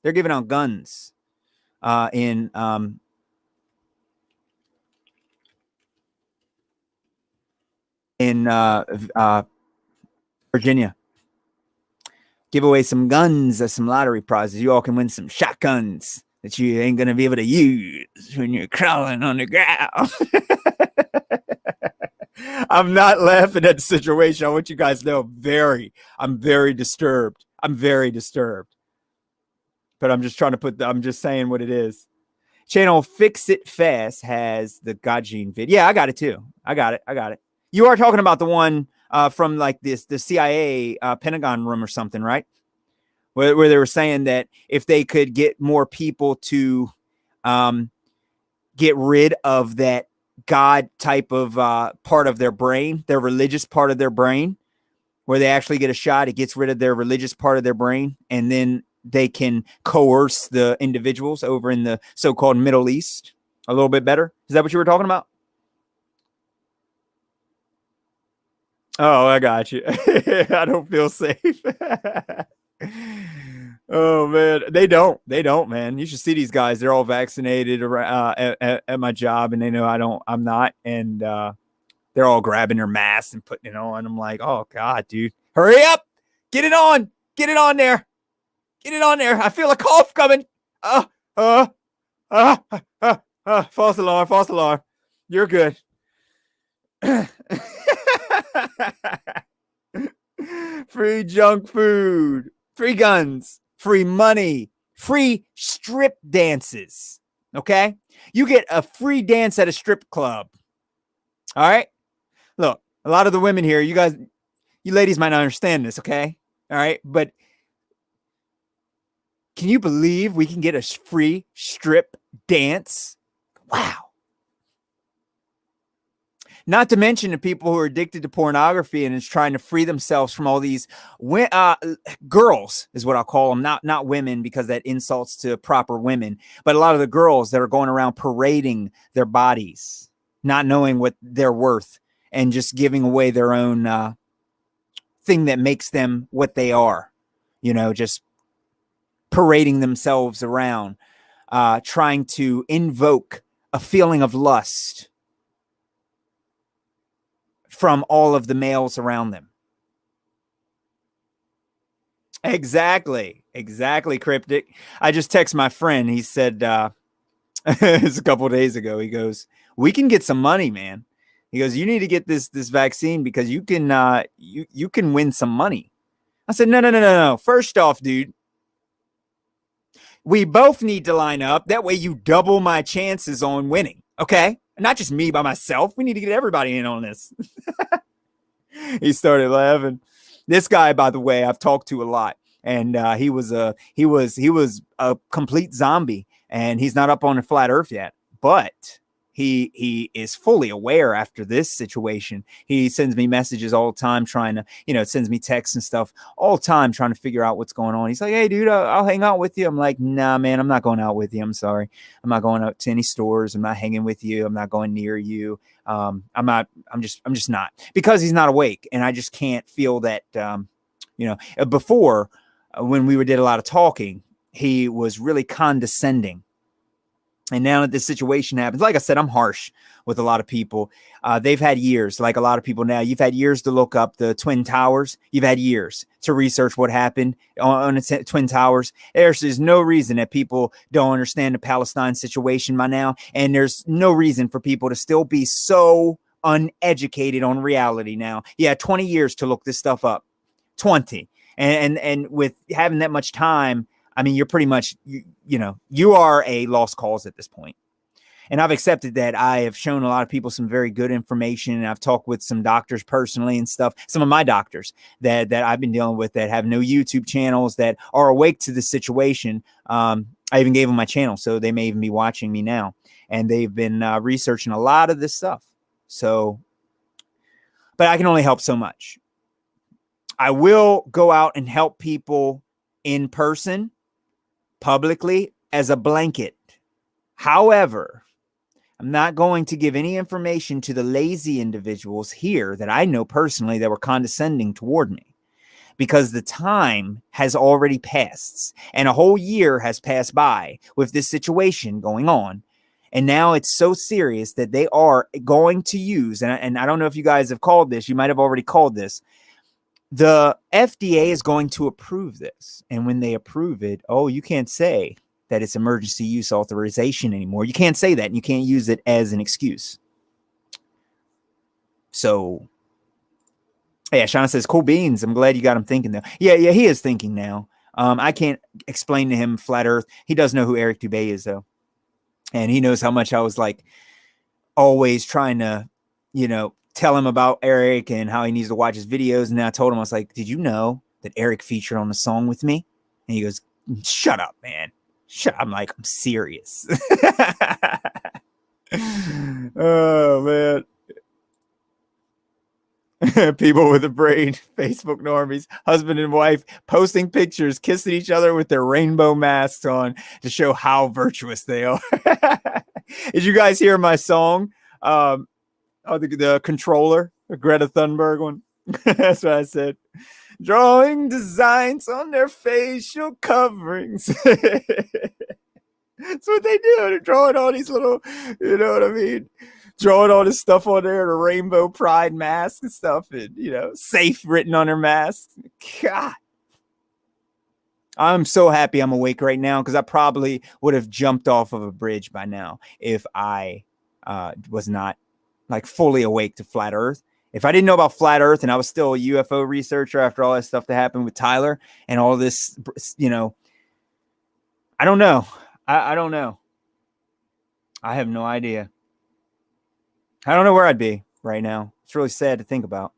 S1: They're giving out guns in Virginia. Give away some guns as some lottery prizes. You all can win some shotguns that you ain't going to be able to use when you're crawling on the ground. I'm not laughing at the situation. I want you guys to know I'm very disturbed. I'm very disturbed. But I'm just I'm just saying what it is. Channel Fix It Fast has the God Gene vid. Yeah, I got it too. I got it. You are talking about the one from like the CIA Pentagon room or something, right? Where they were saying that if they could get more people to get rid of that God type of part of their brain, their religious part of their brain, where they actually get a shot, it gets rid of their religious part of their brain, and then they can coerce the individuals over in the so-called Middle East a little bit better. Is that what you were talking about? Oh, I got you. I don't feel safe. Oh, man. They don't, man. You should see these guys. They're all vaccinated at my job, and they know I'm not. And they're all grabbing their masks and putting it on. I'm like, oh, God, dude. Hurry up. Get it on. Get it on there. Get it on there. I feel a cough coming. False alarm. You're good. Free junk food, free guns, free money, free strip dances. Okay? You get a free dance at a strip club. All right? Look, a lot of the women here, you ladies might not understand this, okay? All right? But can you believe we can get a free strip dance? Wow. Not to mention the people who are addicted to pornography and is trying to free themselves from all these girls, is what I'll call them. Not women, because that insults to proper women, but a lot of the girls that are going around parading their bodies, not knowing what they're worth, and just giving away their own thing that makes them what they are. Just parading themselves around, trying to invoke a feeling of lust from all of the males around them. Exactly. Exactly, Cryptic. I just text my friend. He said, it's a couple of days ago. He goes, "We can get some money, man." He goes, "You need to get this vaccine because you can you can win some money." I said, No. First off, dude, we both need to line up. That way you double my chances on winning. Okay? Not just me by myself. We need to get everybody in on this. He started laughing. This guy, by the way, I've talked to a lot. And he was a complete zombie, and he's not up on the flat earth yet. But he is fully aware after this situation. He sends me messages all the time, trying to, sends me texts and stuff all the time, trying to figure out what's going on. He's like, "Hey, dude, I'll hang out with you." I'm like, "Nah, man, I'm not going out with you. I'm sorry. I'm not going out to any stores. I'm not hanging with you. I'm not going near you. I'm just not," because he's not awake, and I just can't feel that. Before, when we did a lot of talking, he was really condescending. And now that this situation happens, like I said, I'm harsh with a lot of people. They've had years, like a lot of people now. You've had years to look up the Twin Towers. You've had years to research what happened on the Twin Towers. There's no reason that people don't understand the Palestine situation by now. And there's no reason for people to still be so uneducated on reality now. Yeah, 20 years to look this stuff up. 20. And with having that much time, I mean, you're pretty much, you are a lost cause at this point. And I've accepted that. I have shown a lot of people some very good information. And I've talked with some doctors personally and stuff. Some of my doctors that I've been dealing with that have no YouTube channels, that are awake to the situation. I even gave them my channel, so they may even be watching me now. And they've been researching a lot of this stuff. So, but I can only help so much. I will go out and help people in person, publicly, as a blanket. However, I'm not going to give any information to the lazy individuals here that I know personally that were condescending toward me, because the time has already passed and a whole year has passed by with this situation going on. And now it's so serious that they are going to use, and I don't know if you guys have called this, you might have already called this, the FDA is going to approve this. And when they approve it, you can't say that it's emergency use authorization anymore. You can't say that, and you can't use it as an excuse. So, yeah, Shauna says, "Cool beans. I'm glad you got him thinking though." Yeah, he is thinking now. I can't explain to him flat earth. He does know who Eric Dubé is though. And he knows how much I was like always trying to, tell him about Eric and how he needs to watch his videos. And then I told him, I was like, "Did you know that Eric featured on the song with me?" And he goes, "Shut up, man. Shut up." I'm like, "I'm serious." Oh, man. People with a brain, Facebook normies, husband and wife posting pictures, kissing each other with their rainbow masks on to show how virtuous they are. Did you guys hear my song? The controller, the Greta Thunberg one. That's what I said. Drawing designs on their facial coverings. That's what they do. They're drawing all these little, you know what I mean? Drawing all this stuff on there, the rainbow pride mask and stuff, and, safe written on their masks. God. I'm so happy I'm awake right now, because I probably would have jumped off of a bridge by now if I was not like fully awake to flat earth. If I didn't know about flat earth and I was still a UFO researcher after all that stuff that happened with Tyler and all this, I don't know. I don't know. I have no idea. I don't know where I'd be right now. It's really sad to think about.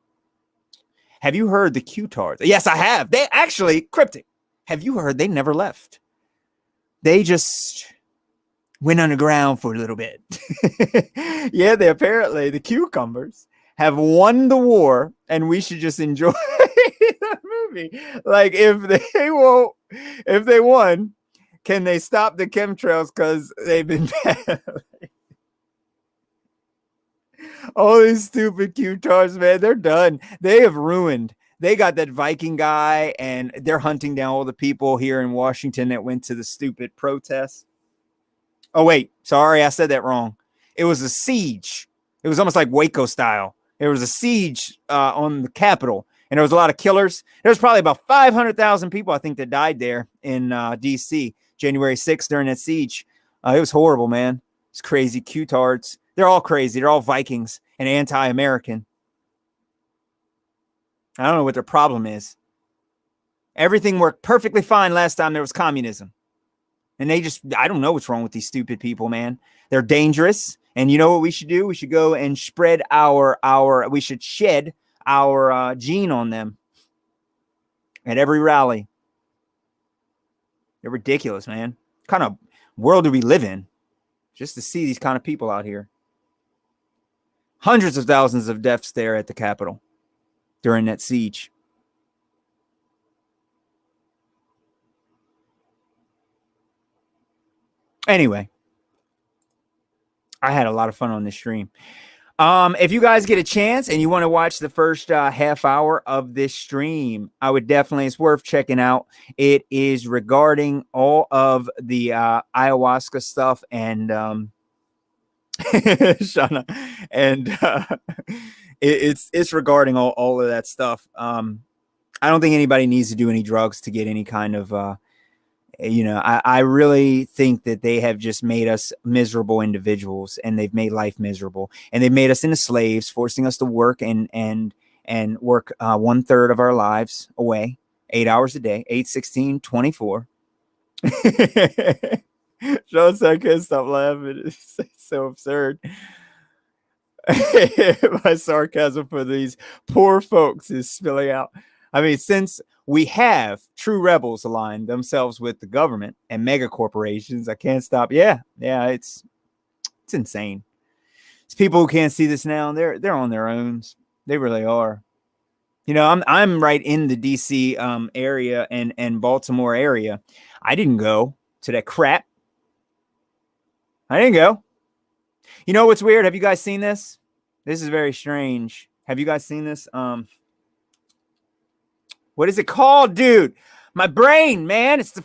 S1: Have you heard the Q-tards? Yes, I have. They actually, Cryptic. Have you heard they never left? They just went underground for a little bit. Yeah, the cucumbers have won the war, and we should just enjoy the movie. Like, if they won, can they stop the chemtrails because they've been bad? All these stupid Q-tards, man, they're done. They have ruined. They got that Viking guy, and they're hunting down all the people here in Washington that went to the stupid protests. Oh, wait. Sorry, I said that wrong. It was a siege. It was almost like Waco style. There was a siege on the Capitol, And there was a lot of killers. There was probably about 500,000 people, I think, that died there in D.C. January 6th during that siege. It was horrible, man. It's crazy. Q-tards. They're all crazy. They're all Vikings and anti-American. I don't know what their problem is. Everything worked perfectly fine last time there was communism. And I don't know what's wrong with these stupid people, man. They're dangerous. And you know what we should do? We should go and spread we should shed our gene on them at every rally. They're ridiculous, man. What kind of world do we live in? Just to see these kind of people out here. Hundreds of thousands of deaths there at the Capitol during that siege. Anyway, I had a lot of fun on this stream. If you guys get a chance and you want to watch the first half hour of this stream, I would definitely, it's worth checking out. It is regarding all of the ayahuasca stuff and Shauna, and it's regarding all of that stuff. I don't think anybody needs to do any drugs to get any kind of I really think that they have just made us miserable individuals, and they've made life miserable, and they've made us into slaves, forcing us to work and work 1/3 of our lives away, 8 hours a day, 8, 16, 24. Sean said, I can't stop laughing. It's so absurd. My sarcasm for these poor folks is spilling out. I mean, since we have true rebels aligned themselves with the government and mega corporations, I can't stop. Yeah, it's insane. It's people who can't see this now. They're on their own. They really are. You know, I'm right in the DC area and Baltimore area. I didn't go to that crap. I didn't go. You know what's weird? Have you guys seen this? This is very strange. Have you guys seen this? What is it called, dude? My brain, man. It's the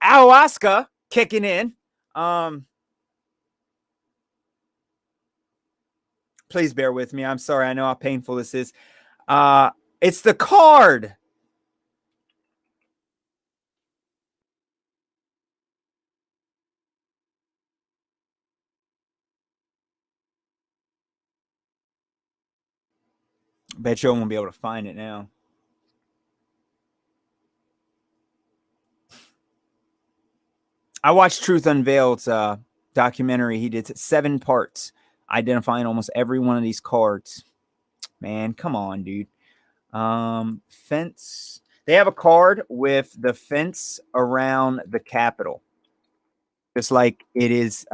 S1: ayahuasca kicking in. Please bear with me. I'm sorry. I know how painful this is. It's the card. Bet you I won't be able to find it now. I watched Truth Unveiled's documentary. He did 7 parts, identifying almost every one of these cards. Man, come on, dude. Fence. They have a card with the fence around the Capitol, just like it is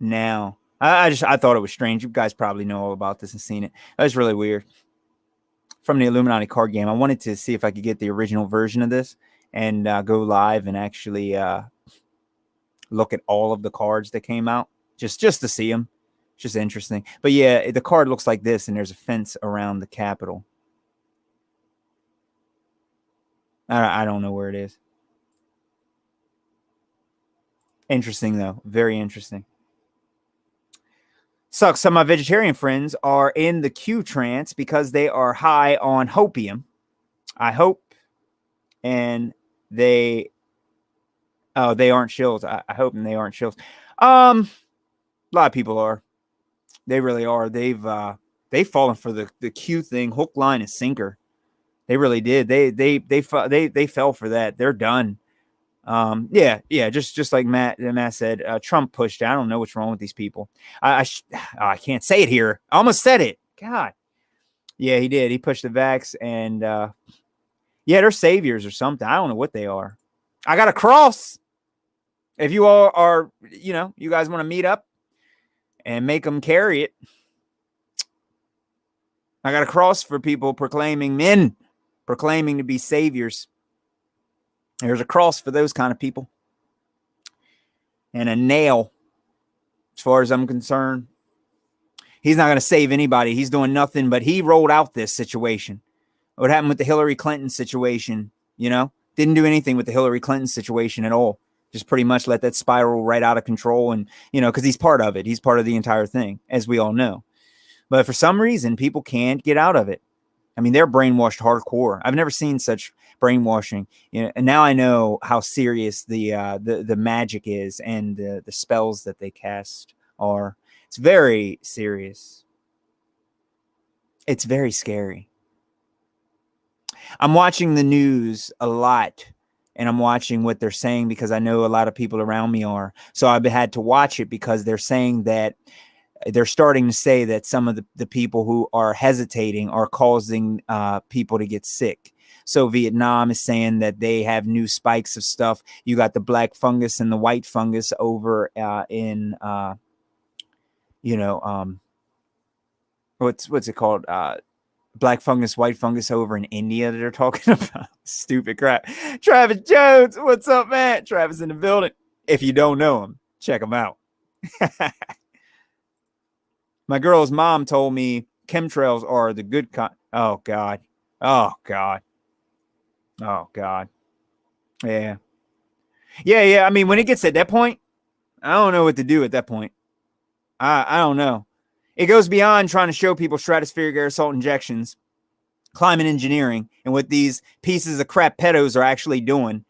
S1: now. I thought it was strange. You guys probably know all about this and seen it. That was really weird. From the Illuminati card game, I wanted to see if I could get the original version of this and go live and actually look at all of the cards that came out, just to see them. It's just interesting. But yeah, the card looks like this, and there's a fence around the Capitol. I don't know where it is. Interesting, though. Very interesting. Sucks. Some of my vegetarian friends are in the Q trance because they are high on hopium. I hope. And they aren't shills. I hope and they aren't shills. A lot of people are. They really are. They've fallen for the Q thing, hook, line, and sinker. They really did. They fell for that. They're done. Yeah. Just like Matt said, Trump pushed it. I don't know what's wrong with these people. I can't say it here. I almost said it. God. Yeah, he did. He pushed the vax, and yeah, they're saviors or something. I don't know what they are. I got a cross. If you all are, you guys want to meet up and make them carry it. I got a cross for people proclaiming to be saviors. There's a cross for those kind of people. And a nail, as far as I'm concerned. He's not going to save anybody. He's doing nothing, but he rolled out this situation. What happened with the Hillary Clinton situation, didn't do anything with the Hillary Clinton situation at all. Just pretty much let that spiral right out of control. And, because he's part of it. He's part of the entire thing, as we all know. But for some reason, people can't get out of it. I mean, they're brainwashed hardcore. I've never seen such brainwashing. You know, and now I know how serious the magic is and the spells that they cast are. It's very serious. It's very scary. I'm watching the news a lot, and I'm watching what they're saying because I know a lot of people around me are. So I've had to watch it because they're saying that they're starting to say that some of the people who are hesitating are causing people to get sick. So Vietnam is saying that they have new spikes of stuff. You got the black fungus and the white fungus over in, what's it called? Black fungus, white fungus over in India that they're talking about. Stupid crap. Travis Jones, what's up, man? Travis in the building. If you don't know him, check him out. My girl's mom told me chemtrails are the good kind. Oh, God. Oh, God. Oh, God. Yeah. Yeah. I mean, when it gets at that point, I don't know what to do at that point. I don't know. It goes beyond trying to show people stratospheric air assault injections, climate engineering, and what these pieces of crap pedos are actually doing.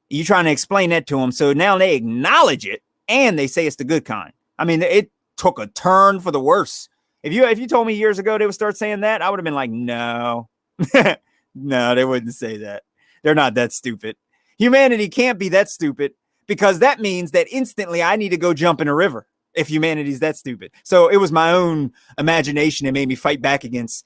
S1: You trying to explain that to them. So now they acknowledge it and they say it's the good kind. I mean, it took a turn for the worse. If you told me years ago they would start saying that, I would have been like, no. No, they wouldn't say that. They're not that stupid. Humanity can't be that stupid because that means that instantly I need to go jump in a river if humanity's that stupid. So it was my own imagination that made me fight back against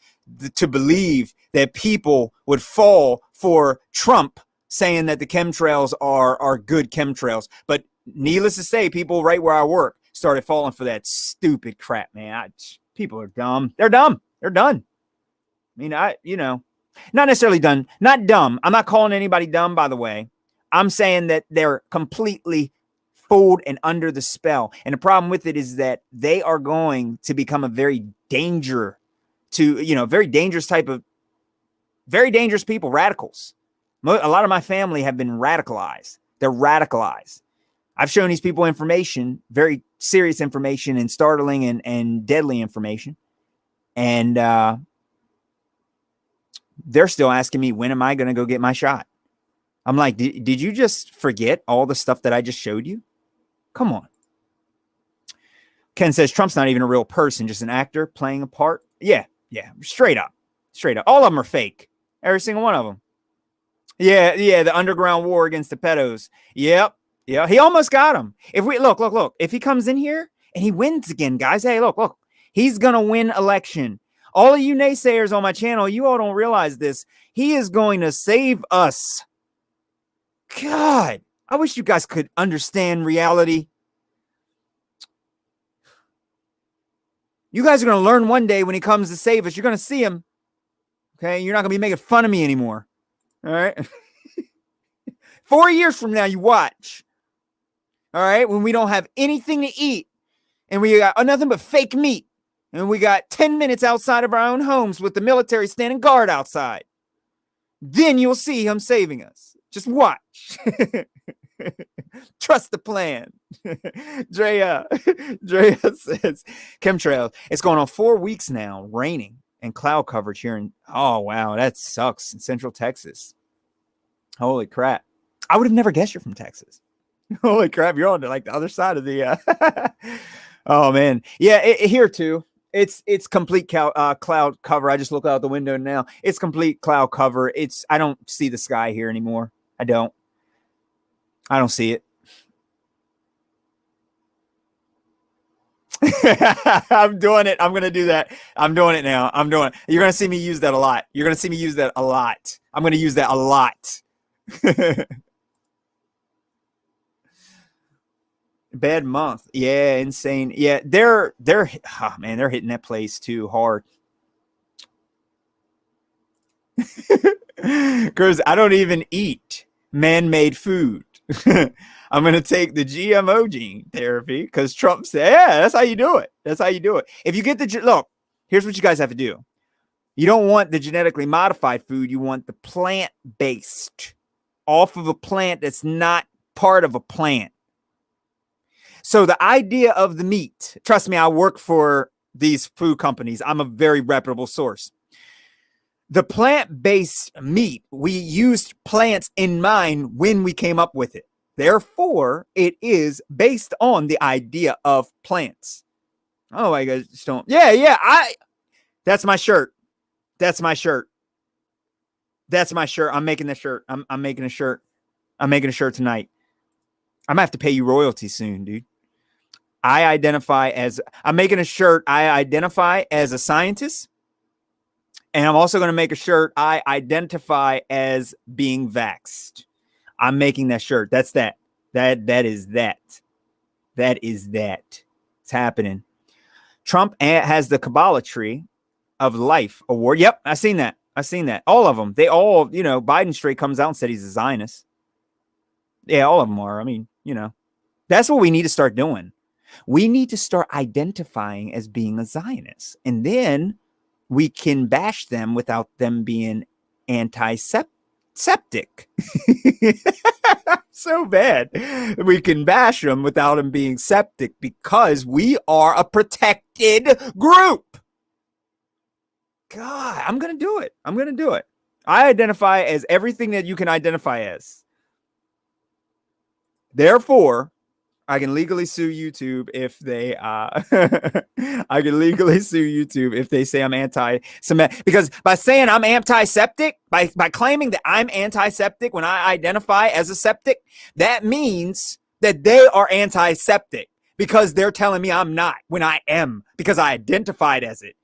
S1: to believe that people would fall for Trump saying that the chemtrails are good chemtrails. But needless to say, people right where I work started falling for that stupid crap, man. People are dumb. They're dumb. They're done. I mean, not necessarily done, not dumb. I'm not calling anybody dumb, by the way. I'm saying that they're completely fooled and under the spell. And the problem with it is that they are going to become a very dangerous people, radicals. A lot of my family have been radicalized. They're radicalized. I've shown these people information, very serious information and startling and deadly information. And they're still asking me, when am I going to go get my shot? I'm like, did you just forget all the stuff that I just showed you? Come on. Ken says Trump's not even a real person, just an actor playing a part. Yeah. Straight up. All of them are fake. Every single one of them. Yeah. The underground war against the pedos. Yep. Yeah. He almost got him. If we look. If he comes in here and he wins again, guys, hey, look. He's going to win election. All of you naysayers on my channel, you all don't realize this. He is going to save us. God, I wish you guys could understand reality. You guys are going to learn one day when he comes to save us. You're going to see him. Okay? You're not going to be making fun of me anymore. All right? 4 years from now, you watch. All right? When we don't have anything to eat and we got nothing but fake meat and we got 10 minutes outside of our own homes with the military standing guard outside, then you'll see him saving us. Just watch. Trust the plan. Drea says, chemtrails. It's going on 4 weeks now, raining and cloud coverage here in, oh, wow, that sucks, in Central Texas. Holy crap. I would have never guessed you're from Texas. Holy crap, you're on the other side of the, oh, man. Yeah, here too. It's complete cloud cover. I just look out the window now. It's complete cloud cover. I don't see the sky here anymore. I don't see it. I'm doing it. I'm going to do that. I'm doing it now. I'm doing it. You're going to see me use that a lot. I'm going to use that a lot. Bad month. Yeah, insane. Yeah, they're hitting that place too hard. Because I don't even eat man-made food. I'm going to take the GMO gene therapy because Trump said, yeah, that's how you do it. If you get look, here's what you guys have to do. You don't want the genetically modified food. You want the plant-based, off of a plant that's not part of a plant. So the idea of the meat, trust me, I work for these food companies. I'm a very reputable source. The plant-based meat, we used plants in mind when we came up with it. Therefore, it is based on the idea of plants. Oh, I guys don't. Yeah. That's my shirt. That's my shirt. That's my shirt. I'm making the shirt. I'm making a shirt. I'm making a shirt tonight. I'm gonna have to pay you royalties soon, dude. I'm making a shirt. I identify as a scientist. And I'm also going to make a shirt. I identify as being vaxxed. I'm making that shirt. That's that. That is that. That is that. It's happening. Trump has the Kabbalah Tree of Life Award. Yep, I seen that. All of them. They all, Biden straight comes out and said he's a Zionist. Yeah, all of them are. I mean, that's what we need to start doing. We need to start identifying as being a Zionist. And then we can bash them without them being antiseptic. So bad. We can bash them without them being septic because we are a protected group. God, I'm going to do it. I identify as everything that you can identify as. Therefore, I can legally sue YouTube if they say I'm anti-Semitic, because by saying I'm antiseptic, by claiming that I'm antiseptic when I identify as a septic, that means that they are antiseptic because they're telling me I'm not when I am, because I identified as it.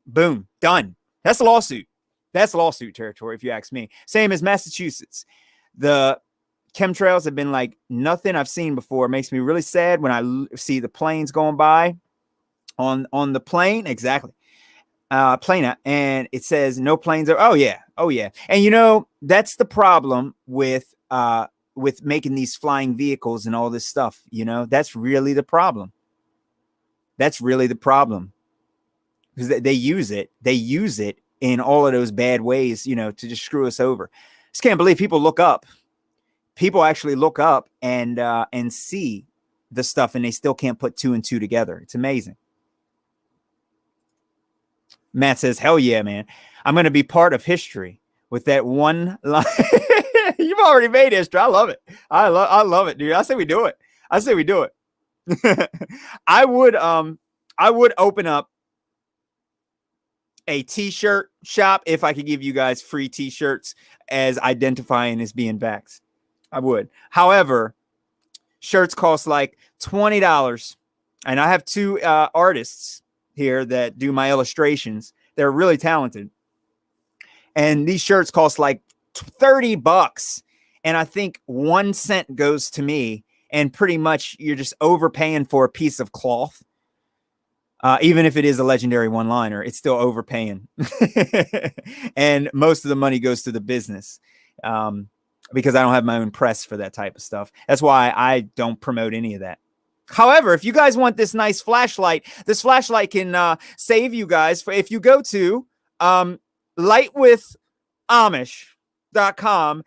S1: Boom, done. That's a lawsuit. That's lawsuit territory, if you ask me. Same as Massachusetts. The chemtrails have been like nothing I've seen before. It makes me really sad when I see the planes going by on the plane. Exactly. Plane, and it says no planes are. Oh yeah. And that's the problem with making these flying vehicles and all this stuff. That's really the problem. Because they use it in all of those bad ways, to just screw us over. Just can't believe people look up. People actually look up and see the stuff, and they still can't put two and two together. It's amazing. Matt says, hell yeah, man. I'm going to be part of history with that one line. You've already made history. I love it. I love it, dude. I say we do it. I would open up a t-shirt shop if I could give you guys free t-shirts as identifying as being vaxxed. I would. However, shirts cost like $20. And I have two artists here that do my illustrations. They're really talented. And these shirts cost like $30. And I think 1 cent goes to me. And pretty much you're just overpaying for a piece of cloth. Even if it is a legendary one-liner, it's still overpaying. And most of the money goes to the business. Because I don't have my own press for that type of stuff. That's why I don't promote any of that. However, if you guys want this nice flashlight, this flashlight can save you guys. If you go to lightwithamish.com,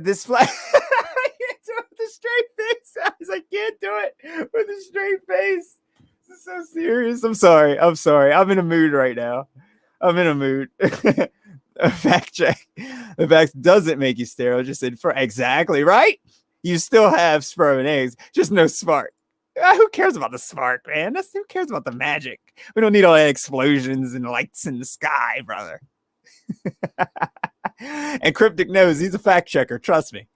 S1: this flash. I can't do it with a straight face. I can't do it with a straight face. This is so serious. I'm sorry. I'm in a mood right now. A fact check. The vax doesn't make you sterile. Just said for exactly right. You still have sperm and eggs, just no spark. Who cares about the spark, man? Who cares about the magic? We don't need all the explosions and lights in the sky, brother. And Cryptic knows he's a fact checker. Trust me.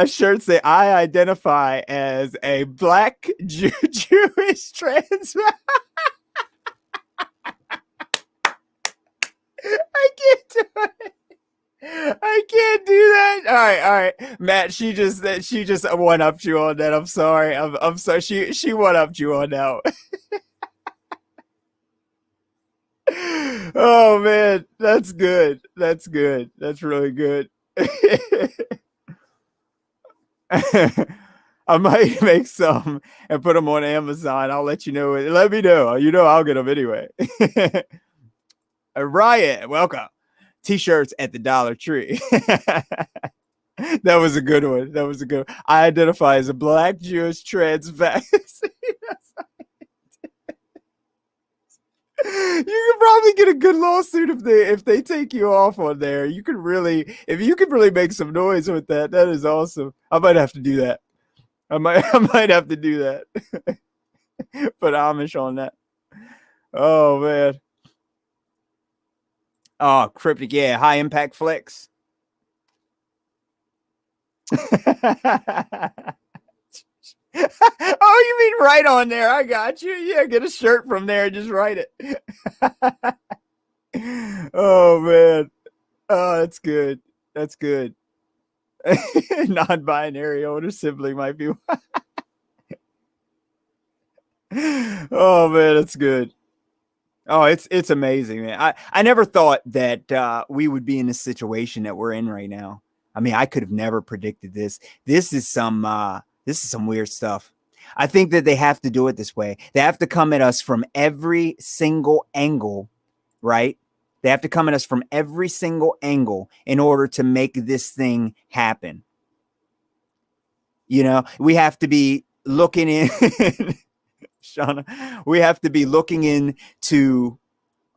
S1: Shirts say I identify as a black Jewish trans. I can't do it. I can't do that. All right, Matt. She just one upped you on that. I'm sorry. I'm sorry. She one upped you on that. Oh man, that's good. That's really good. I might make some and put them on Amazon. I'll let you know. Let me know. I'll get them anyway. Riot, welcome. T-shirts at the Dollar Tree. That was a good one. I identify as a black Jewish trans vaccine. You could probably get a good lawsuit if they take you off on there. You could really, if you could really make some noise with that. That is awesome. I might have to do that. I might have to do that. Put Amish on that. Oh man. Oh, cryptic, yeah, high impact flex. Oh, you mean right on there? I got you. Yeah, get a shirt from there and just write it. Oh man. Oh, that's good. That's good. Non-binary older sibling might be. Oh man, that's good. Oh, it's amazing, man. I never thought that we would be in the situation that we're in right now. I mean, I could have never predicted this. This is some weird stuff. I think that they have to do it this way. They have to come at us from every single angle, right? They have to come at us from every single angle in order to make this thing happen. You know, we have to be looking in, Shauna, we have to be looking into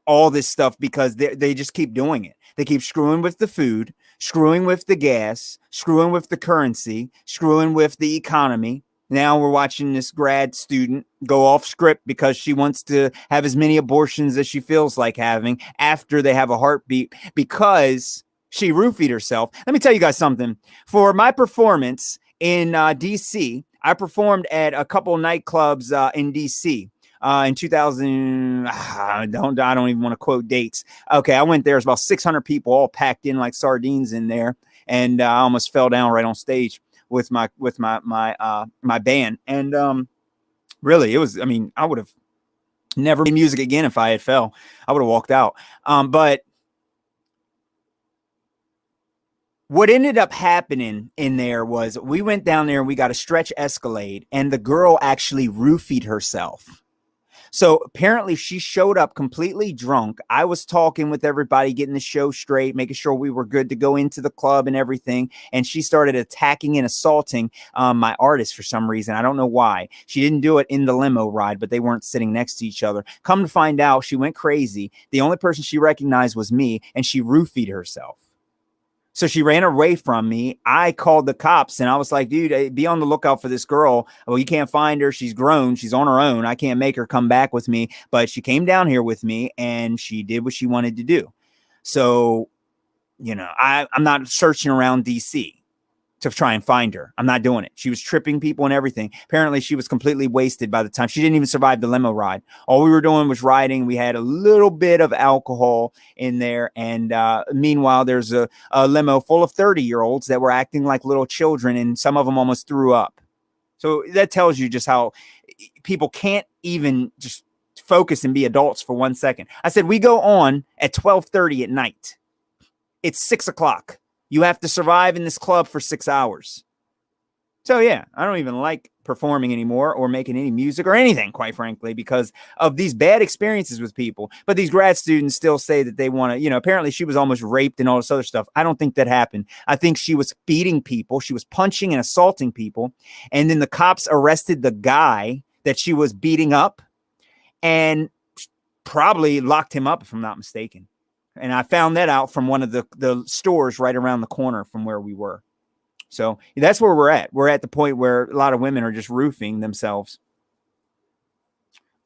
S1: all this stuff because they just keep doing it. They keep screwing with the food, screwing with the gas, screwing with the currency, screwing with the economy. Now we're watching this grad student go off script because she wants to have as many abortions as she feels like having after they have a heartbeat because she roofied herself. Let me tell you guys something. For my performance in DC, I performed at a couple nightclubs in DC. In 2000, I don't even want to quote dates. Okay, I went there. It was about 600 people all packed in like sardines in there, and I almost fell down right on stage with my band. And really, it was. I mean, I would have never made music again if I had fell. I would have walked out. But what ended up happening in there was we went down there and we got a stretch Escalade, and the girl actually roofied herself. So apparently she showed up completely drunk. I was talking with everybody, getting the show straight, making sure we were good to go into the club and everything. And she started attacking and assaulting my artist for some reason. I don't know why. She didn't do it in the limo ride, but they weren't sitting next to each other. Come to find out, she went crazy. The only person she recognized was me, and she roofied herself. So she ran away from me. I called the cops and I was like, dude, be on the lookout for this girl. Well, you can't find her. She's grown. She's on her own. I can't make her come back with me. But she came down here with me and she did what she wanted to do. So, you know, I'm not searching around DC to try and find her. I'm not doing it. She was tripping people and everything. Apparently she was completely wasted by the time. She didn't even survive the limo ride. All we were doing was riding. We had a little bit of alcohol in there. And meanwhile, there's a limo full of 30-year-olds that were acting like little children, and some of them almost threw up. So that tells you just how people can't even just focus and be adults for 1 second. I said, we go on at 12:30 at night. It's 6 o'clock. You have to survive in this club for 6 hours. So yeah, I don't even like performing anymore or making any music or anything, quite frankly, because of these bad experiences with people. But these grad students still say that they want to, you know, apparently she was almost raped and all this other stuff. I don't think that happened. I think she was beating people. She was punching and assaulting people. And then the cops arrested the guy that she was beating up and probably locked him up, if I'm not mistaken. And I found that out from one of the stores right around the corner from where we were. So that's where we're at. We're at the point where a lot of women are just roofing themselves.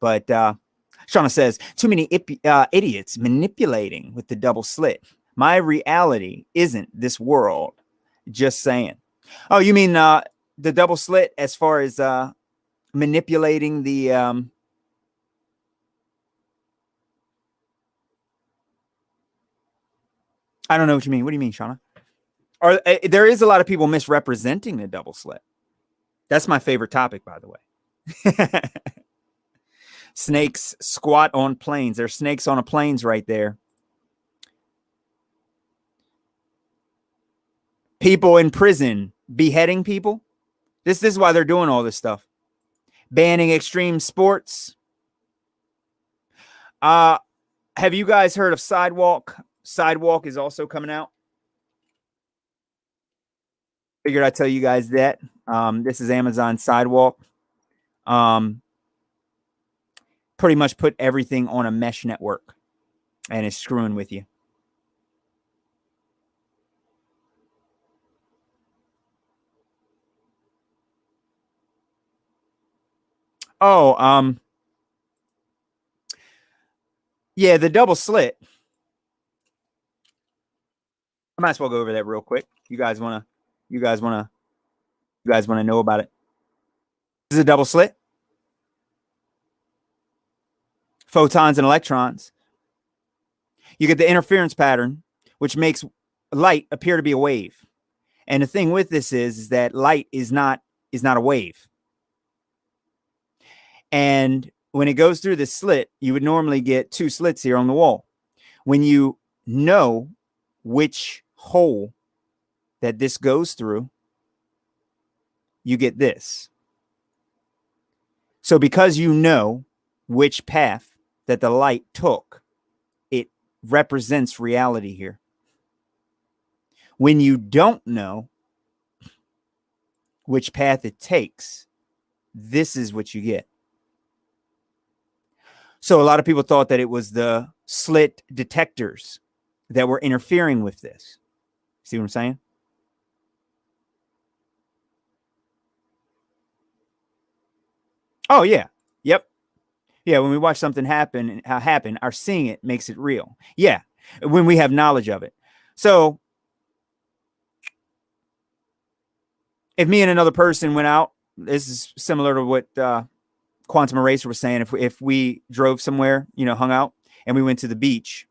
S1: But Shauna says, too many idiots manipulating with the double slit. My reality isn't this world. Just saying. Oh, you mean the double slit as far as manipulating the... I don't know what you mean. What do you mean, Shauna? There is a lot of people misrepresenting the double slit. That's my favorite topic, by the way. Snakes squat on planes. There's snakes on a planes right there. People in prison beheading people. This is why they're doing all this stuff. Banning extreme sports. Have you guys heard of Sidewalk? Sidewalk is also coming out. Figured I'd tell you guys that. This is Amazon Sidewalk. pretty much put everything on a mesh network and is screwing with you. Oh, yeah, the double slit. I might as well go over that real quick. You guys wanna know about it? This is a double slit. Photons and electrons. You get the interference pattern, which makes light appear to be a wave. And the thing with this is that light is not a wave. And when it goes through this slit, you would normally get two slits here on the wall. When you know which hole that this goes through, you get this. So because you know which path that the light took, it represents reality here. When you don't know which path it takes, this is what you get. So a lot of people thought that it was the slit detectors that were interfering with this. See what I'm saying? Oh, yeah. Yep. Yeah, when we watch something happen, our seeing it makes it real. Yeah, when we have knowledge of it. So if me and another person went out, this is similar to what Quantum Eraser was saying. If we drove somewhere, hung out, and we went to the beach,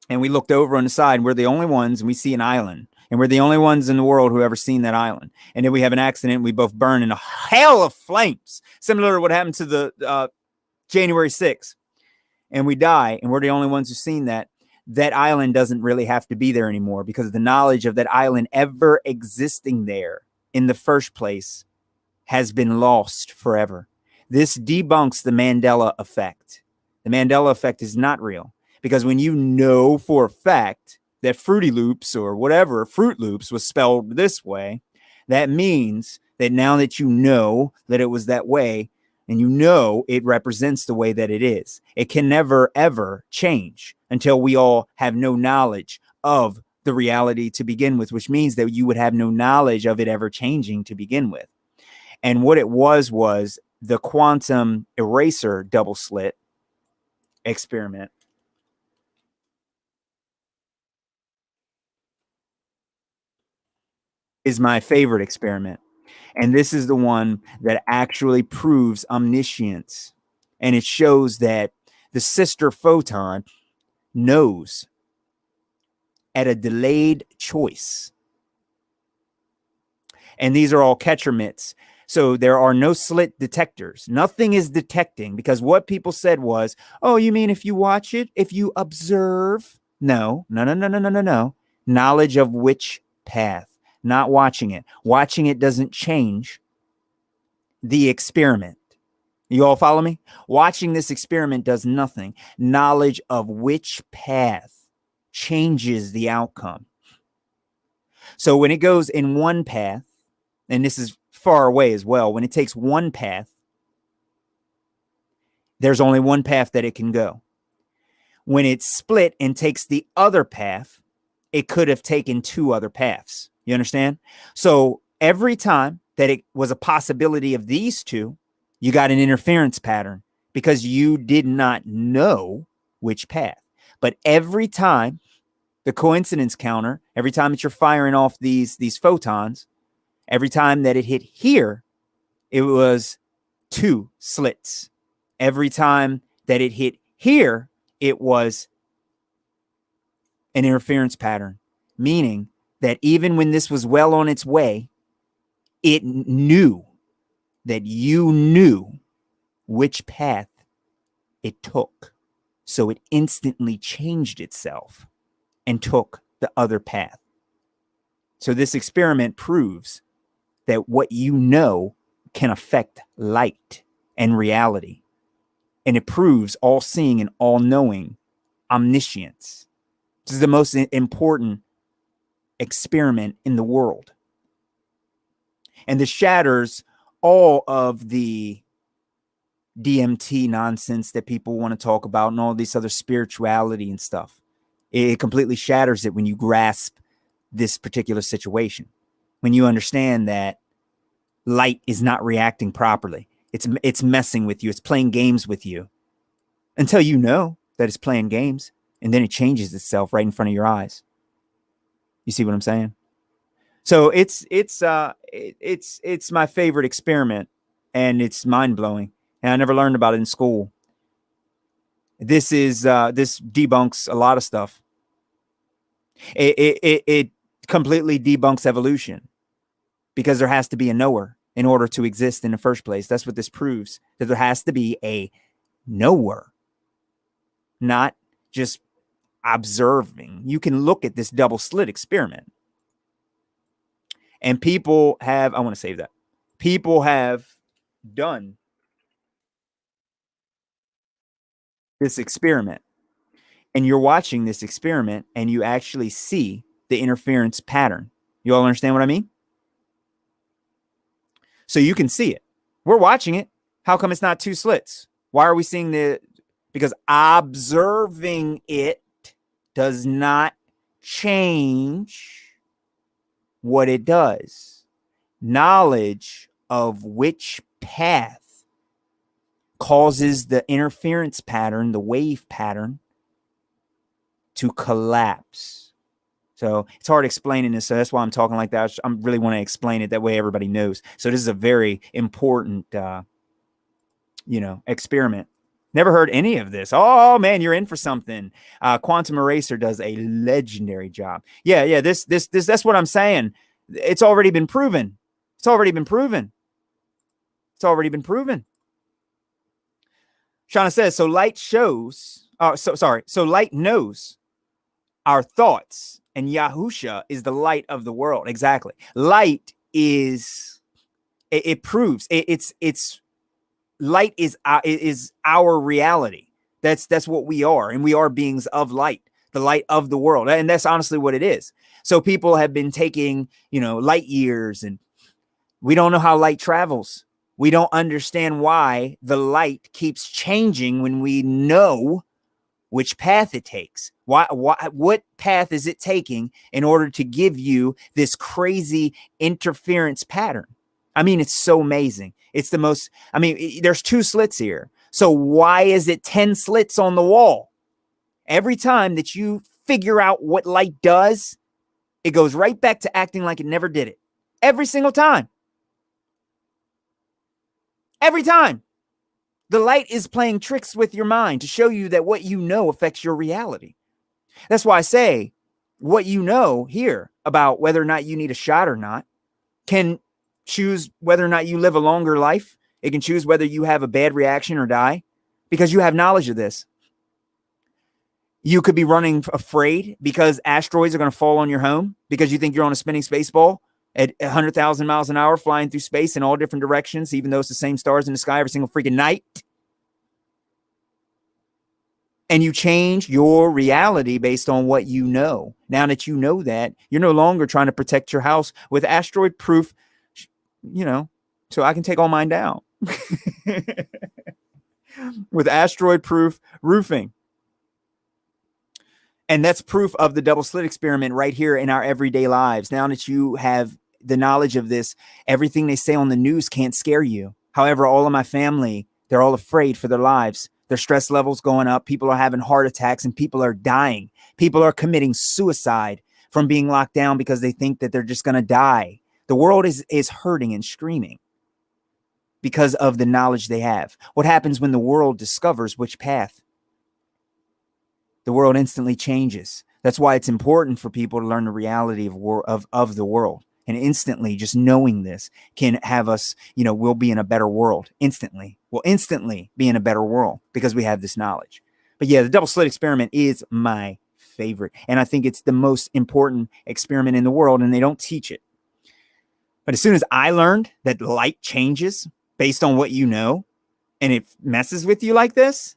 S1: and we looked over on the side, and we're the only ones, and we see an island, and we're the only ones in the world who ever seen that island. And then we have an accident, and we both burn in a hell of flames, similar to what happened to the January 6th, and we die, and we're the only ones who've seen that. That island doesn't really have to be there anymore, because the knowledge of that island ever existing there in the first place has been lost forever. This debunks the Mandela effect. The Mandela effect is not real, because when you know for a fact that Fruity Loops or whatever, Fruit Loops was spelled this way, that means that now that you know that it was that way, and you know it represents the way that it is, it can never, ever change until we all have no knowledge of the reality to begin with, which means that you would have no knowledge of it ever changing to begin with. And what it was the Quantum Eraser double slit experiment. Is my favorite experiment. And this is the one that actually proves omniscience. And it shows that the sister photon knows at a delayed choice. And these are all catcher mitts. So there are no slit detectors. Nothing is detecting, because what people said was, oh, you mean if you watch it, if you observe? No. Knowledge of which path, not watching it. Watching it doesn't change the experiment. You all follow me? Watching this experiment does nothing. Knowledge of which path changes the outcome. So when it goes in one path, and this is far away as well, when it takes one path, there's only one path that it can go. When it's split and takes the other path, it could have taken two other paths. You understand? So every time that it was a possibility of these two, you got an interference pattern, because you did not know which path. But every time, the coincidence counter, every time that you're firing off these photons, every time that it hit here, it was two slits. Every time that it hit here, it was an interference pattern, meaning that even when this was well on its way, it knew that you knew which path it took. So it instantly changed itself and took the other path. So this experiment proves that what you know can affect light and reality. And it proves all seeing and all knowing omniscience. This is the most important experiment in the world. And this shatters all of the DMT nonsense that people want to talk about and all this other spirituality and stuff. It completely shatters it when you grasp this particular situation. When you understand that light is not reacting properly. It's messing with you. It's playing games with you until you know that it's playing games, and then it changes itself right in front of your eyes. You see what I'm saying? So it's my favorite experiment, and it's mind blowing. And I never learned about it in school. This debunks a lot of stuff. It completely debunks evolution, because there has to be a knower in order to exist in the first place. That's what this proves, that there has to be a knower, not just observing. You can look at this double slit experiment, and people have, I want to save that. People have done this experiment, and you're watching this experiment and you actually see the interference pattern. You all understand what I mean? So you can see it. We're watching it. How come it's not two slits? Why are we seeing because observing it does not change what it does. Knowledge of which path causes the interference pattern, the wave pattern, to collapse. So it's hard explaining this. So that's why I'm talking like that. I really want to explain it that way everybody knows. So this is a very important, experiment. Never heard any of this. Oh man, you're in for something. Quantum Eraser does a legendary job. Yeah. This. That's what I'm saying. It's already been proven. It's already been proven. Shauna says, so light shows. So light knows our thoughts. And Yahusha is the light of the world. Exactly. Light is, it proves it's light is our reality. That's what we are. And we are beings of light, the light of the world. And that's honestly what it is. So people have been taking, light years, and we don't know how light travels. We don't understand why the light keeps changing when we know which path it takes. What path is it taking in order to give you this crazy interference pattern? I mean, it's so amazing. It's the most, there's two slits here. So why is it 10 slits on the wall? Every time that you figure out what light does, it goes right back to acting like it never did it. Every single time. Every time. The light is playing tricks with your mind to show you that what you know affects your reality. That's why I say what you know here about whether or not you need a shot or not can choose whether or not you live a longer life. It can choose whether you have a bad reaction or die, because you have knowledge of this. You could be running afraid because asteroids are going to fall on your home because you think you're on a spinning space ball at 100,000 miles an hour flying through space in all different directions, even though it's the same stars in the sky every single freaking night. And you change your reality based on what you know. Now that you know that, you're no longer trying to protect your house with asteroid proof, so I can take all mine down. With asteroid proof roofing. And that's proof of the double slit experiment right here in our everyday lives. Now that you have the knowledge of this, everything they say on the news can't scare you. However, all of my family, they're all afraid for their lives. Their stress levels going up. People are having heart attacks and people are dying. People are committing suicide from being locked down because they think that they're just going to die. The world is hurting and screaming because of the knowledge they have. What happens when the world discovers which path? The world instantly changes. That's why it's important for people to learn the reality of the world. And instantly, just knowing this can have us, we'll be in a better world instantly. We'll instantly be in a better world because we have this knowledge. But yeah, the double slit experiment is my favorite. And I think it's the most important experiment in the world, and they don't teach it. But as soon as I learned that light changes based on what you know, and it messes with you like this,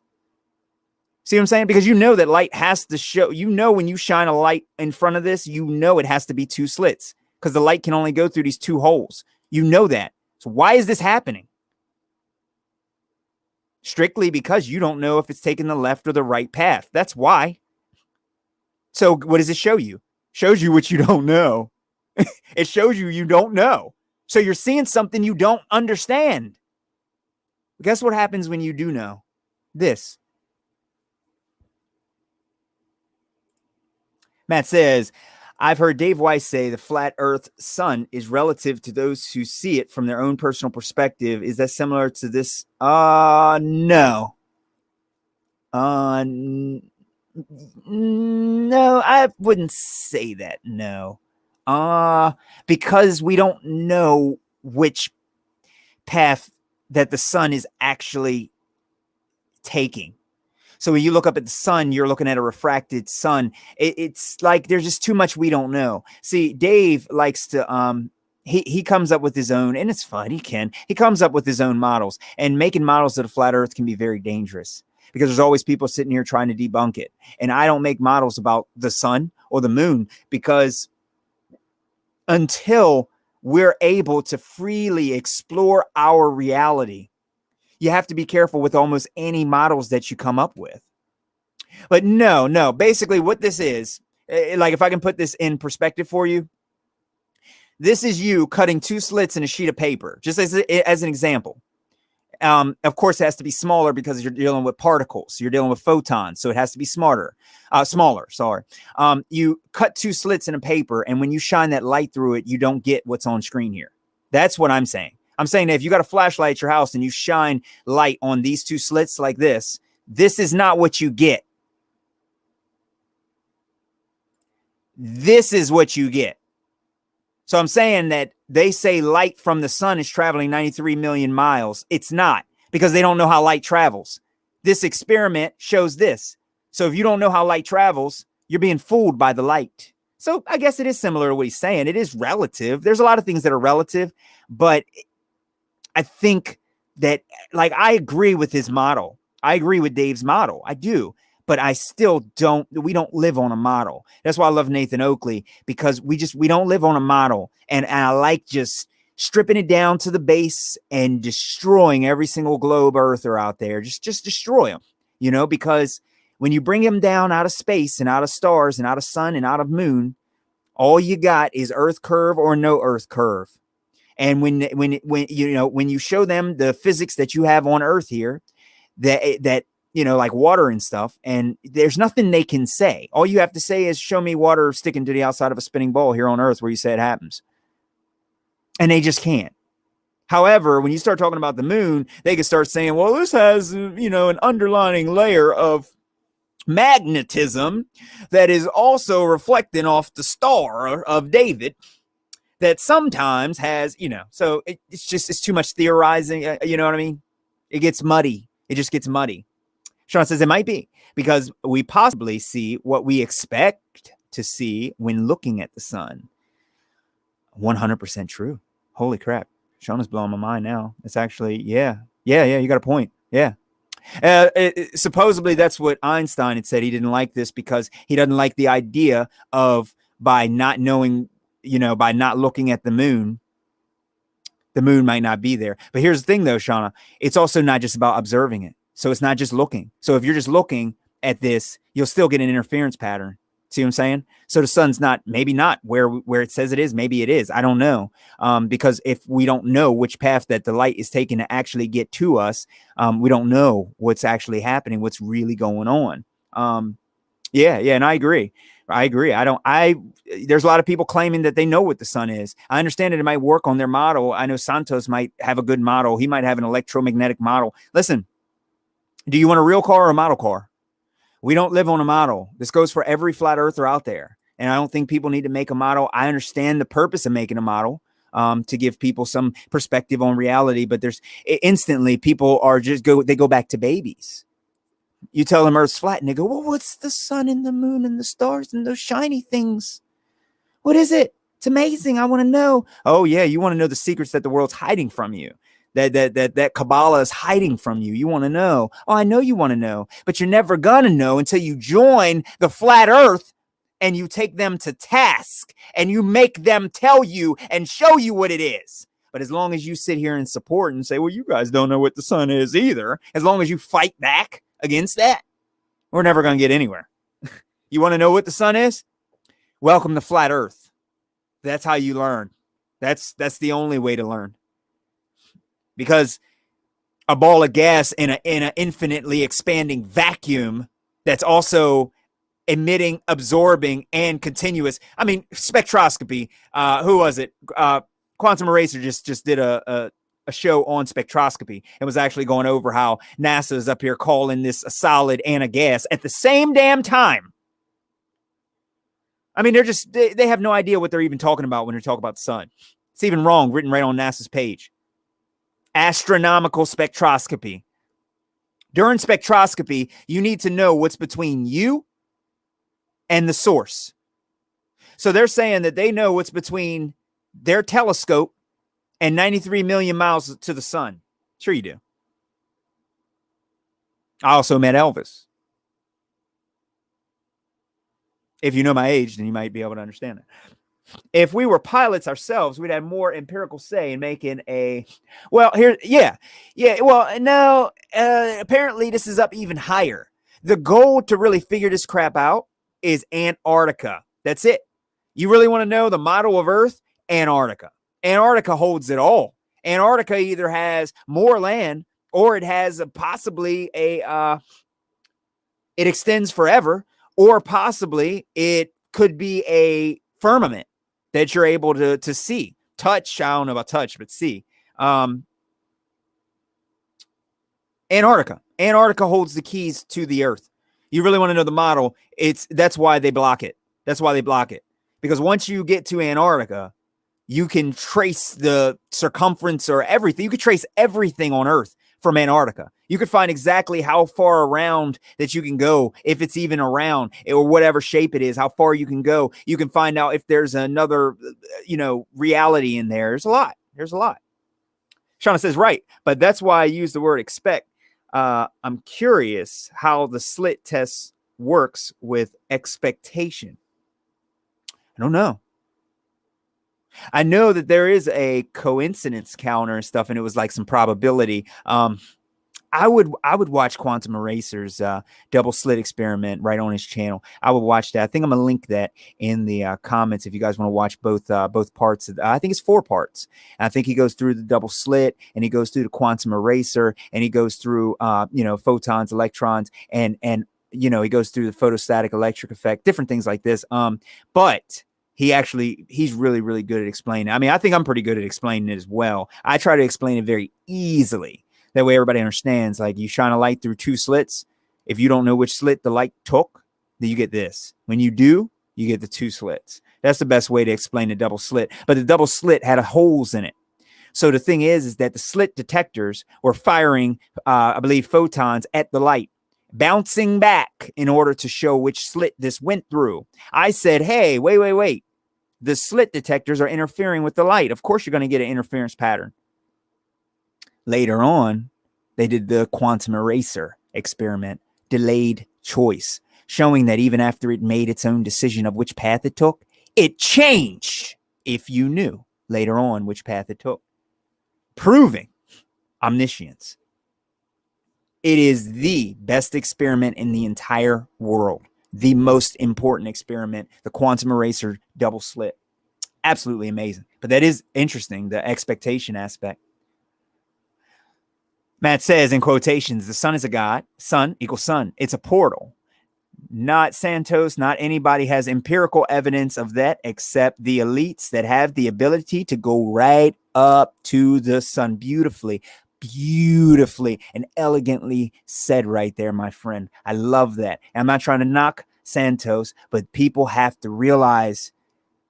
S1: see what I'm saying? Because that light has to show, when you shine a light in front of this, it has to be two slits because the light can only go through these two holes. You know that. So why is this happening? strictly because you don't know if it's taking the left or the right path. That's why. So what does it show you? Shows you what you don't know. It shows you don't know. So you're seeing something you don't understand. Guess what happens when you do know? This. Matt says, I've heard Dave Weiss say the flat earth sun is relative to those who see it from their own personal perspective. Is that similar to this? No. No, I wouldn't say that. No. Because we don't know which path that the sun is actually taking. So when you look up at the sun, you're looking at a refracted sun. It's like there's just too much we don't know. See, Dave likes to he comes up with his own, and it's fun. He comes up with his own models, and making models of the flat earth can be very dangerous because there's always people sitting here trying to debunk it. And I don't make models about the sun or the moon because until we're able to freely explore our reality, you have to be careful with almost any models that you come up with. But no, basically what this is, like if I can put this in perspective for you, this is you cutting 2 slits in a sheet of paper, just as an example. Of course, it has to be smaller because you're dealing with particles. You're dealing with photons, so it has to be smaller. Sorry. You cut 2 slits in a paper, and when you shine that light through it, you don't get what's on screen here. That's what I'm saying. I'm saying that if you got a flashlight at your house and you shine light on these 2 slits like this is not what you get. This is what you get. So I'm saying that they say light from the sun is traveling 93 million miles. It's not, because they don't know how light travels. This experiment shows this. So if you don't know how light travels, you're being fooled by the light. So I guess it is similar to what he's saying. It is relative. There's a lot of things that are relative, but I think that, like, I agree with his model. I agree with Dave's model. I do. But I still we don't live on a model. That's why I love Nathan Oakley, because we don't live on a model. And I like just stripping it down to the base and destroying every single globe earther out there. Just destroy them, because when you bring them down out of space and out of stars and out of sun and out of moon, all you got is earth curve or no earth curve. And when you show them the physics that you have on earth here, that like water and stuff, and there's nothing they can say. All you have to say is show me water sticking to the outside of a spinning ball here on earth where you say it happens. And they just can't. However, when you start talking about the moon, they can start saying, well, this has, an underlying layer of magnetism that is also reflecting off the star of David that sometimes has, so it's too much theorizing. You know what I mean? It gets muddy. It just gets muddy. Sean says it might be because we possibly see what we expect to see when looking at the sun. 100% true. Holy crap. Sean is blowing my mind now. It's actually, yeah. You got a point. Yeah. Supposedly that's what Einstein had said. He didn't like this because he doesn't like the idea of, by not knowing, by not looking at the moon might not be there. But here's the thing though, Shauna, it's also not just about observing it. So it's not just looking. So if you're just looking at this, you'll still get an interference pattern. See what I'm saying? So the sun's maybe not where it says it is. Maybe it is. I don't know. Because if we don't know which path that the light is taking to actually get to us, we don't know what's actually happening, what's really going on. Yeah. And I agree. There's a lot of people claiming that they know what the sun is. I understand that it might work on their model. I know Santos might have a good model. He might have an electromagnetic model. Listen, do you want a real car or a model car? We don't live on a model. This goes for every flat earther out there. And I don't think people need to make a model. I understand the purpose of making a model, to give people some perspective on reality. But there's instantly people they go back to babies. You tell them Earth's flat and they go, well, what's the sun and the moon and the stars and those shiny things? What is it? It's amazing. I want to know. Oh yeah. You want to know the secrets that the world's hiding from you. That Kabbalah is hiding from you. You want to know. Oh, I know you want to know, but you're never going to know until you join the flat earth and you take them to task and you make them tell you and show you what it is. But as long as you sit here and support and say, well, you guys don't know what the sun is either, as long as you fight back against that, we're never going to get anywhere. You want to know what the sun is? Welcome to flat earth. That's how you learn. That's the only way to learn. Because a ball of gas in an infinitely expanding vacuum that's also emitting, absorbing, and continuous. I mean, spectroscopy. Who was it? Quantum Eraser just did a show on spectroscopy. It was actually going over how NASA is up here calling this a solid and a gas at the same damn time. I mean, they have no idea what they're even talking about when they're talking about the sun. It's even wrong, written right on NASA's page. Astronomical spectroscopy. During spectroscopy, you need to know what's between you and the source. So they're saying that they know what's between their telescope and 93 million miles to the sun. Sure you do. I also met Elvis. If you know my age, then you might be able to understand it. If we were pilots ourselves, we'd have more empirical say in making apparently this is up even higher. The goal to really figure this crap out is Antarctica. That's it. You really want to know the model of Earth? Antarctica. Antarctica holds it all. Antarctica either has more land or it has it extends forever, or possibly it could be a firmament that you're able to see, touch. I don't know about touch, but see. Antarctica holds the keys to the Earth. You really want to know the model? That's why they block it. Because once you get to Antarctica, you can trace the circumference or everything. You could trace everything on Earth from Antarctica. You could find exactly how far around that you can go, if it's even around, or whatever shape it is, how far you can go. You can find out if there's another, reality in there. There's a lot. Shauna says, right. But that's why I use the word expect. I'm curious how the slit test works with expectation. I don't know. I know that there is a coincidence counter and stuff, and it was like some probability. I would watch Quantum Eraser's double slit experiment right on his channel. I would watch that. I think I'm gonna link that in the comments if you guys want to watch both parts. I think it's 4 parts. And I think he goes through the double slit, and he goes through the Quantum Eraser, and he goes through photons, electrons, and he goes through the photostatic electric effect, different things like this. But he's really, really good at explaining. I mean, I think I'm pretty good at explaining it as well. I try to explain it very easily. That way everybody understands. Like, you shine a light through 2 slits. If you don't know which slit the light took, then you get this. When you do, you get the 2 slits. That's the best way to explain the double slit. But the double slit had holes in it. So the thing is that the slit detectors were firing, I believe, photons at the light, bouncing back in order to show which slit this went through. I said, hey, wait. The slit detectors are interfering with the light. Of course, you're going to get an interference pattern. Later on, they did the Quantum Eraser experiment, delayed choice, showing that even after it made its own decision of which path it took, it changed if you knew later on which path it took, proving omniscience. It is the best experiment in the entire world, the most important experiment, the Quantum Eraser double slit. Absolutely amazing. But that is interesting, the expectation aspect. Matt says in quotations, the sun is a god. Sun equals sun. It's a portal. Not Santos, not anybody has empirical evidence of that except the elites that have the ability to go right up to the sun. Beautifully and elegantly said right there, my friend. I love that. And I'm not trying to knock Santos, but people have to realize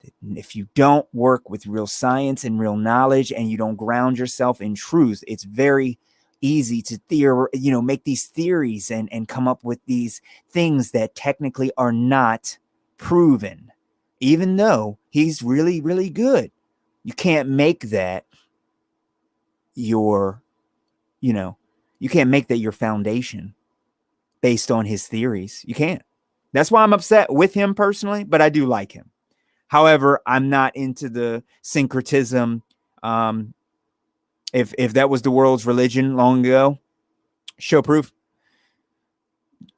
S1: that if you don't work with real science and real knowledge and you don't ground yourself in truth, it's very easy to make these theories and come up with these things that technically are not proven, even though he's really, really good. You can't make that your foundation based on his theories. You can't. That's why I'm upset with him personally, but I do like him. However, I'm not into the syncretism, If that was the world's religion long ago, show proof.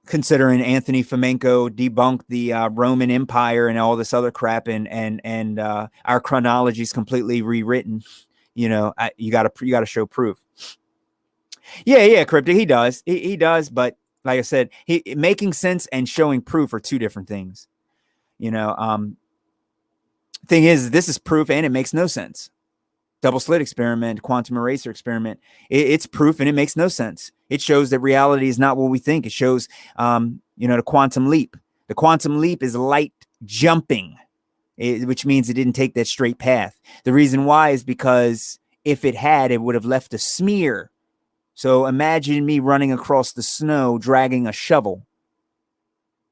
S1: Considering Anthony Fomenko debunked the Roman Empire and all this other crap, and our chronology is completely rewritten, you gotta show proof. Yeah, Cryptic, he does, he does, but like I said, making sense and showing proof are two different things. Thing is, this is proof and it makes no sense. Double slit experiment, quantum eraser experiment. It's proof and it makes no sense. It shows that reality is not what we think. It shows, the quantum leap. The quantum leap is light jumping, which means it didn't take that straight path. The reason why is because if it had, it would have left a smear. So imagine me running across the snow, dragging a shovel.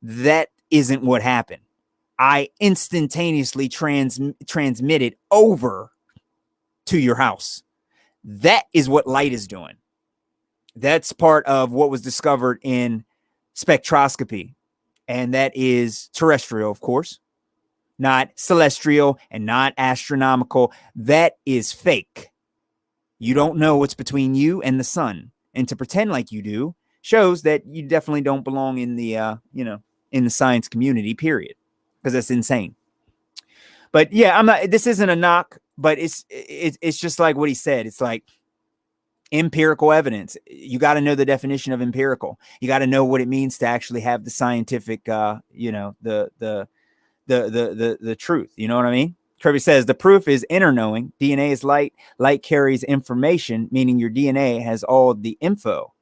S1: That isn't what happened. I instantaneously transmitted over to your house. That is what light is doing. That's part of what was discovered in spectroscopy. And that is terrestrial, of course, not celestial and not astronomical. That is fake. You don't know what's between you and the sun. And to pretend like you do shows that you definitely don't belong in the, in the science community, period. Because that's insane. But yeah, this isn't a knock, but it's just like what he said. It's like empirical evidence. You got to know the definition of empirical. You got to know what it means to actually have the scientific, the truth. You know what I mean? Kirby says the proof is inner knowing. DNA is light. Light carries information, meaning your DNA has all the info.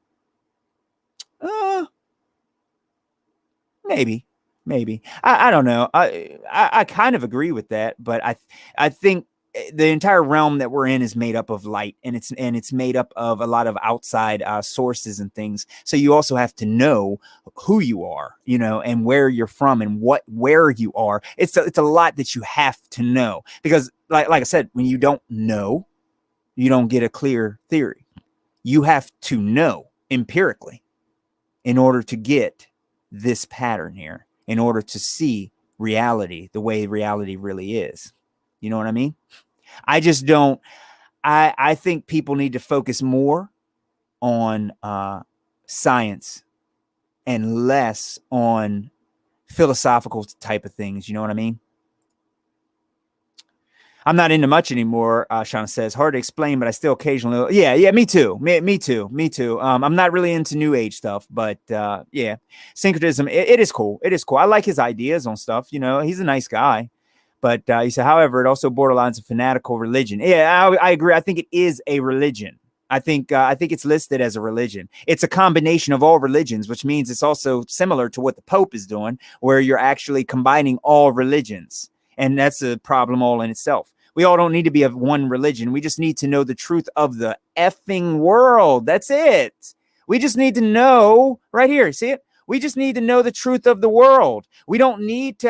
S1: Maybe. I don't know. I kind of agree with that, but I think the entire realm that we're in is made up of light, and it's made up of a lot of outside sources and things. So you also have to know who you are, and where you're from and where you are. It's a lot that you have to know, because like I said, when you don't know, you don't get a clear theory. You have to know empirically in order to get this pattern here, in order to see reality the way reality really is. You know what I mean? I just don't. I think people need to focus more on science and less on philosophical type of things. You know what I mean? I'm not into much anymore. Shauna says, hard to explain, but I still occasionally. Yeah, me too. Me too. I'm not really into new age stuff, but yeah, syncretism. It is cool. It is cool. I like his ideas on stuff. He's a nice guy. But he said, however, it also borderlines a fanatical religion. Yeah, I agree. I think it is a religion. I think it's listed as a religion. It's a combination of all religions, which means it's also similar to what the Pope is doing, where you're actually combining all religions. And that's a problem all in itself. We all don't need to be of one religion. We just need to know the truth of the effing world. That's it. We just need to know right here. See it? We just need to know the truth of the world. We don't need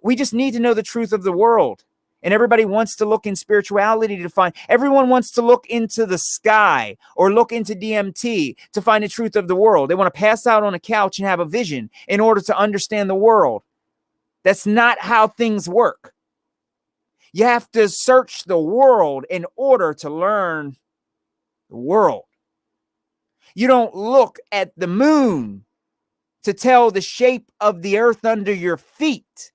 S1: we just need to know the truth of the world. And everybody wants to look in spirituality to find, everyone wants to look into the sky or look into DMT to find the truth of the world. They want to pass out on a couch and have a vision in order to understand the world. That's not how things work. You have to search the world in order to learn the world. You don't look at the moon to tell the shape of the earth under your feet.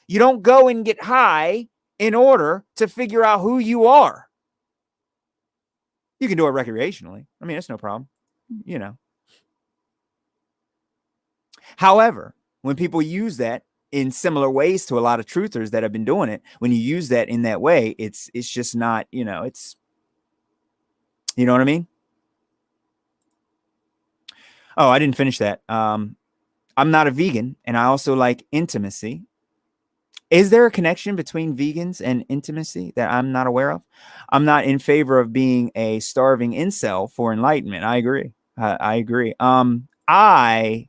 S1: You don't go and get high in order to figure out who you are. You can do it recreationally. I mean, that's no problem, However, when people use that in similar ways to a lot of truthers that have been doing it, when you use that in that way, it's just not, it's, you know what I mean? Oh, I didn't finish that. I'm not a vegan, and I also like intimacy. Is there a connection between vegans and intimacy that I'm not aware of? I'm not in favor of being a starving incel for enlightenment. I agree. I agree. I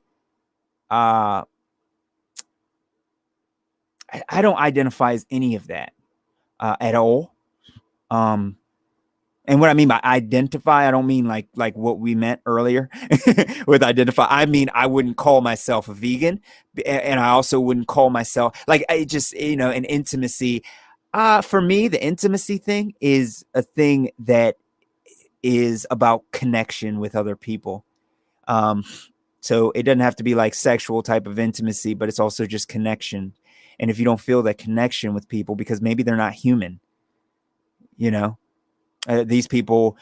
S1: don't identify as any of that at all. And what I mean by identify, I don't mean like what we meant earlier with identify. I mean, I wouldn't call myself a vegan, and I also wouldn't call myself an intimacy. For me, the intimacy thing is a thing that is about connection with other people. So it doesn't have to be like sexual type of intimacy, but it's also just connection. And if you don't feel that connection with people because maybe they're not human, you know, these people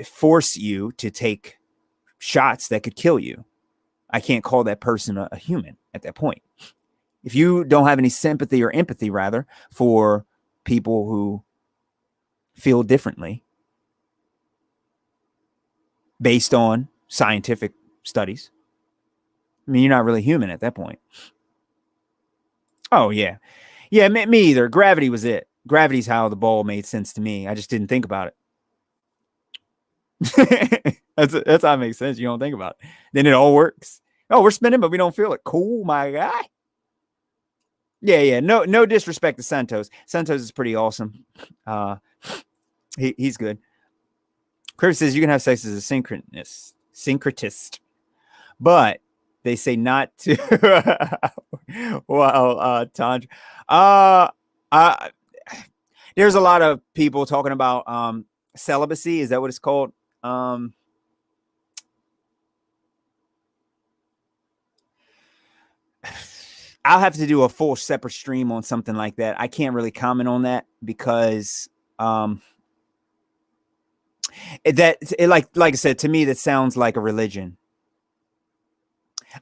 S1: force you to take shots that could kill you. I can't call that person a human at that point. If you don't have any sympathy or empathy, rather, for people who feel differently based on scientific studies, I mean, you're not really human at that point. Oh, yeah. Yeah, me either. Gravity was it. Gravity's how the ball made sense to me. I just didn't think about it. That's how it makes sense. You don't think about it. Then it all works. Oh, we're spinning, but we don't feel it. Cool, my guy. Yeah. No disrespect to Santos. Santos is pretty awesome. He's good. Chris says you can have sex as a syncretist, but they say not to. Well, Tandra. There's a lot of people talking about celibacy. Is that what it's called? I'll have to do a full separate stream on something like that. I can't really comment on that because like I said, to me, that sounds like a religion.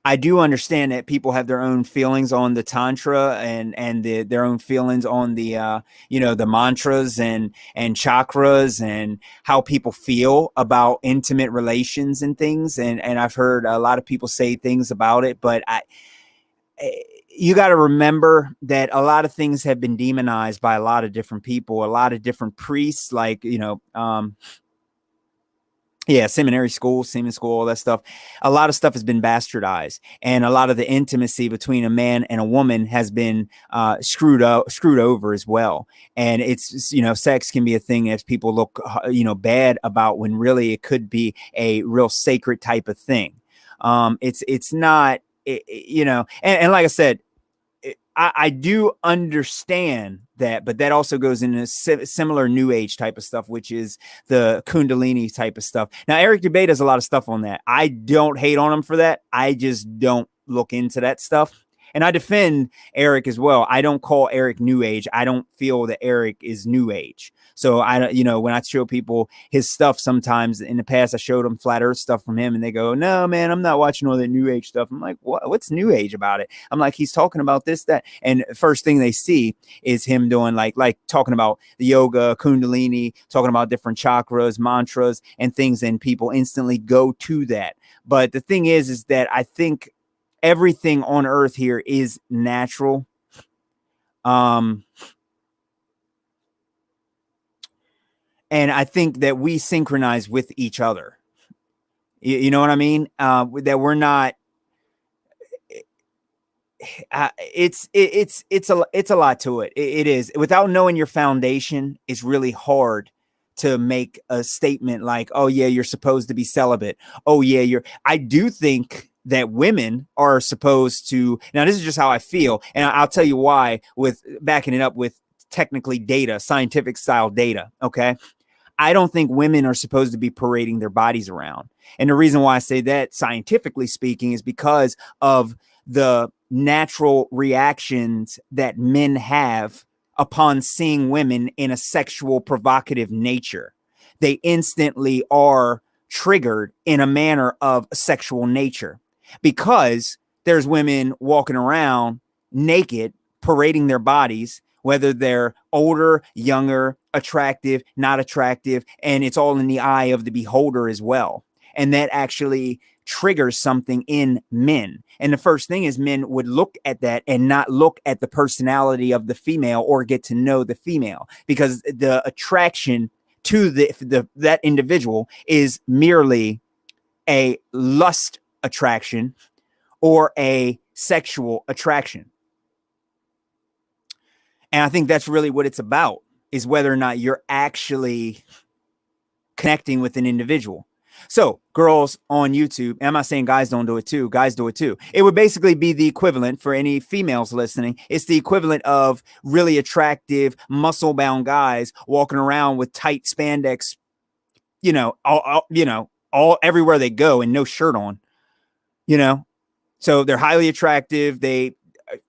S1: I do understand that people have their own feelings on the tantra and their own feelings on the the mantras and chakras and how people feel about intimate relations and things. And I've heard a lot of people say things about it, but you got to remember that a lot of things have been demonized by a lot of different people, a lot of different priests, like, seminary school, semen school, all that stuff. A lot of stuff has been bastardized, and a lot of the intimacy between a man and a woman has been screwed over as well. And it's, sex can be a thing that people look, bad about, when really it could be a real sacred type of thing. It's not, and like I said, I do understand that, but that also goes into similar new age type of stuff, which is the Kundalini type of stuff. Now, Eric Dubay does a lot of stuff on that. I don't hate on him for that. I just don't look into that stuff. And I defend Eric as well. I don't call Eric new age. I don't feel that Eric is new age. So when I show people his stuff, sometimes in the past, I showed them flat earth stuff from him and they go, no, man, I'm not watching all that new age stuff. I'm like, what's new age about it? I'm like, he's talking about this, that. And first thing they see is him doing like talking about the yoga, Kundalini, talking about different chakras, mantras and things. And people instantly go to that. But the thing is that I think everything on earth here is natural. And I think that we synchronize with each other. You know what I mean? That we're not. It's a lot to it. It is. Without knowing your foundation, it's really hard to make a statement like, "Oh yeah, you're supposed to be celibate." Oh yeah, I do think that women are supposed to. Now, this is just how I feel, and I'll tell you why. With backing it up with technically data, scientific style data. Okay. I don't think women are supposed to be parading their bodies around. And the reason why I say that, scientifically speaking, is because of the natural reactions that men have upon seeing women in a sexual provocative nature. They instantly are triggered in a manner of sexual nature because there's women walking around naked, parading their bodies, whether they're older, younger, attractive, not attractive, and it's all in the eye of the beholder as well. And that actually triggers something in men. And the first thing is men would look at that and not look at the personality of the female or get to know the female, because the attraction to that individual is merely a lust attraction or a sexual attraction. And I think that's really what it's about, is whether or not you're actually connecting with an individual. So girls on YouTube, and I'm not saying guys don't do it too. Guys do it too. It would basically be the equivalent for any females listening. It's the equivalent of really attractive, muscle-bound guys walking around with tight spandex all everywhere they go and no shirt on, so they're highly attractive. They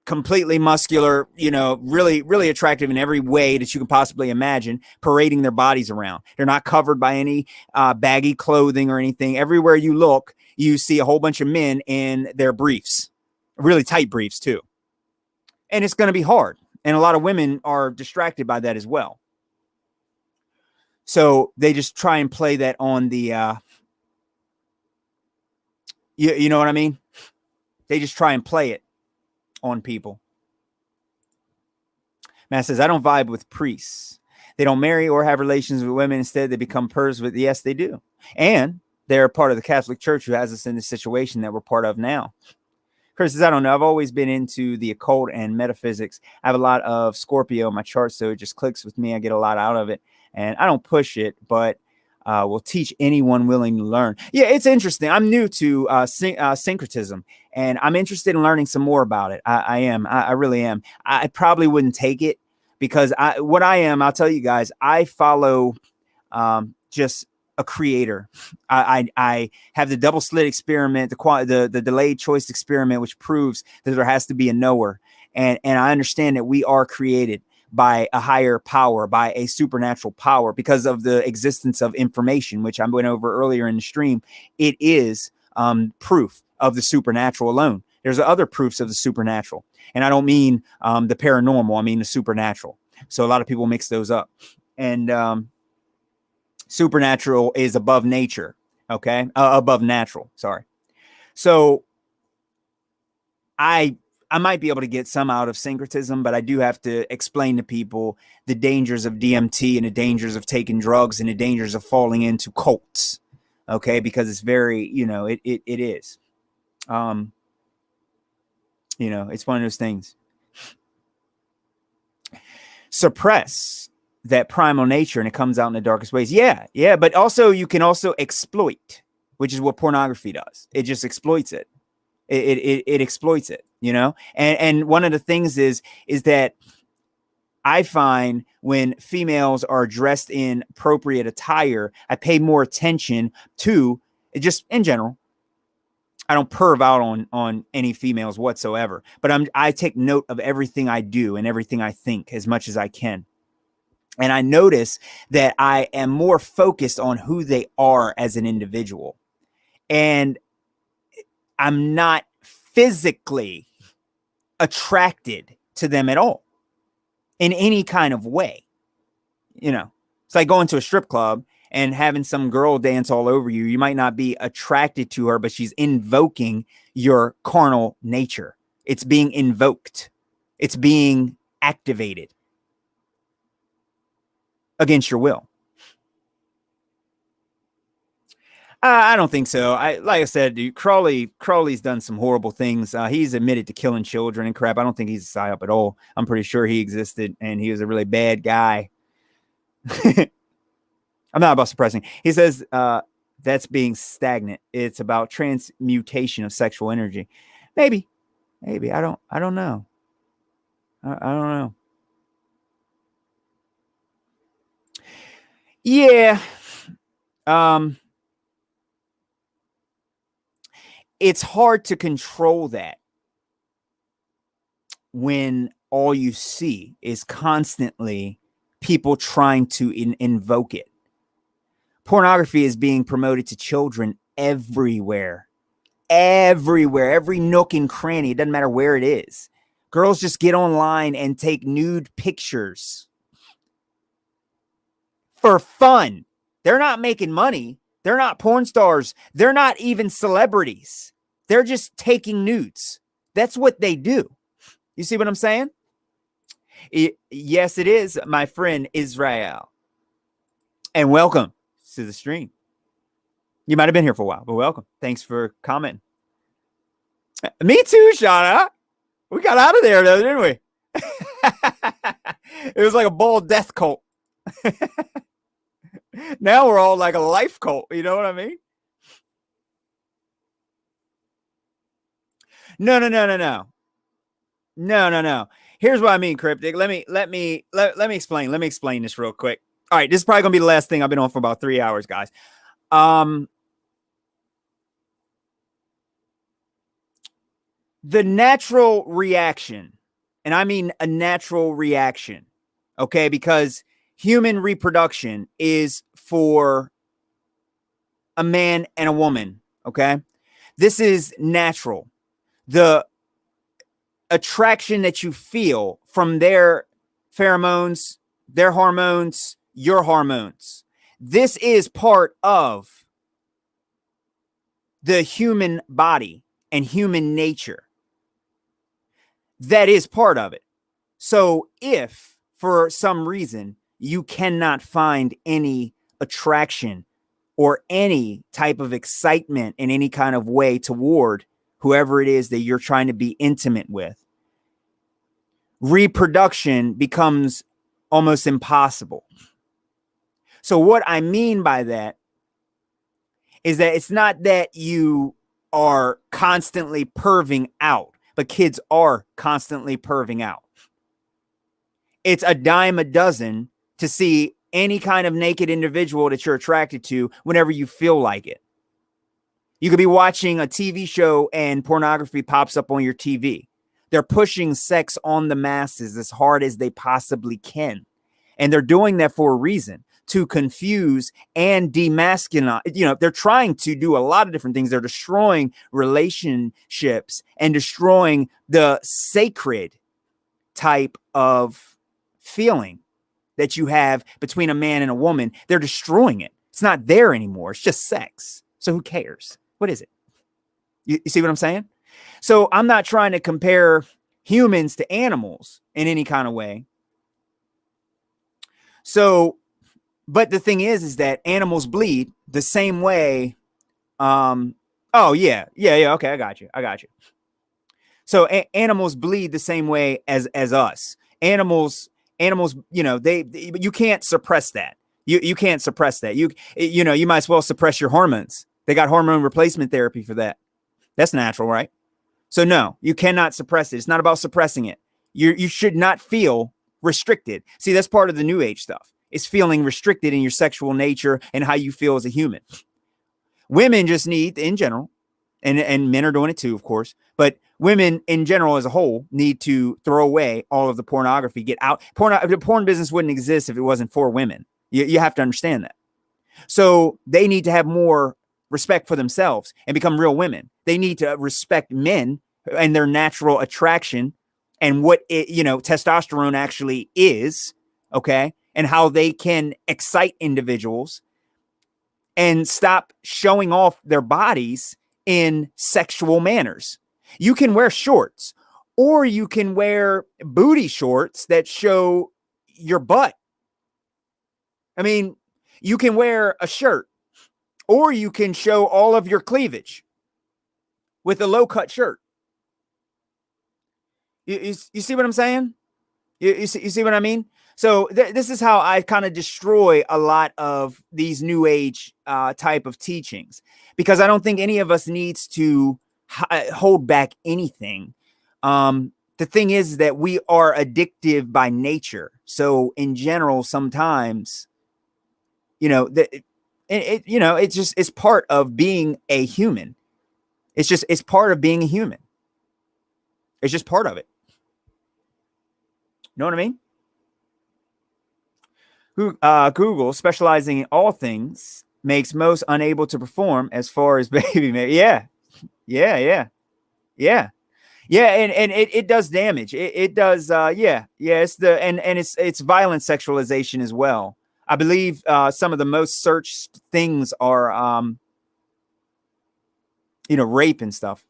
S1: completely muscular, really, really attractive in every way that you can possibly imagine, parading their bodies around. They're not covered by any baggy clothing or anything. Everywhere you look, you see a whole bunch of men in their briefs, really tight briefs too. And it's going to be hard. And a lot of women are distracted by that as well. So they just try and play that on the, you know what I mean? They just try and play it on people. Matt says, I don't vibe with priests. They don't marry or have relations with women. Instead, they become pervs with, yes, they do. And they're part of the Catholic Church who has us in the situation that we're part of now. Chris says, I don't know. I've always been into the occult and metaphysics. I have a lot of Scorpio in my chart, so it just clicks with me. I get a lot out of it. And I don't push it, but will teach anyone willing to learn. Yeah, it's interesting. I'm new to syncretism, and I'm interested in learning some more about it. I am. I really am. I probably wouldn't take it because I'll tell you guys, I follow just a creator. I have the double slit experiment, the delayed choice experiment, which proves that there has to be a knower. And I understand that we are created by a higher power, by a supernatural power, because of the existence of information, which I went over earlier in the stream. It is proof of the supernatural alone. There's other proofs of the supernatural. And I don't mean the paranormal, I mean the supernatural. So a lot of people mix those up. And supernatural is above nature, okay? Above natural, sorry. So I might be able to get some out of syncretism, but I do have to explain to people the dangers of DMT and the dangers of taking drugs and the dangers of falling into cults, okay? Because it's very, it is. It's one of those things. Suppress that primal nature and it comes out in the darkest ways. Yeah. But also you can also exploit, which is what pornography does. It just exploits it. It exploits it, and one of the things is that I find when females are dressed in appropriate attire, I pay more attention to it just in general. I don't perv out on any females whatsoever, but I take note of everything I do and everything I think as much as I can. And I notice that I am more focused on who they are as an individual. And I'm not physically attracted to them at all in any kind of way. It's like going to a strip club and having some girl dance all over you. You might not be attracted to her, but she's invoking your carnal nature. It's being invoked. It's being activated against your will. I don't think so. Like I said, dude, Crowley's done some horrible things. He's admitted to killing children and crap. I don't think he's a psyop at all. I'm pretty sure he existed and he was a really bad guy. I'm not about suppressing. He says that's being stagnant. It's about transmutation of sexual energy. Maybe. I don't know. I don't know. Yeah. It's hard to control that when all you see is constantly people trying to invoke it. Pornography is being promoted to children everywhere, every nook and cranny. It doesn't matter where it is. Girls just get online and take nude pictures for fun. They're not making money. They're not porn stars. They're not even celebrities. They're just taking nudes. That's what they do. You see what I'm saying? Yes, it is, my friend Israel. And welcome to the stream. You might have been here for a while, but welcome. Thanks for commenting. Me too, Shauna. We got out of there, though, didn't we? It was like a bald death cult. Now we're all like a life cult. You know what I mean? No. Here's what I mean, Cryptic. Let me explain. Let me explain this real quick. All right, this is probably gonna be the last thing. I've been on for about 3 hours, guys. The natural reaction, and I mean a natural reaction, okay, because human reproduction is for a man and a woman, okay? This is natural. The attraction that you feel from their pheromones, their hormones, your hormones, this is part of the human body and human nature. That is part of it. So if for some reason you cannot find any attraction or any type of excitement in any kind of way toward whoever it is that you're trying to be intimate with, reproduction becomes almost impossible. So what I mean by that is that it's not that you are constantly perving out, but kids are constantly perving out. It's a dime a dozen to see any kind of naked individual that you're attracted to whenever you feel like it. You could be watching a TV show and pornography pops up on your TV. They're pushing sex on the masses as hard as they possibly can. And they're doing that for a reason, to confuse and demasculinize. You know, they're trying to do a lot of different things. They're destroying relationships and destroying the sacred type of feeling that you have between a man and a woman. They're destroying it. It's not there anymore. It's just sex. So who cares? What is it? You see what I'm saying? So I'm not trying to compare humans to animals in any kind of way. So, but the thing is that animals bleed the same way. Oh yeah. Okay. I got you. So animals bleed the same way as us. Animals, you know, you can't suppress that. You can't suppress that. You know, you might as well suppress your hormones. They got hormone replacement therapy for that. That's natural, right? So no, you cannot suppress it. It's not about suppressing it. You should not feel restricted. See, that's part of the new age stuff. It's feeling restricted in your sexual nature and how you feel as a human. Women just need, in general, and men are doing it too, of course, but women in general as a whole need to throw away all of the pornography, get out. The porn business wouldn't exist if it wasn't for women. You have to understand that. So they need to have more respect for themselves and become real women. They need to respect men and their natural attraction and what testosterone actually is, okay, and how they can excite individuals and stop showing off their bodies in sexual manners. You can wear shorts, or you can wear booty shorts that show your butt. I mean, you can wear a shirt, or you can show all of your cleavage with a low-cut shirt. You see what I'm saying? You see what I mean? So this is how I kind of destroy a lot of these new age type of teachings, because I don't think any of us needs to hold back anything. The thing is that we are addictive by nature. So in general, sometimes, you know, it's part of being a human. It's part of being a human. It's just part of it. You know what I mean? Google, specializing in all things, makes most unable to perform as far as baby make. Yeah. And it does damage. It does. It's it's violent sexualization as well. I believe some of the most searched things are, rape and stuff.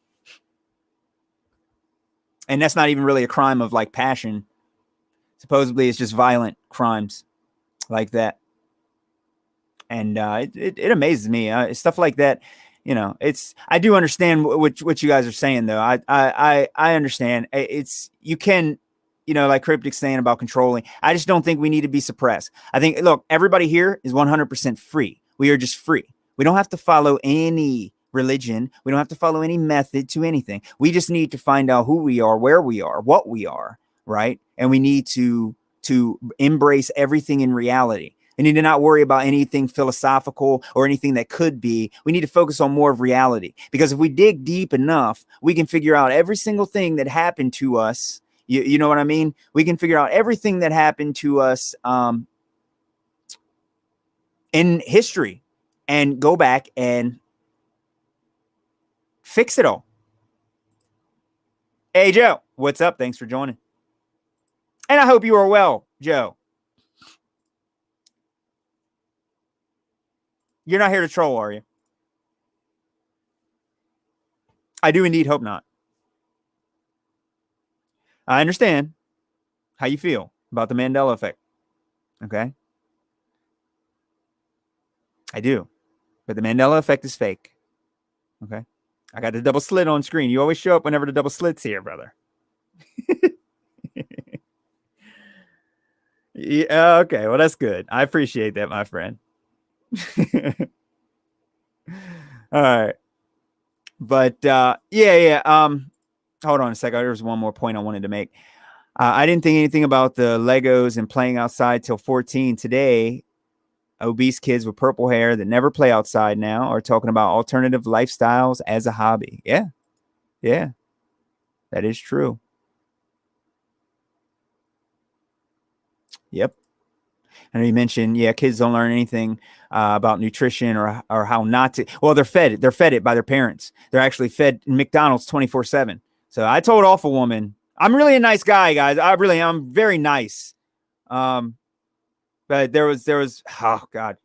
S1: And that's not even really a crime of like passion. Supposedly it's just violent crimes like that. And it amazes me. Stuff like that, I do understand what you guys are saying though. I understand. You can, like Cryptic's saying about controlling. I just don't think we need to be suppressed. I think, look, everybody here is 100% free. We are just free. We don't have to follow any religion. We don't have to follow any method to anything. We just need to find out who we are, where we are, what we are, right? And we need to embrace everything in reality. We need to not worry about anything philosophical or anything that could be. We need to focus on more of reality, because if we dig deep enough, we can figure out every single thing that happened to us. You know what I mean? We can figure out everything that happened to us in history and go back and fix it all. Hey, Joe, what's up? Thanks for joining. And I hope you are well, Joe. You're not here to troll, are you? I do indeed hope not. I understand how you feel about the Mandela effect. Okay? I do. But the Mandela effect is fake. Okay? I got the double slit on screen. You always show up whenever the double slit's here, brother. Yeah, okay. Well, that's good. I appreciate that, my friend. All right. But yeah. Hold on a second. There's one more point I wanted to make. I didn't think anything about the Legos and playing outside till 14. Today, obese kids with purple hair that never play outside now are talking about alternative lifestyles as a hobby. Yeah. That is true. Yep. And you mentioned, kids don't learn anything about nutrition or how not to. Well, they're fed it by their parents. They're actually fed McDonald's 24/7. So I told Awful Woman, I'm really a nice guy, guys. I'm very nice. But there was, oh God,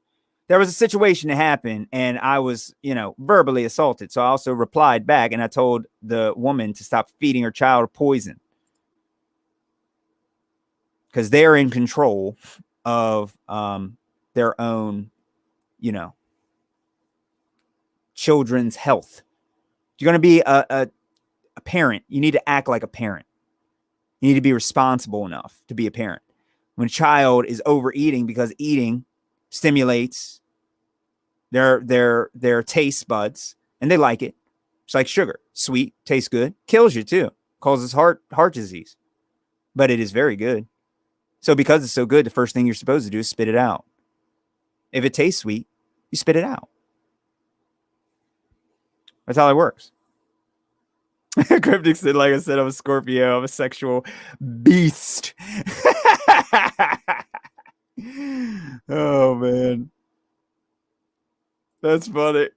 S1: there was a situation that happened and I was, verbally assaulted. So I also replied back and I told the woman to stop feeding her child poison, because they're in control of their own, children's health. If you're going to be a parent, you need to act like a parent. You need to be responsible enough to be a parent. When a child is overeating, because eating stimulates their taste buds and they like it. It's like sugar, sweet, tastes good, kills you too, causes heart disease, but it is very good. So because it's so good, the first thing you're supposed to do is spit it out. If it tastes sweet, you spit it out. That's how it works. Cryptic said, like I said, I'm a Scorpio. I'm a sexual beast. Oh, man. That's funny.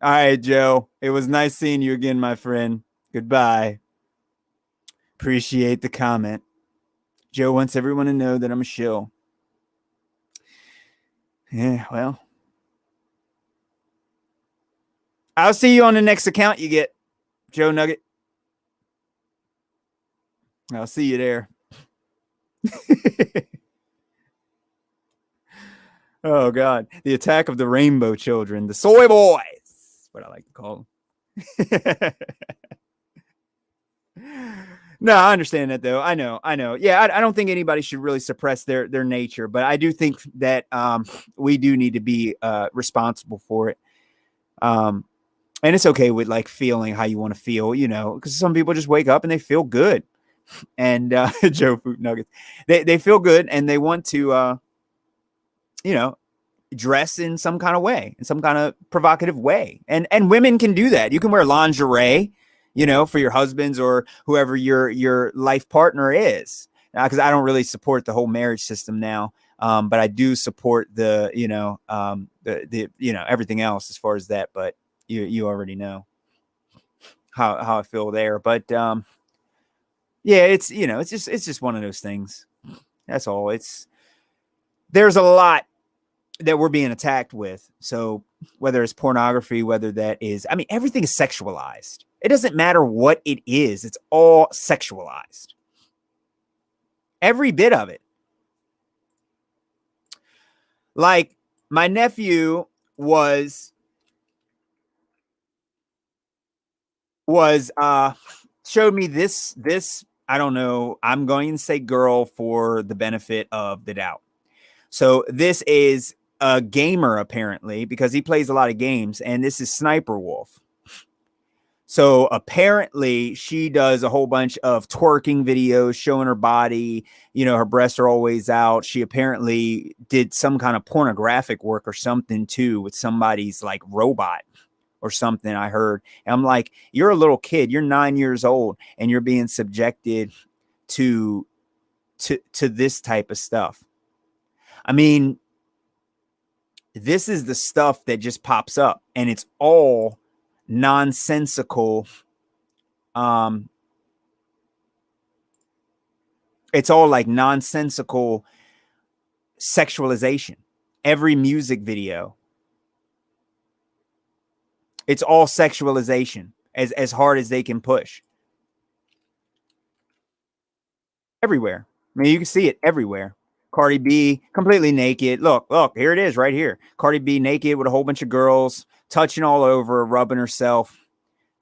S1: All right, Joe. It was nice seeing you again, my friend. Goodbye. Appreciate the comment. Joe wants everyone to know that I'm a shill. Yeah, well. I'll see you on the next account you get, Joe Nugget. I'll see you there. Oh, God. The attack of the rainbow children. The soy boys. That's what I like to call them. No, I understand that, though. I know. Yeah, I don't think anybody should really suppress their nature, but I do think that we do need to be responsible for it. And it's okay with like feeling how you want to feel, because some people just wake up and they feel good. And Joe Food Nuggets, they feel good and they want to, dress in some kind of way, in some kind of provocative way. And women can do that. You can wear lingerie, for your husbands or whoever your life partner is. Because I don't really support the whole marriage system now. But I do support the everything else as far as that. But you already know how I feel there. But yeah, it's just one of those things. That's all. There's a lot that we're being attacked with. So whether it's pornography, whether that is, everything is sexualized. It doesn't matter what it is. It's all sexualized. Every bit of it. Like my nephew showed me this, I don't know, I'm going to say girl for the benefit of the doubt. So this is a gamer apparently, because he plays a lot of games, and this is Sniper Wolf. So apparently she does a whole bunch of twerking videos showing her body. You know, her breasts are always out. She apparently did some kind of pornographic work or something too with somebody's like robot or something, I heard. And I'm like, you're a little kid. You're 9 years old and you're being subjected to this type of stuff. I mean, this is the stuff that just pops up, and it's all nonsensical. It's all like nonsensical sexualization. Every music video, it's all sexualization as hard as they can push. Everywhere. I mean, you can see it everywhere. Cardi B completely naked. Look, here it is right here. Cardi B naked with a whole bunch of girls touching all over, rubbing herself.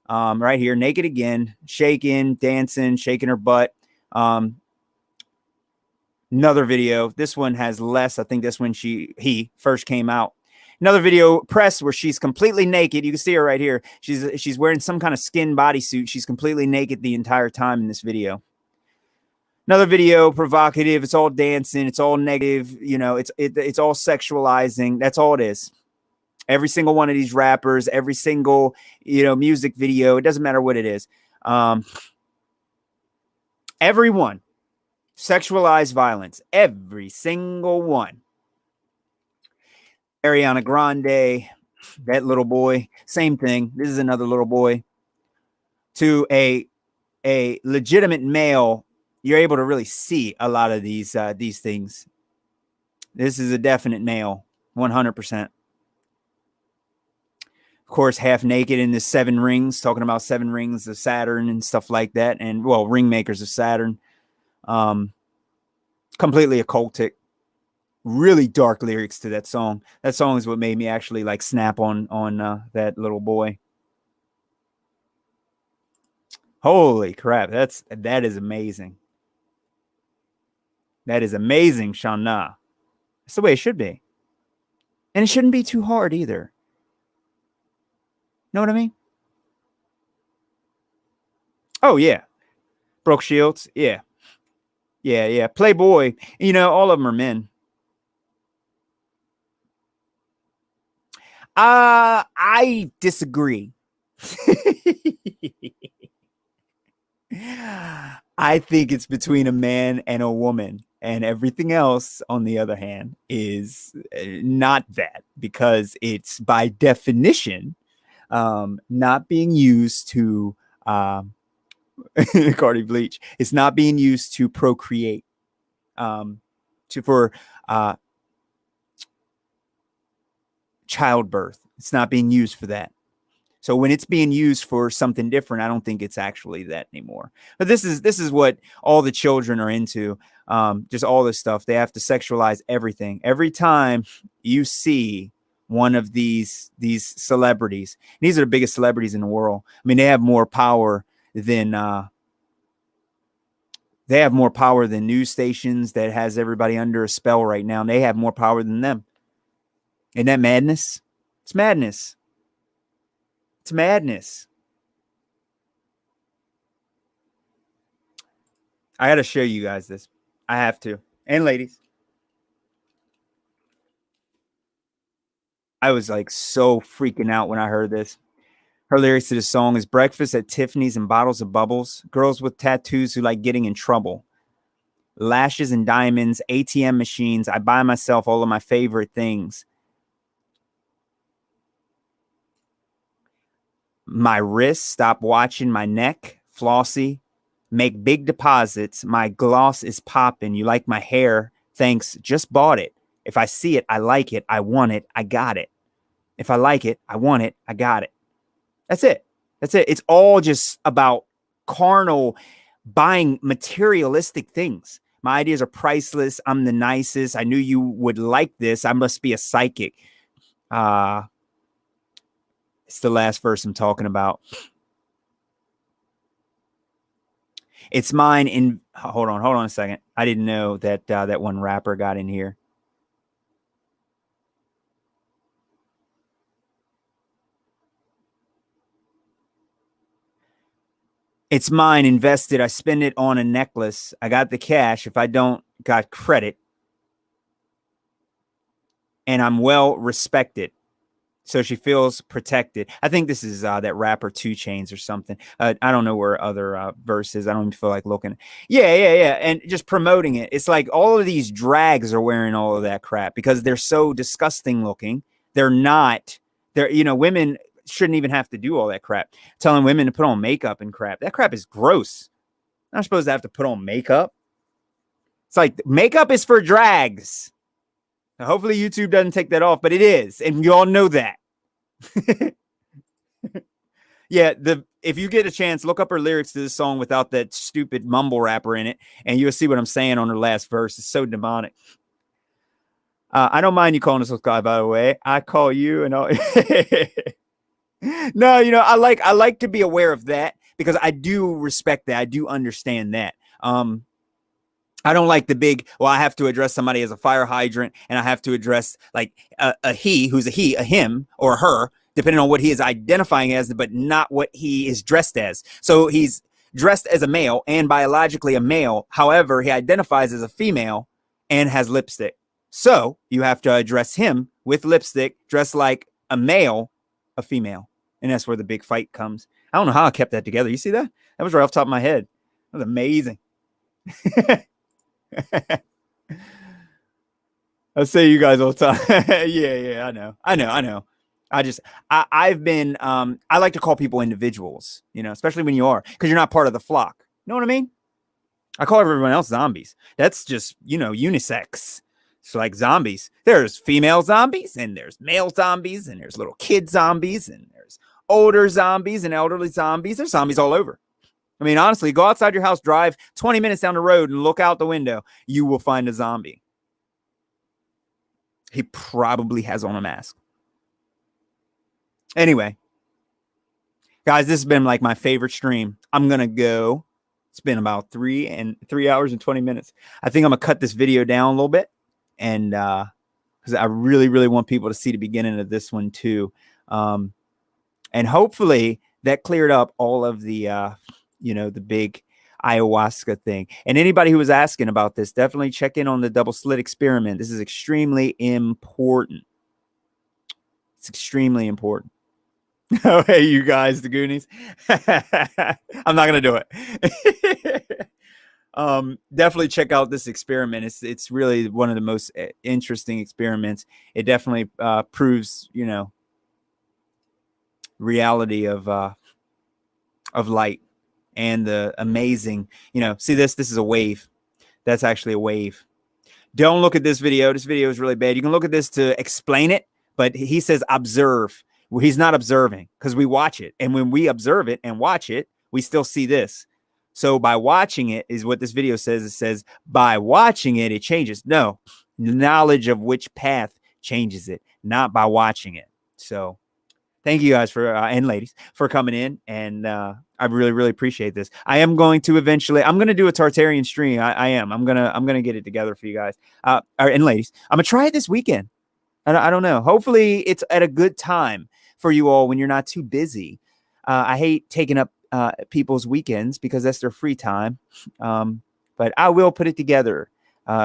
S1: Right here, naked again, shaking, dancing, shaking her butt. Another video. This one has less. I think this one he first came out. Another video press where she's completely naked. You can see her right here. She's wearing some kind of skin bodysuit. She's completely naked the entire time in this video. Another video, provocative. It's all dancing. It's all negative. You know, it's all sexualizing. That's all it is. Every single one of these rappers, every single, you know, music video. It doesn't matter what it is. Everyone. Sexualized violence. Every single one. Ariana Grande, that little boy. Same thing. This is another little boy. To a legitimate male, you're able to really see a lot of these things. This is a definite male, 100%. Of course, half naked in the 7 rings, talking about 7 rings of Saturn and stuff like that. And, well, ring makers of Saturn. Completely occultic. Really dark lyrics to that song. That song is what made me actually like snap on that little boy. Holy crap. That is amazing. That is amazing, Shana. That's the way it should be. And it shouldn't be too hard either. Know what I mean? Oh, yeah. Brooke Shields. Yeah. Yeah. Playboy. You know, all of them are men. I disagree. I think it's between a man and a woman. And everything else, on the other hand, is not that, because it's by definition not being used to Cardi Bleach. It's not being used to procreate, for childbirth. It's not being used for that. So when it's being used for something different, I don't think it's actually that anymore. But this is what all the children are into. Just all this stuff. They have to sexualize everything. Every time you see one of these celebrities, these are the biggest celebrities in the world. I mean, they have more power than news stations that has everybody under a spell right now. And they have more power than them. Isn't that madness? It's madness. It's madness. I got to show you guys this. I have to. And ladies. I was like so freaking out when I heard this. Her lyrics to the song is breakfast at Tiffany's and bottles of bubbles. Girls with tattoos who like getting in trouble. Lashes and diamonds, ATM machines. I buy myself all of my favorite things. My wrist, stop watching my neck, flossy, make big deposits. My gloss is popping. You like my hair? Thanks. Just bought it. If I see it, I like it. I want it. I got it. If I like it, I want it. I got it. That's it. That's it. It's all just about carnal buying materialistic things. My ideas are priceless. I'm the nicest. I knew you would like this. I must be a psychic. It's the last verse I'm talking about. It's mine in, hold on a second. I didn't know that that one rapper got in here. It's mine, invested. I spend it on a necklace. I got the cash. If I don't, got credit. And I'm well respected. So she feels protected. I think this is that rapper 2 Chainz or something. I don't know where other verses. I don't even feel like looking. Yeah. And just promoting it. It's like all of these drags are wearing all of that crap because they're so disgusting looking. They're not. They're, you know, women shouldn't even have to do all that crap. Telling women to put on makeup and crap. That crap is gross. I'm not supposed to have to put on makeup. It's like makeup is for drags. Now, hopefully YouTube doesn't take that off, but it is. And you all know that. Yeah, if you get a chance, look up her lyrics to this song without that stupid mumble rapper in it, and you'll see what I'm saying on her last verse. It's so demonic. I don't mind you calling us guy, by the way. I call you and all. No, you know, I like to be aware of that because I do respect that. I do understand that. I don't like the big, well, I have to address somebody as a fire hydrant and I have to address like a he, who's a he, a him or a her, depending on what he is identifying as, but not what he is dressed as. So he's dressed as a male and biologically a male. However, he identifies as a female and has lipstick. So you have to address him with lipstick, dressed like a male, a female. And that's where the big fight comes. I don't know how I kept that together. You see that? That was right off the top of my head. That was amazing. I say you guys all the time. Yeah, I know. I've been, I like to call people individuals, you know, especially when you are, because you're not part of the flock. You know what I mean? I call everyone else zombies. That's just, you know, unisex. It's like zombies. There's female zombies and there's male zombies and there's little kid zombies and there's older zombies and elderly zombies. There's zombies all over. I mean, honestly, go outside your house, drive 20 minutes down the road and look out the window. You will find a zombie. He probably has on a mask. Anyway, guys, this has been like my favorite stream. I'm going to go. It's been about 3 hours and 20 minutes. I think I'm going to cut this video down a little bit. And because I really, really want people to see the beginning of this one too. And hopefully that cleared up all of the, you know, the big ayahuasca thing. And anybody who was asking about this, definitely check in on the double slit experiment. This is extremely important. It's extremely important. Oh, hey, you guys, the Goonies. I'm not going to do it. Definitely check out this experiment. It's really one of the most interesting experiments. It definitely proves, you know, reality of light and the amazing, you know, see this is a wave. That's actually a wave. Don't look at this video. This video is really bad. You can look at this to explain it, but he says observe. Well, he's not observing because we watch it. And when we observe it and watch it, we still see this. So by watching it is what this video says. It says by watching it, it changes. No, knowledge of which path changes it, not by watching it. So thank you guys for, and ladies, for coming in. And I really, really appreciate this. I am going to eventually, I'm going to do a Tartarian stream. I am. I'm going to get it together for you guys. And ladies, I'm going to try it this weekend. I don't know. Hopefully it's at a good time for you all when you're not too busy. I hate taking up people's weekends because that's their free time. But I will put it together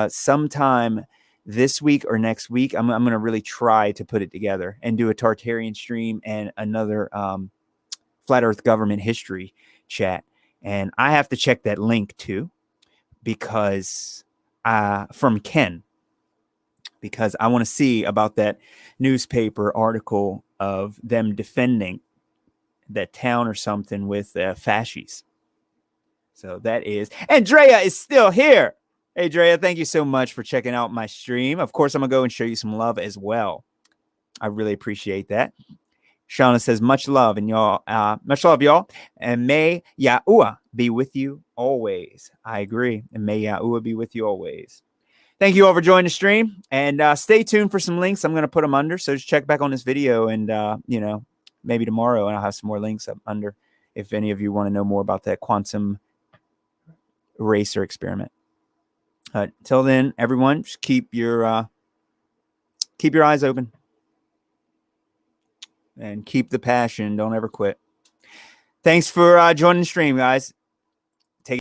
S1: sometime this week or next week. I'm going to really try to put it together and do a Tartarian stream and another Flat Earth Government History chat. And I have to check that link too, because from Ken, because I want to see about that newspaper article of them defending that town or something with fascies. So that is, Andrea is still here. Hey, Drea, thank you so much for checking out my stream. Of course, I'm going to go and show you some love as well. I really appreciate that. Shauna says, much love, and y'all, much love, y'all. And may Yahuwah be with you always. I agree. And may Yahuwah be with you always. Thank you all for joining the stream. And stay tuned for some links. I'm going to put them under. So just check back on this video and, you know, maybe tomorrow, and I'll have some more links up under if any of you want to know more about that quantum eraser experiment. Till then, everyone, just keep your eyes open and keep the passion. Don't ever quit. Thanks for joining the stream, guys.